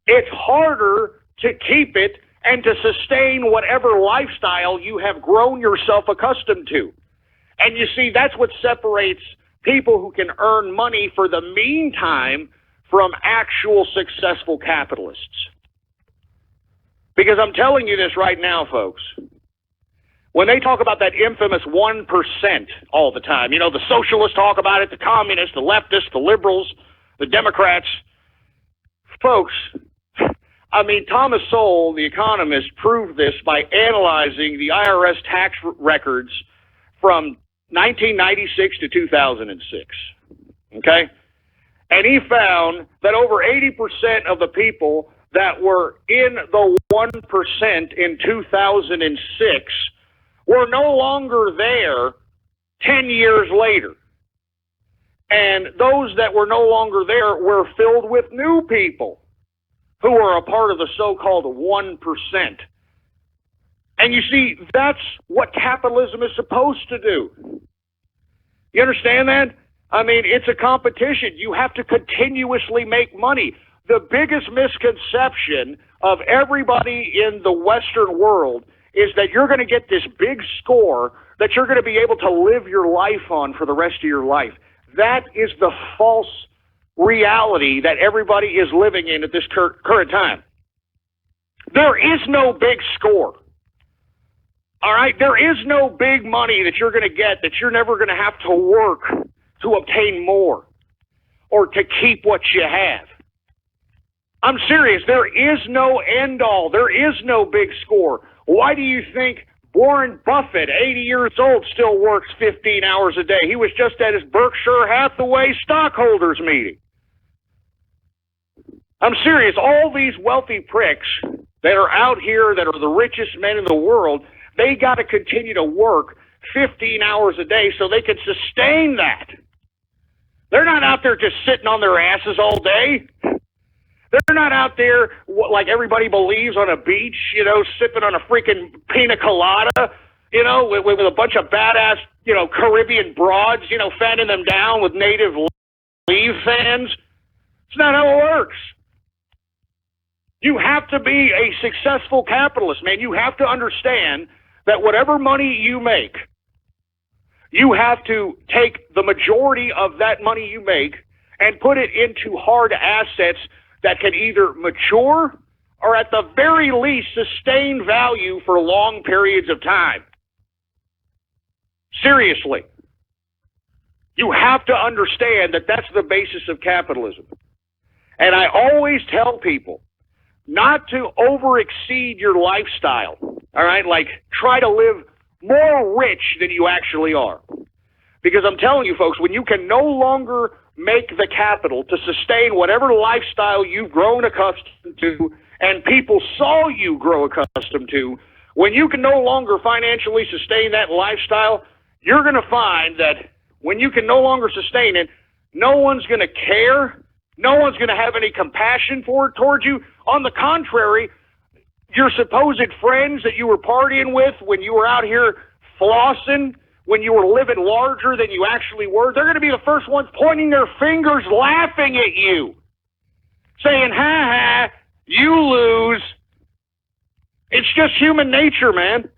It's harder to keep it and to sustain whatever lifestyle you have grown yourself accustomed to. And you see, that's what separates people who can earn money for the meantime from actual successful capitalists. Because I'm telling you this right now, folks. When they talk about that infamous 1% all the time, you know, the socialists talk about it, the communists, the leftists, the liberals, the Democrats. Folks, I mean, Thomas Sowell, the economist, proved this by analyzing the IRS tax records from 1996 to 2006, okay? And he found that over 80% of the people that were in the 1% in 2006 were no longer there 10 years later. And those that were no longer there were filled with new people who are a part of the so-called 1%. And you see, that's what capitalism is supposed to do. You understand that? I mean, it's a competition. You have to continuously make money. The biggest misconception of everybody in the Western world is that you're going to get this big score that you're going to be able to live your life on for the rest of your life. That is the false reality that everybody is living in at this current time. There is no big score. All right? There is no big money that you're going to get that you're never going to have to work to obtain more or to keep what you have. I'm serious. There is no end all. There is no big score. Why do you think Warren Buffett, 80 years old, still works 15 hours a day? He was just at his Berkshire Hathaway stockholders meeting. I'm serious. All these wealthy pricks that are out here that are the richest men in the world, they got to continue to work 15 hours a day so they can sustain that. They're not out there just sitting on their asses all day. They're not out there like everybody believes on a beach, you know, sipping on a freaking pina colada, you know, with a bunch of badass, you know, Caribbean broads, you know, fanning them down with native leaf fans. It's not how it works. You have to be a successful capitalist, man. You have to understand that whatever money you make, you have to take the majority of that money you make and put it into hard assets that can either mature or at the very least sustain value for long periods of time. Seriously. You have to understand that that's the basis of capitalism. And I always tell people not to overexceed your lifestyle, all right? Like, try to live more rich than you actually are. Because I'm telling you, folks, when you can no longer make the capital to sustain whatever lifestyle you've grown accustomed to and people saw you grow accustomed to, when you can no longer financially sustain that lifestyle, you're going to find that when you can no longer sustain it, no one's going to care. No one's going to have any compassion towards you. On the contrary, your supposed friends that you were partying with when you were out here flossing, when you were living larger than you actually were, they're going to be the first ones pointing their fingers, laughing at you, saying, ha ha, you lose. It's just human nature, man.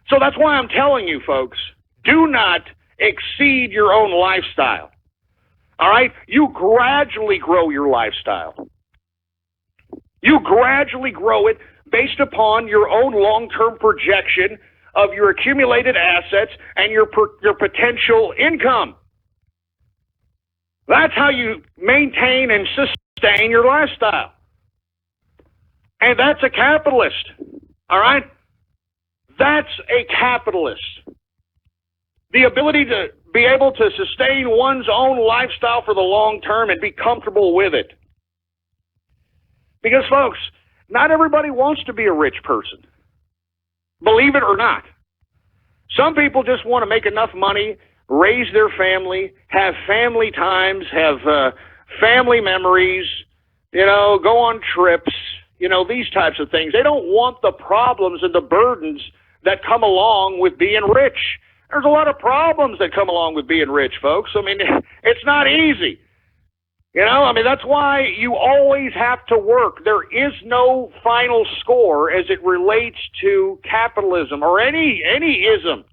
So that's why I'm telling you, folks, do not exceed your own lifestyle. All right? You gradually grow your lifestyle. You gradually grow it based upon your own long-term projection of your accumulated assets and your potential income. That's how you maintain and sustain your lifestyle. And that's a capitalist. All right? That's a capitalist. The ability to be able to sustain one's own lifestyle for the long term and be comfortable with it. Because, folks, not everybody wants to be a rich person. Believe it or not. Some people just want to make enough money, raise their family, have family times, have family memories, go on trips, these types of things. They don't want the problems and the burdens that come along with being rich. There's a lot of problems that come along with being rich, folks. I mean, it's not easy. That's why you always have to work. There is no final score as it relates to capitalism or any ism.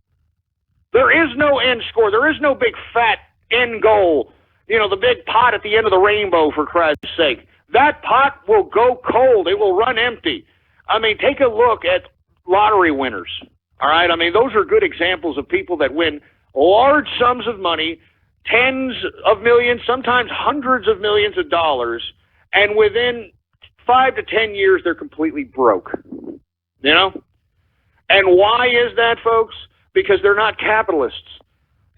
There is no end score. There is no big fat end goal. The big pot at the end of the rainbow, for Christ's sake. That pot will go cold. It will run empty. Take a look at lottery winners. All right? Those are good examples of people that win large sums of money, tens of millions, sometimes hundreds of millions of dollars, and within 5 to 10 years, they're completely broke. And why is that, folks? Because they're not capitalists.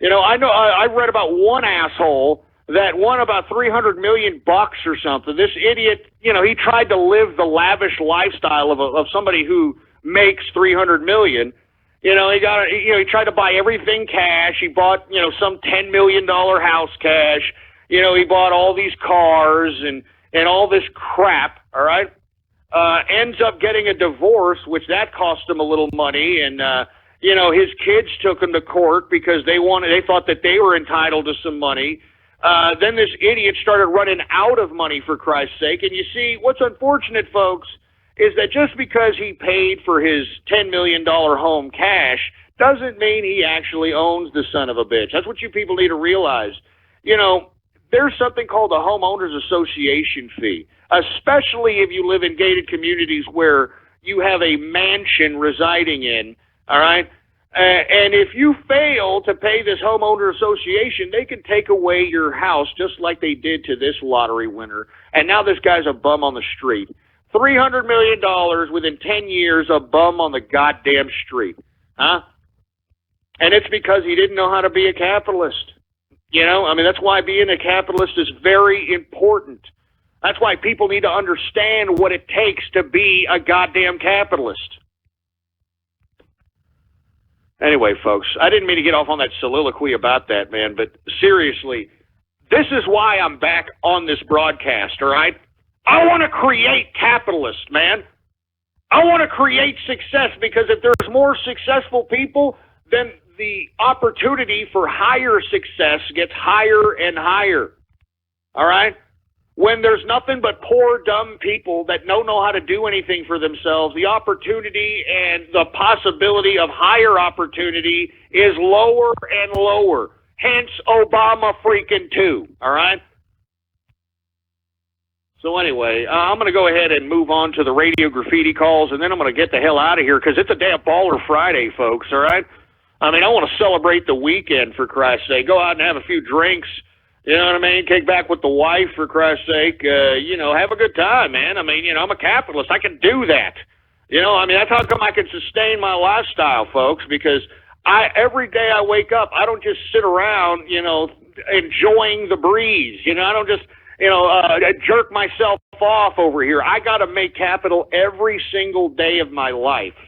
I read about one asshole that won about $300 million or something. This idiot, he tried to live the lavish lifestyle of somebody who makes $300 million. He tried to buy everything cash. He bought, some $10 million house cash. He bought all these cars and all this crap, all right? Ends up getting a divorce, which that cost him a little money, and, his kids took him to court because they thought that they were entitled to some money. Then this idiot started running out of money, for Christ's sake. And you see, what's unfortunate, folks, is that just because he paid for his $10 million home cash doesn't mean he actually owns the son of a bitch. That's what you people need to realize. There's something called a homeowners association fee, especially if you live in gated communities where you have a mansion residing in, all right? And if you fail to pay this homeowner association, they can take away your house just like they did to this lottery winner. And now this guy's a bum on the street. $300 million within 10 years, a bum on the goddamn street. Huh? And it's because he didn't know how to be a capitalist. That's why being a capitalist is very important. That's why people need to understand what it takes to be a goddamn capitalist. Anyway, folks, I didn't mean to get off on that soliloquy about that, man, but seriously, this is why I'm back on this broadcast, all right? I want to create capitalists, man. I want to create success, because if there's more successful people, then the opportunity for higher success gets higher and higher, all right? When there's nothing but poor, dumb people that don't know how to do anything for themselves, the opportunity and the possibility of higher opportunity is lower and lower. Hence, Obama freaking too, all right? So anyway, I'm going to go ahead and move on to the radio graffiti calls, and then I'm going to get the hell out of here, because it's a damn baller Friday, folks, all right? I want to celebrate the weekend, for Christ's sake. Go out and have a few drinks. You know what I mean? Kick back with the wife, for Christ's sake. Have a good time, man. I'm a capitalist. I can do that. That's how come I can sustain my lifestyle, folks, because every day I wake up, I don't just sit around, enjoying the breeze. I don't just, jerk myself off over here. I got to make capital every single day of my life.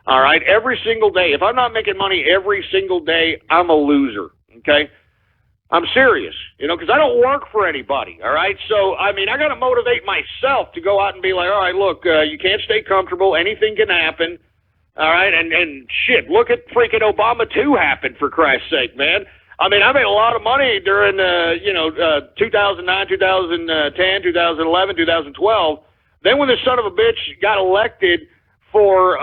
All right? Every single day. If I'm not making money every single day, I'm a loser. Okay? I'm serious, because I don't work for anybody, all right? So, I got to motivate myself to go out and be like, all right, look, you can't stay comfortable. Anything can happen, all right? And shit, look at freaking Obama 2 happen, for Christ's sake, man. I made a lot of money during, 2009, 2010, 2011, 2012. Then when this son of a bitch got elected for,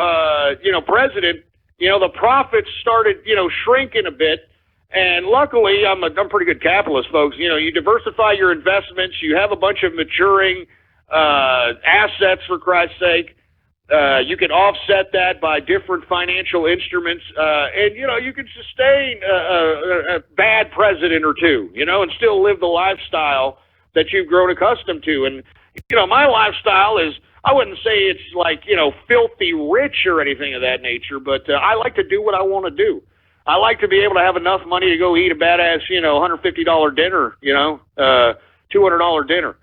president, the profits started, shrinking a bit. And luckily, I'm a pretty good capitalist, folks. You diversify your investments. You have a bunch of maturing assets, for Christ's sake. You can offset that by different financial instruments. And you can sustain a bad president or two, and still live the lifestyle that you've grown accustomed to. And, my lifestyle is I wouldn't say it's like, filthy rich or anything of that nature, but I like to do what I want to do. I like to be able to have enough money to go eat a badass, $150 dinner, $200 dinner.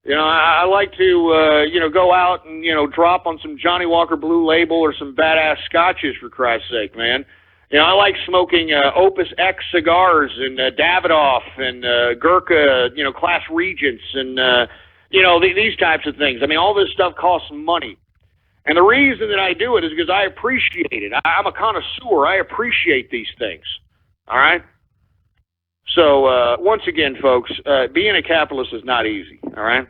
I like to, go out and, drop on some Johnny Walker Blue Label or some badass scotches, for Christ's sake, man. I like smoking Opus X cigars and Davidoff and Gurkha, Class Regents and, these types of things. I mean, all this stuff costs money. And the reason that I do it is because I appreciate it. I'm a connoisseur. I appreciate these things. All right? So, once again, folks, being a capitalist is not easy. All right?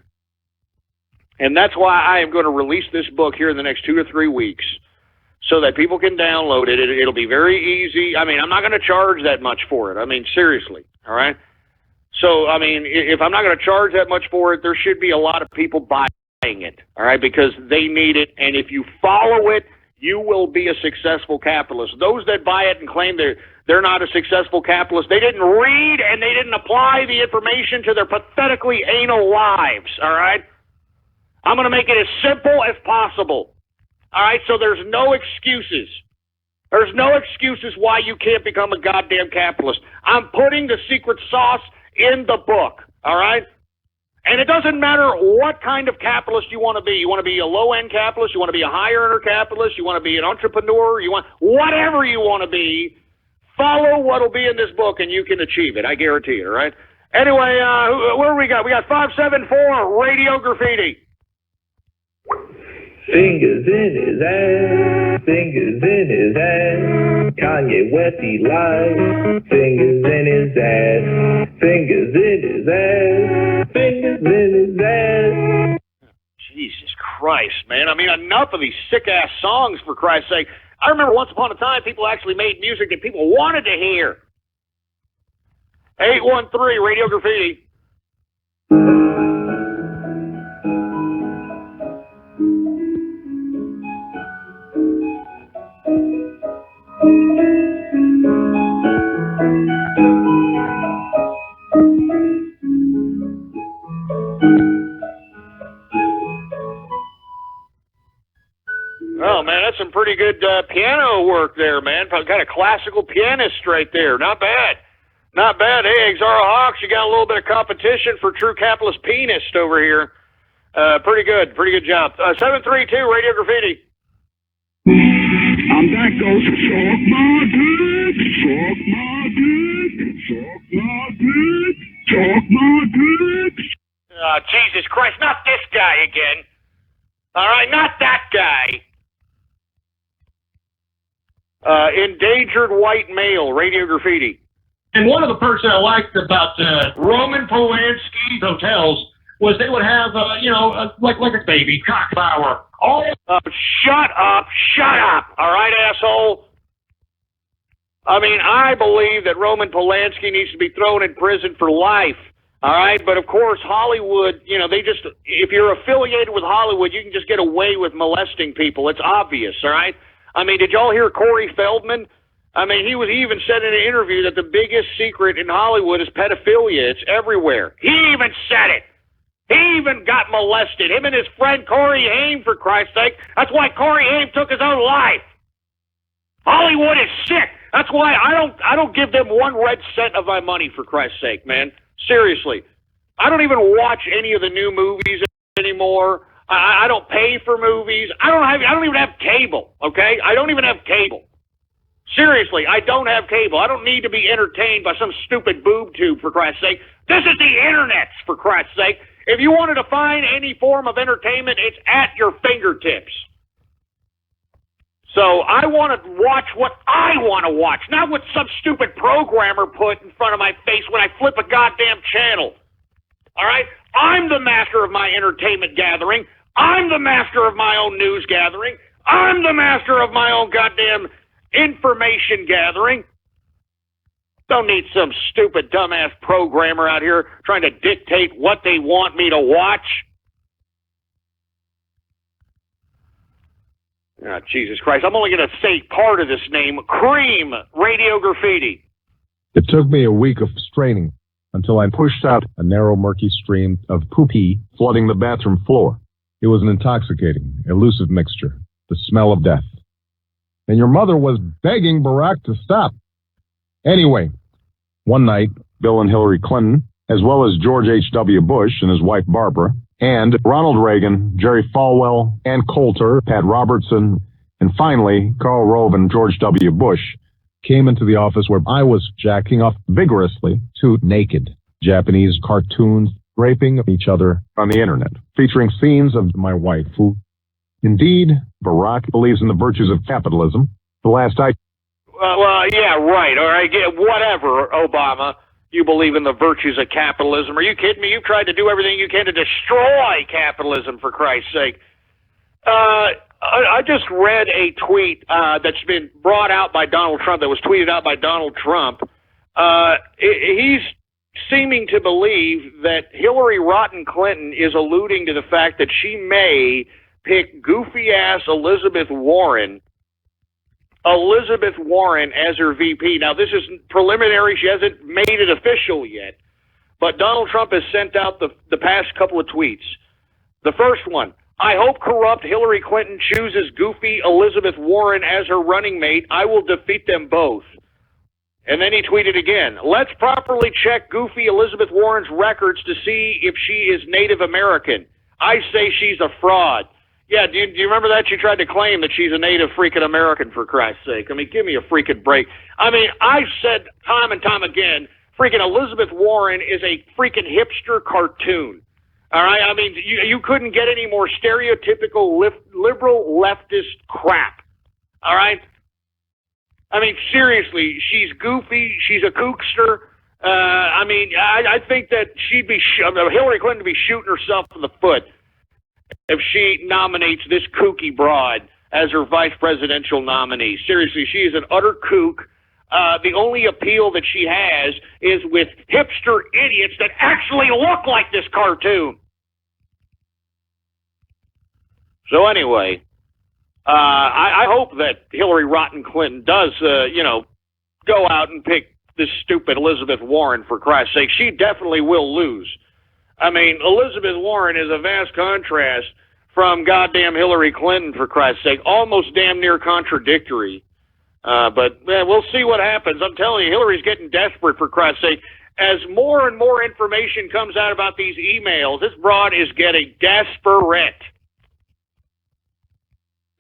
And that's why I am going to release this book here in the next 2 or 3 weeks so that people can download it. It'll be very easy. I mean, I'm not going to charge that much for it. I mean, seriously. All right? So, I mean, if I'm not going to charge that much for it, there should be a lot of people buying it, all right, because they need it. And if you follow it, you will be a successful capitalist. Those that buy it and claim they're not a successful capitalist, they didn't read and they didn't apply the information to their pathetically anal lives, all right? I'm going to make it as simple as possible, all right? So there's no excuses. There's no excuses why you can't become a goddamn capitalist. I'm putting the secret sauce in the book, all right? And it doesn't matter what kind of capitalist you want to be. You want to be a low-end capitalist, you want to be a high-earner capitalist, you want to be an entrepreneur, whatever you want to be, follow what will be in this book and you can achieve it. I guarantee it, all right? Anyway, where we got? We got 574 Radio Graffiti. Fingers in his ass, fingers in his ass. Kanye West, he lies. Fingers in his ass, fingers in his ass, fingers in his ass. Jesus Christ, man. I mean, enough of these sick-ass songs, for Christ's sake. I remember once upon a time, people actually made music that people wanted to hear. 813 Radio Graffiti. Oh, man, that's some pretty good piano work there, man. Kind of classical pianist right there. Not bad. Not bad. Hey, Exara Hawks, you got a little bit of competition for True Capitalist Pianist over here. Pretty good. Pretty good job. 732 Radio Graffiti. I'm that goes, suck my dick, suck my dick, suck my dick, suck my dick. Jesus Christ, not this guy again. All right, not that guy. Endangered white male, Radio Graffiti. And one of the perks that I liked about Roman Polanski's hotels was they would have, like a baby cock flower. Shut up, all right, asshole? I mean, I believe that Roman Polanski needs to be thrown in prison for life, all right? But, of course, Hollywood, if you're affiliated with Hollywood, you can just get away with molesting people. It's obvious, all right? I mean, did y'all hear Corey Feldman? I mean, he even said in an interview that the biggest secret in Hollywood is pedophilia. It's everywhere. He even said it. He even got molested. Him and his friend Corey Haim, for Christ's sake. That's why Corey Haim took his own life. Hollywood is sick. That's why I don't give them 1 red cent of my money, for Christ's sake, man. Seriously. I don't even watch any of the new movies anymore. I don't pay for movies. I don't even have cable, okay? I don't even have cable. Seriously, I don't have cable. I don't need to be entertained by some stupid boob tube, for Christ's sake. This is the internet, for Christ's sake. If you wanted to find any form of entertainment, it's at your fingertips. So I want to watch what I want to watch, not what some stupid programmer put in front of my face when I flip a goddamn channel. All right? I'm the master of my entertainment gathering. I'm the master of my own news gathering. I'm the master of my own goddamn information gathering. Don't need some stupid dumbass programmer out here trying to dictate what they want me to watch. Oh, Jesus Christ. I'm only going to say part of this name. Cream Radio Graffiti. It took me a week of straining until I pushed out a narrow, murky stream of poopy flooding the bathroom floor. It was an intoxicating, elusive mixture, the smell of death. And your mother was begging Barack to stop. Anyway, one night, Bill and Hillary Clinton, as well as George H.W. Bush and his wife Barbara, and Ronald Reagan, Jerry Falwell, Ann Coulter, Pat Robertson, and finally, Karl Rove and George W. Bush came into the office where I was jacking off vigorously to naked Japanese cartoons raping each other on the internet, featuring scenes of my wife, who, indeed, Barack believes in the virtues of capitalism. The last I... Well, yeah, right. All right, whatever, Obama. You believe in the virtues of capitalism. Are you kidding me? You've tried to do everything you can to destroy capitalism, for Christ's sake. I just read a tweet that's been brought out by Donald Trump, that was tweeted out by Donald Trump. He's seeming to believe that Hillary Rotten Clinton is alluding to the fact that she may pick goofy-ass Elizabeth Warren as her VP. Now, this is preliminary. She hasn't made it official yet. But Donald Trump has sent out the past couple of tweets. The first one, I hope corrupt Hillary Clinton chooses goofy Elizabeth Warren as her running mate. I will defeat them both. And then he tweeted again, let's properly check goofy Elizabeth Warren's records to see if she is Native American. I say she's a fraud. Yeah, do you remember that? She tried to claim that she's a Native freaking American, for Christ's sake. I mean, give me a freaking break. I mean, I've said time and time again, freaking Elizabeth Warren is a freaking hipster cartoon. All right? I mean, you couldn't get any more stereotypical liberal leftist crap. All right? I mean, seriously, she's goofy. She's a kookster. I mean, I think that Hillary Clinton would be shooting herself in the foot if she nominates this kooky broad as her vice presidential nominee. Seriously, she is an utter kook. The only appeal that she has is with hipster idiots that actually look like this cartoon. So anyway, I hope that Hillary Rotten Clinton does, go out and pick this stupid Elizabeth Warren, for Christ's sake. She definitely will lose. I mean, Elizabeth Warren is a vast contrast from goddamn Hillary Clinton, for Christ's sake. Almost damn near contradictory. But we'll see what happens. I'm telling you, Hillary's getting desperate, for Christ's sake. As more and more information comes out about these emails, this broad is getting desperate.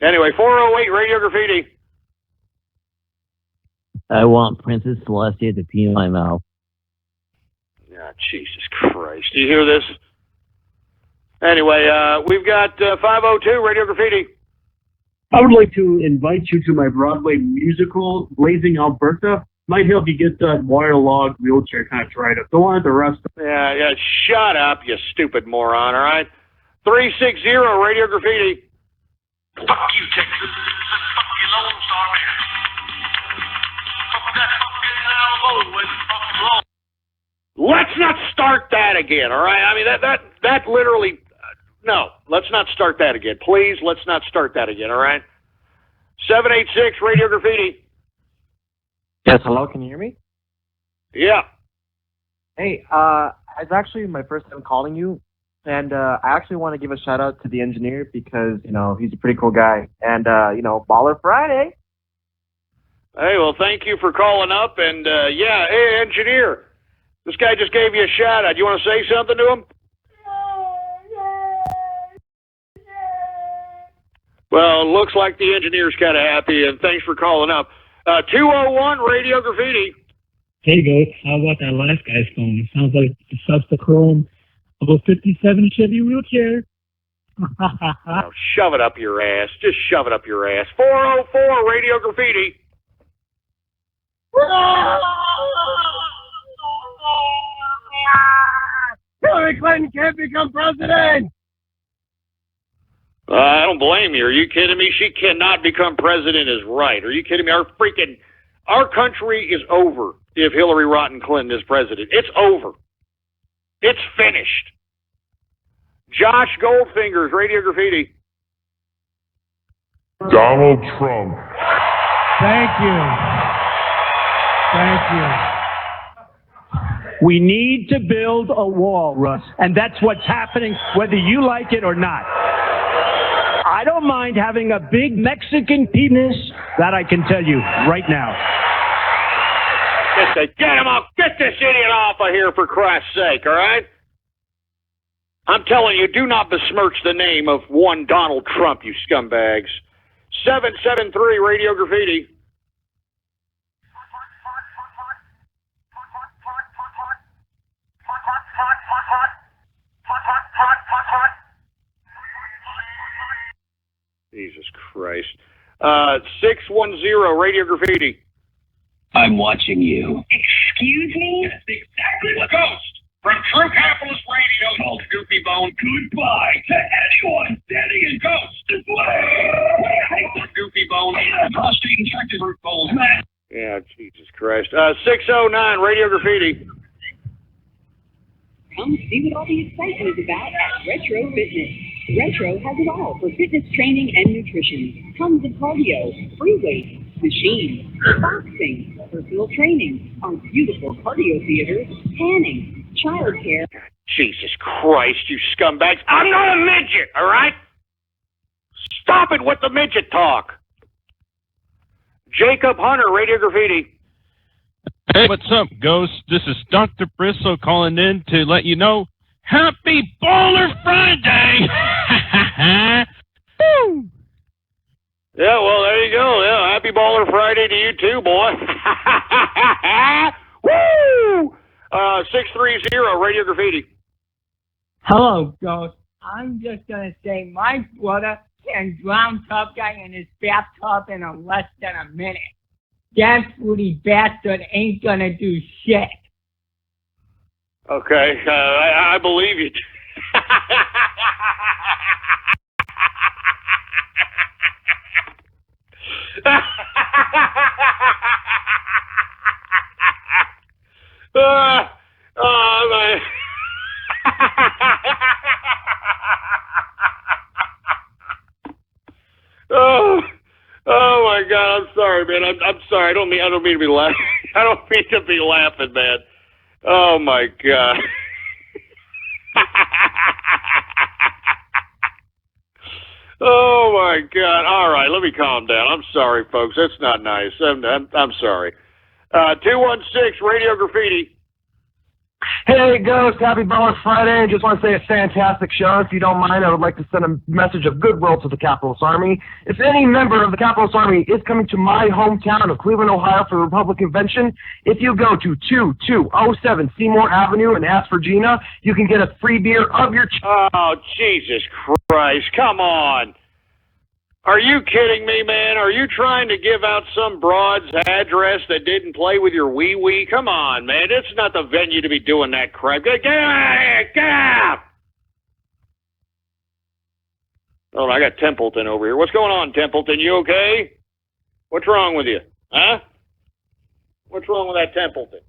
Anyway, 408 Radio Graffiti. I want Princess Celestia to pee in my mouth. Oh, Jesus Christ. Do you hear this? Anyway, we've got 502 Radio Graffiti. I would like to invite you to my Broadway musical, Blazing Alberta. Might help you get that waterlogged wheelchair kind of dried up. Don't want the rest of it. Yeah, shut up, you stupid moron, all right? 360 Radio Graffiti. Fuck you, Texas. Fuck you, Lone Star Man. Fuck that fucking Alamo and fucking Lone. Let's not start that again, all right? I mean, that literally... no, let's not start that again. Please, let's not start that again, all right? 786 Radio Graffiti. Yes, hello, can you hear me? Yeah. Hey, it's actually my first time calling you, and I actually want to give a shout out to the engineer because, he's a pretty cool guy. And, Baller Friday. Hey, well, thank you for calling up, and, hey, engineer, this guy just gave you a shout out. Do you want to say something to him? Well, it looks like the engineer's kind of happy, and thanks for calling up. 201 Radio Graffiti. Hey, guys, how about that last guy's phone? It sounds like the substachrome of a 57 Chevy wheelchair. Oh, shove it up your ass. Just shove it up your ass. 404 Radio Graffiti. Hillary Clinton can't become president! I don't blame you. Are you kidding me? She cannot become president is right. Are you kidding me? Our country is over if Hillary Rotten Clinton is president. It's over. It's finished. Josh Goldfingers, Radio Graffiti. Donald Trump. Thank you. We need to build a wall, Russ, and that's what's happening whether you like it or not. don't mind having a big Mexican penis. That I can tell you right now. Get this idiot off of here, for Christ's sake, all right? I'm telling you, do not besmirch the name of one Donald Trump, you scumbags. 773 Radio Graffiti. Jesus Christ. 610 Radio Graffiti. I'm watching you. Excuse me? That's exactly what Ghost from True Capitalist Radio told Goofy Bone goodbye to anyone standing in Ghost. Goofy Bone, prostate injected root balls. Yeah, Jesus Christ. 609 Radio Graffiti. Come see what all the excitement is about at Retro Fitness. Retro has it all for fitness training and nutrition. Tons of cardio, free weights, machines, boxing, personal training, our beautiful cardio theaters, tanning, childcare. Jesus Christ, you scumbags. I'm not a midget, all right? Stop it with the midget talk. Jacob Hunter, Radio Graffiti. Hey, what's up, Ghost? This is Dr. Bristle calling in to let you know, Happy Baller Friday! Woo! Yeah, well, there you go. Yeah, happy Baller Friday to you too, boy. Woo! 630 Radio Graffiti. Hello, Ghost. I'm just going to say my brother can drown Tough Guy in his bathtub in less than a minute. That fruity bastard ain't going to do shit. Okay, I believe you. Man. Oh my God! I'm sorry, man. I'm sorry. I don't mean to be laughing. I don't mean to be laughing, man. Oh my God. Oh my God! All right, let me calm down. I'm sorry, folks. That's not nice. I'm sorry. 216 Radio Graffiti. Hey, Ghost, happy Baller Friday. Just want to say a fantastic show. If you don't mind, I would like to send a message of goodwill to the Capitalist Army. If any member of the Capitalist Army is coming to my hometown of Cleveland, Ohio for the Republican Convention, if you go to 2207 Seymour Avenue and ask for Gina, you can get a free beer of your Oh, Jesus Christ. Come on. Are you kidding me, man? Are you trying to give out some broad's address that didn't play with your wee-wee? Come on, man. It's not the venue to be doing that crap. Get out of here! Get out! Oh, I got Templeton over here. What's going on, Templeton? You okay? What's wrong with you? Huh? What's wrong with that Templeton?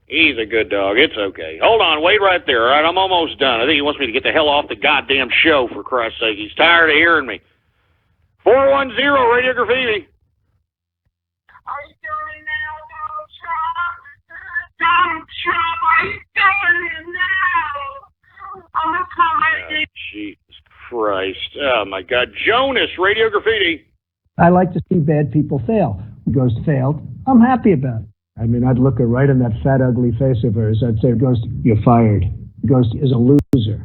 He's a good dog. It's okay. Hold on. Wait right there. All right, I'm almost done. I think he wants me to get the hell off the goddamn show, for Christ's sake. He's tired of hearing me. 410 Radio Graffiti. Are you doing it now, Donald Trump? Donald Trump, are you doing it now? I'm gonna call my Jesus Christ. Oh, my God. Jonas, Radio Graffiti. I like to see bad people fail. Ghost failed. I'm happy about it. I mean, I'd look her right in that fat, ugly face of hers. I'd say, Ghost, you're fired. Ghost is a loser.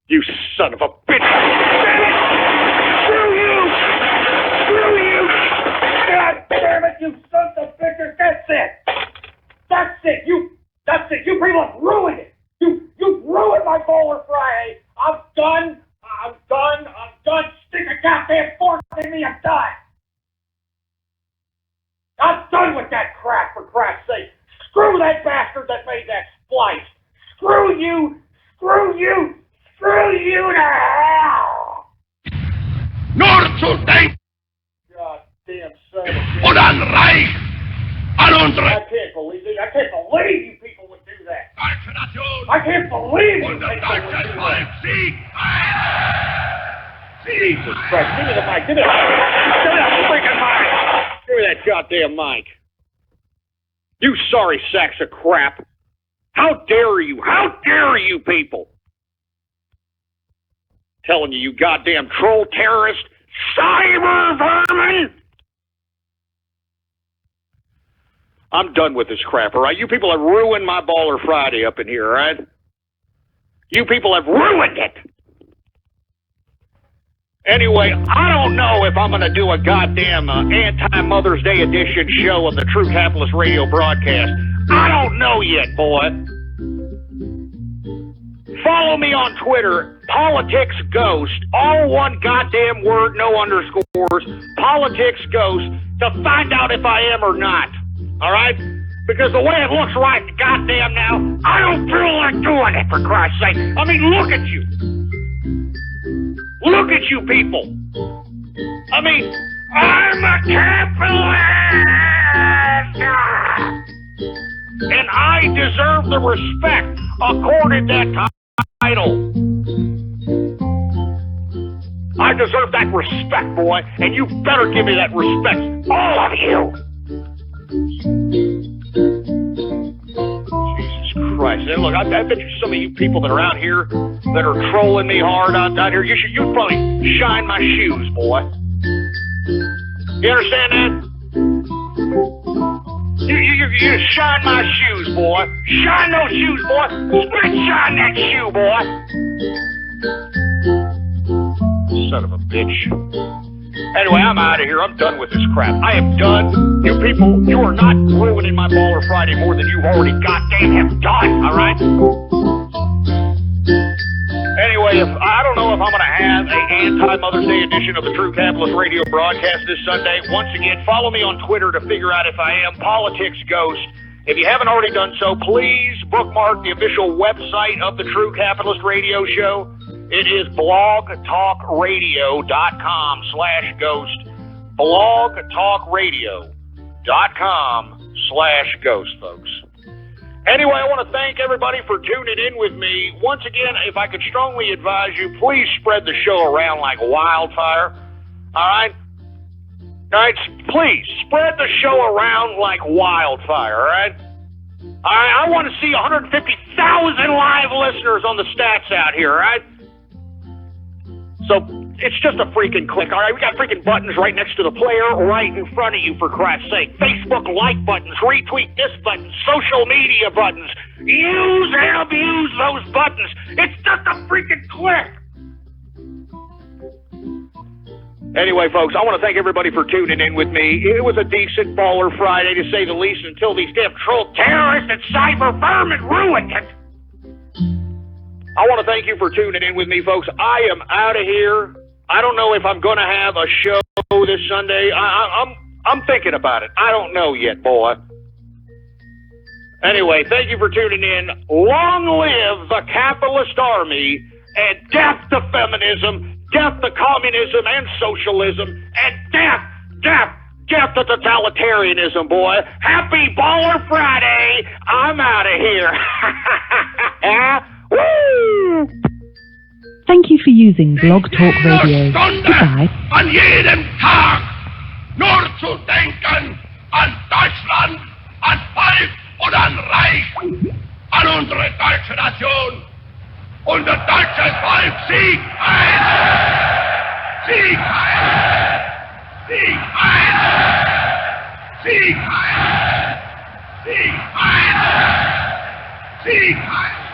You son of a bitch! Screw you! Screw you! God damn it, you sons of bitches! That's it! That's it! That's it! You people have ruined it! You ruined my Bowler Friday! I'm done! I'm done! Stick a goddamn fork in me! I'm done! I'm done with that crap, for Christ's sake. Screw that bastard that made that splice. Screw you. Screw you. Screw you to hell. Nur zu dem Goddamn son of a bitch. und ein Reich an unsere I can't believe it. I can't believe you people would do that. I can't believe you people would do that. Jesus Christ. Give me the mic. Give me the freaking mic. Give me that goddamn mic. You sorry sacks of crap. How dare you? How dare you people? Telling you, you goddamn troll terrorist, cyber vermin! I'm done with this crap, all right? You people have ruined my Baller Friday up in here, all right? You people have ruined it! Anyway, I don't know if I'm going to do a goddamn anti-Mother's Day edition show of the True Capitalist Radio broadcast. I don't know yet, boy. Follow me on Twitter, Politics Ghost, all one goddamn word, no underscores, Politics Ghost, to find out if I am or not. All right? Because the way it looks right goddamn now, I don't feel like doing it, for Christ's sake. I mean, look at you. Look at you people. I mean, I'm a capitalist. And I deserve the respect accorded that title. I deserve that respect, boy, and you better give me that respect. All of you. Jesus Christ. And look, I bet you some of you people that are out here that are trolling me hard out here, you'd probably shine my shoes, boy. You understand that? You shine my shoes, boy. Shine those shoes, boy. Spit shine that shoe, boy. Son of a bitch. Anyway, I'm out of here. I'm done with this crap. I am done. You people, you are not ruining my Baller Friday more than you already goddamn have done, all right? Anyway, I don't know if I'm going to have an anti-Mother's Day edition of the True Capitalist Radio broadcast this Sunday. Once again, follow me on Twitter to figure out if I am Politics Ghost. If you haven't already done so, please bookmark the official website of the True Capitalist Radio Show. It is blogtalkradio.com/ghost. blogtalkradio.com/ghost, folks. Anyway, I want to thank everybody for tuning in with me. Once again, if I could strongly advise you, please spread the show around like wildfire. All right? All right, please spread the show around like wildfire, all right? All right, I want to see 150,000 live listeners on the stats out here, all right? So it's just a freaking click, all right? We got freaking buttons right next to the player, right in front of you, for Christ's sake. Facebook like buttons, retweet this button, social media buttons. Use and abuse those buttons. It's just a freaking click. Anyway, folks, I want to thank everybody for tuning in with me. It was a decent Baller Friday, to say the least, until these damn troll terrorists and cyber vermin ruined it. I want to thank you for tuning in with me, folks. I am out of here. I don't know if I'm going to have a show this Sunday. I'm thinking about it. I don't know yet, boy. Anyway, thank you for tuning in. Long live the capitalist army, and death to feminism, death to communism and socialism, and death to totalitarianism, boy. Happy Baller Friday. I'm out of here. Woo! Thank you for using Blog Talk Radio. Goodbye. An jedem Tag nur zu denken an Deutschland, an Volk und an Reich, an unsere deutsche Nation. Unser deutsches Volk Sieg ein! Sieg ein! Sieg ein! Sieg ein! Sieg ein! Sieg ein!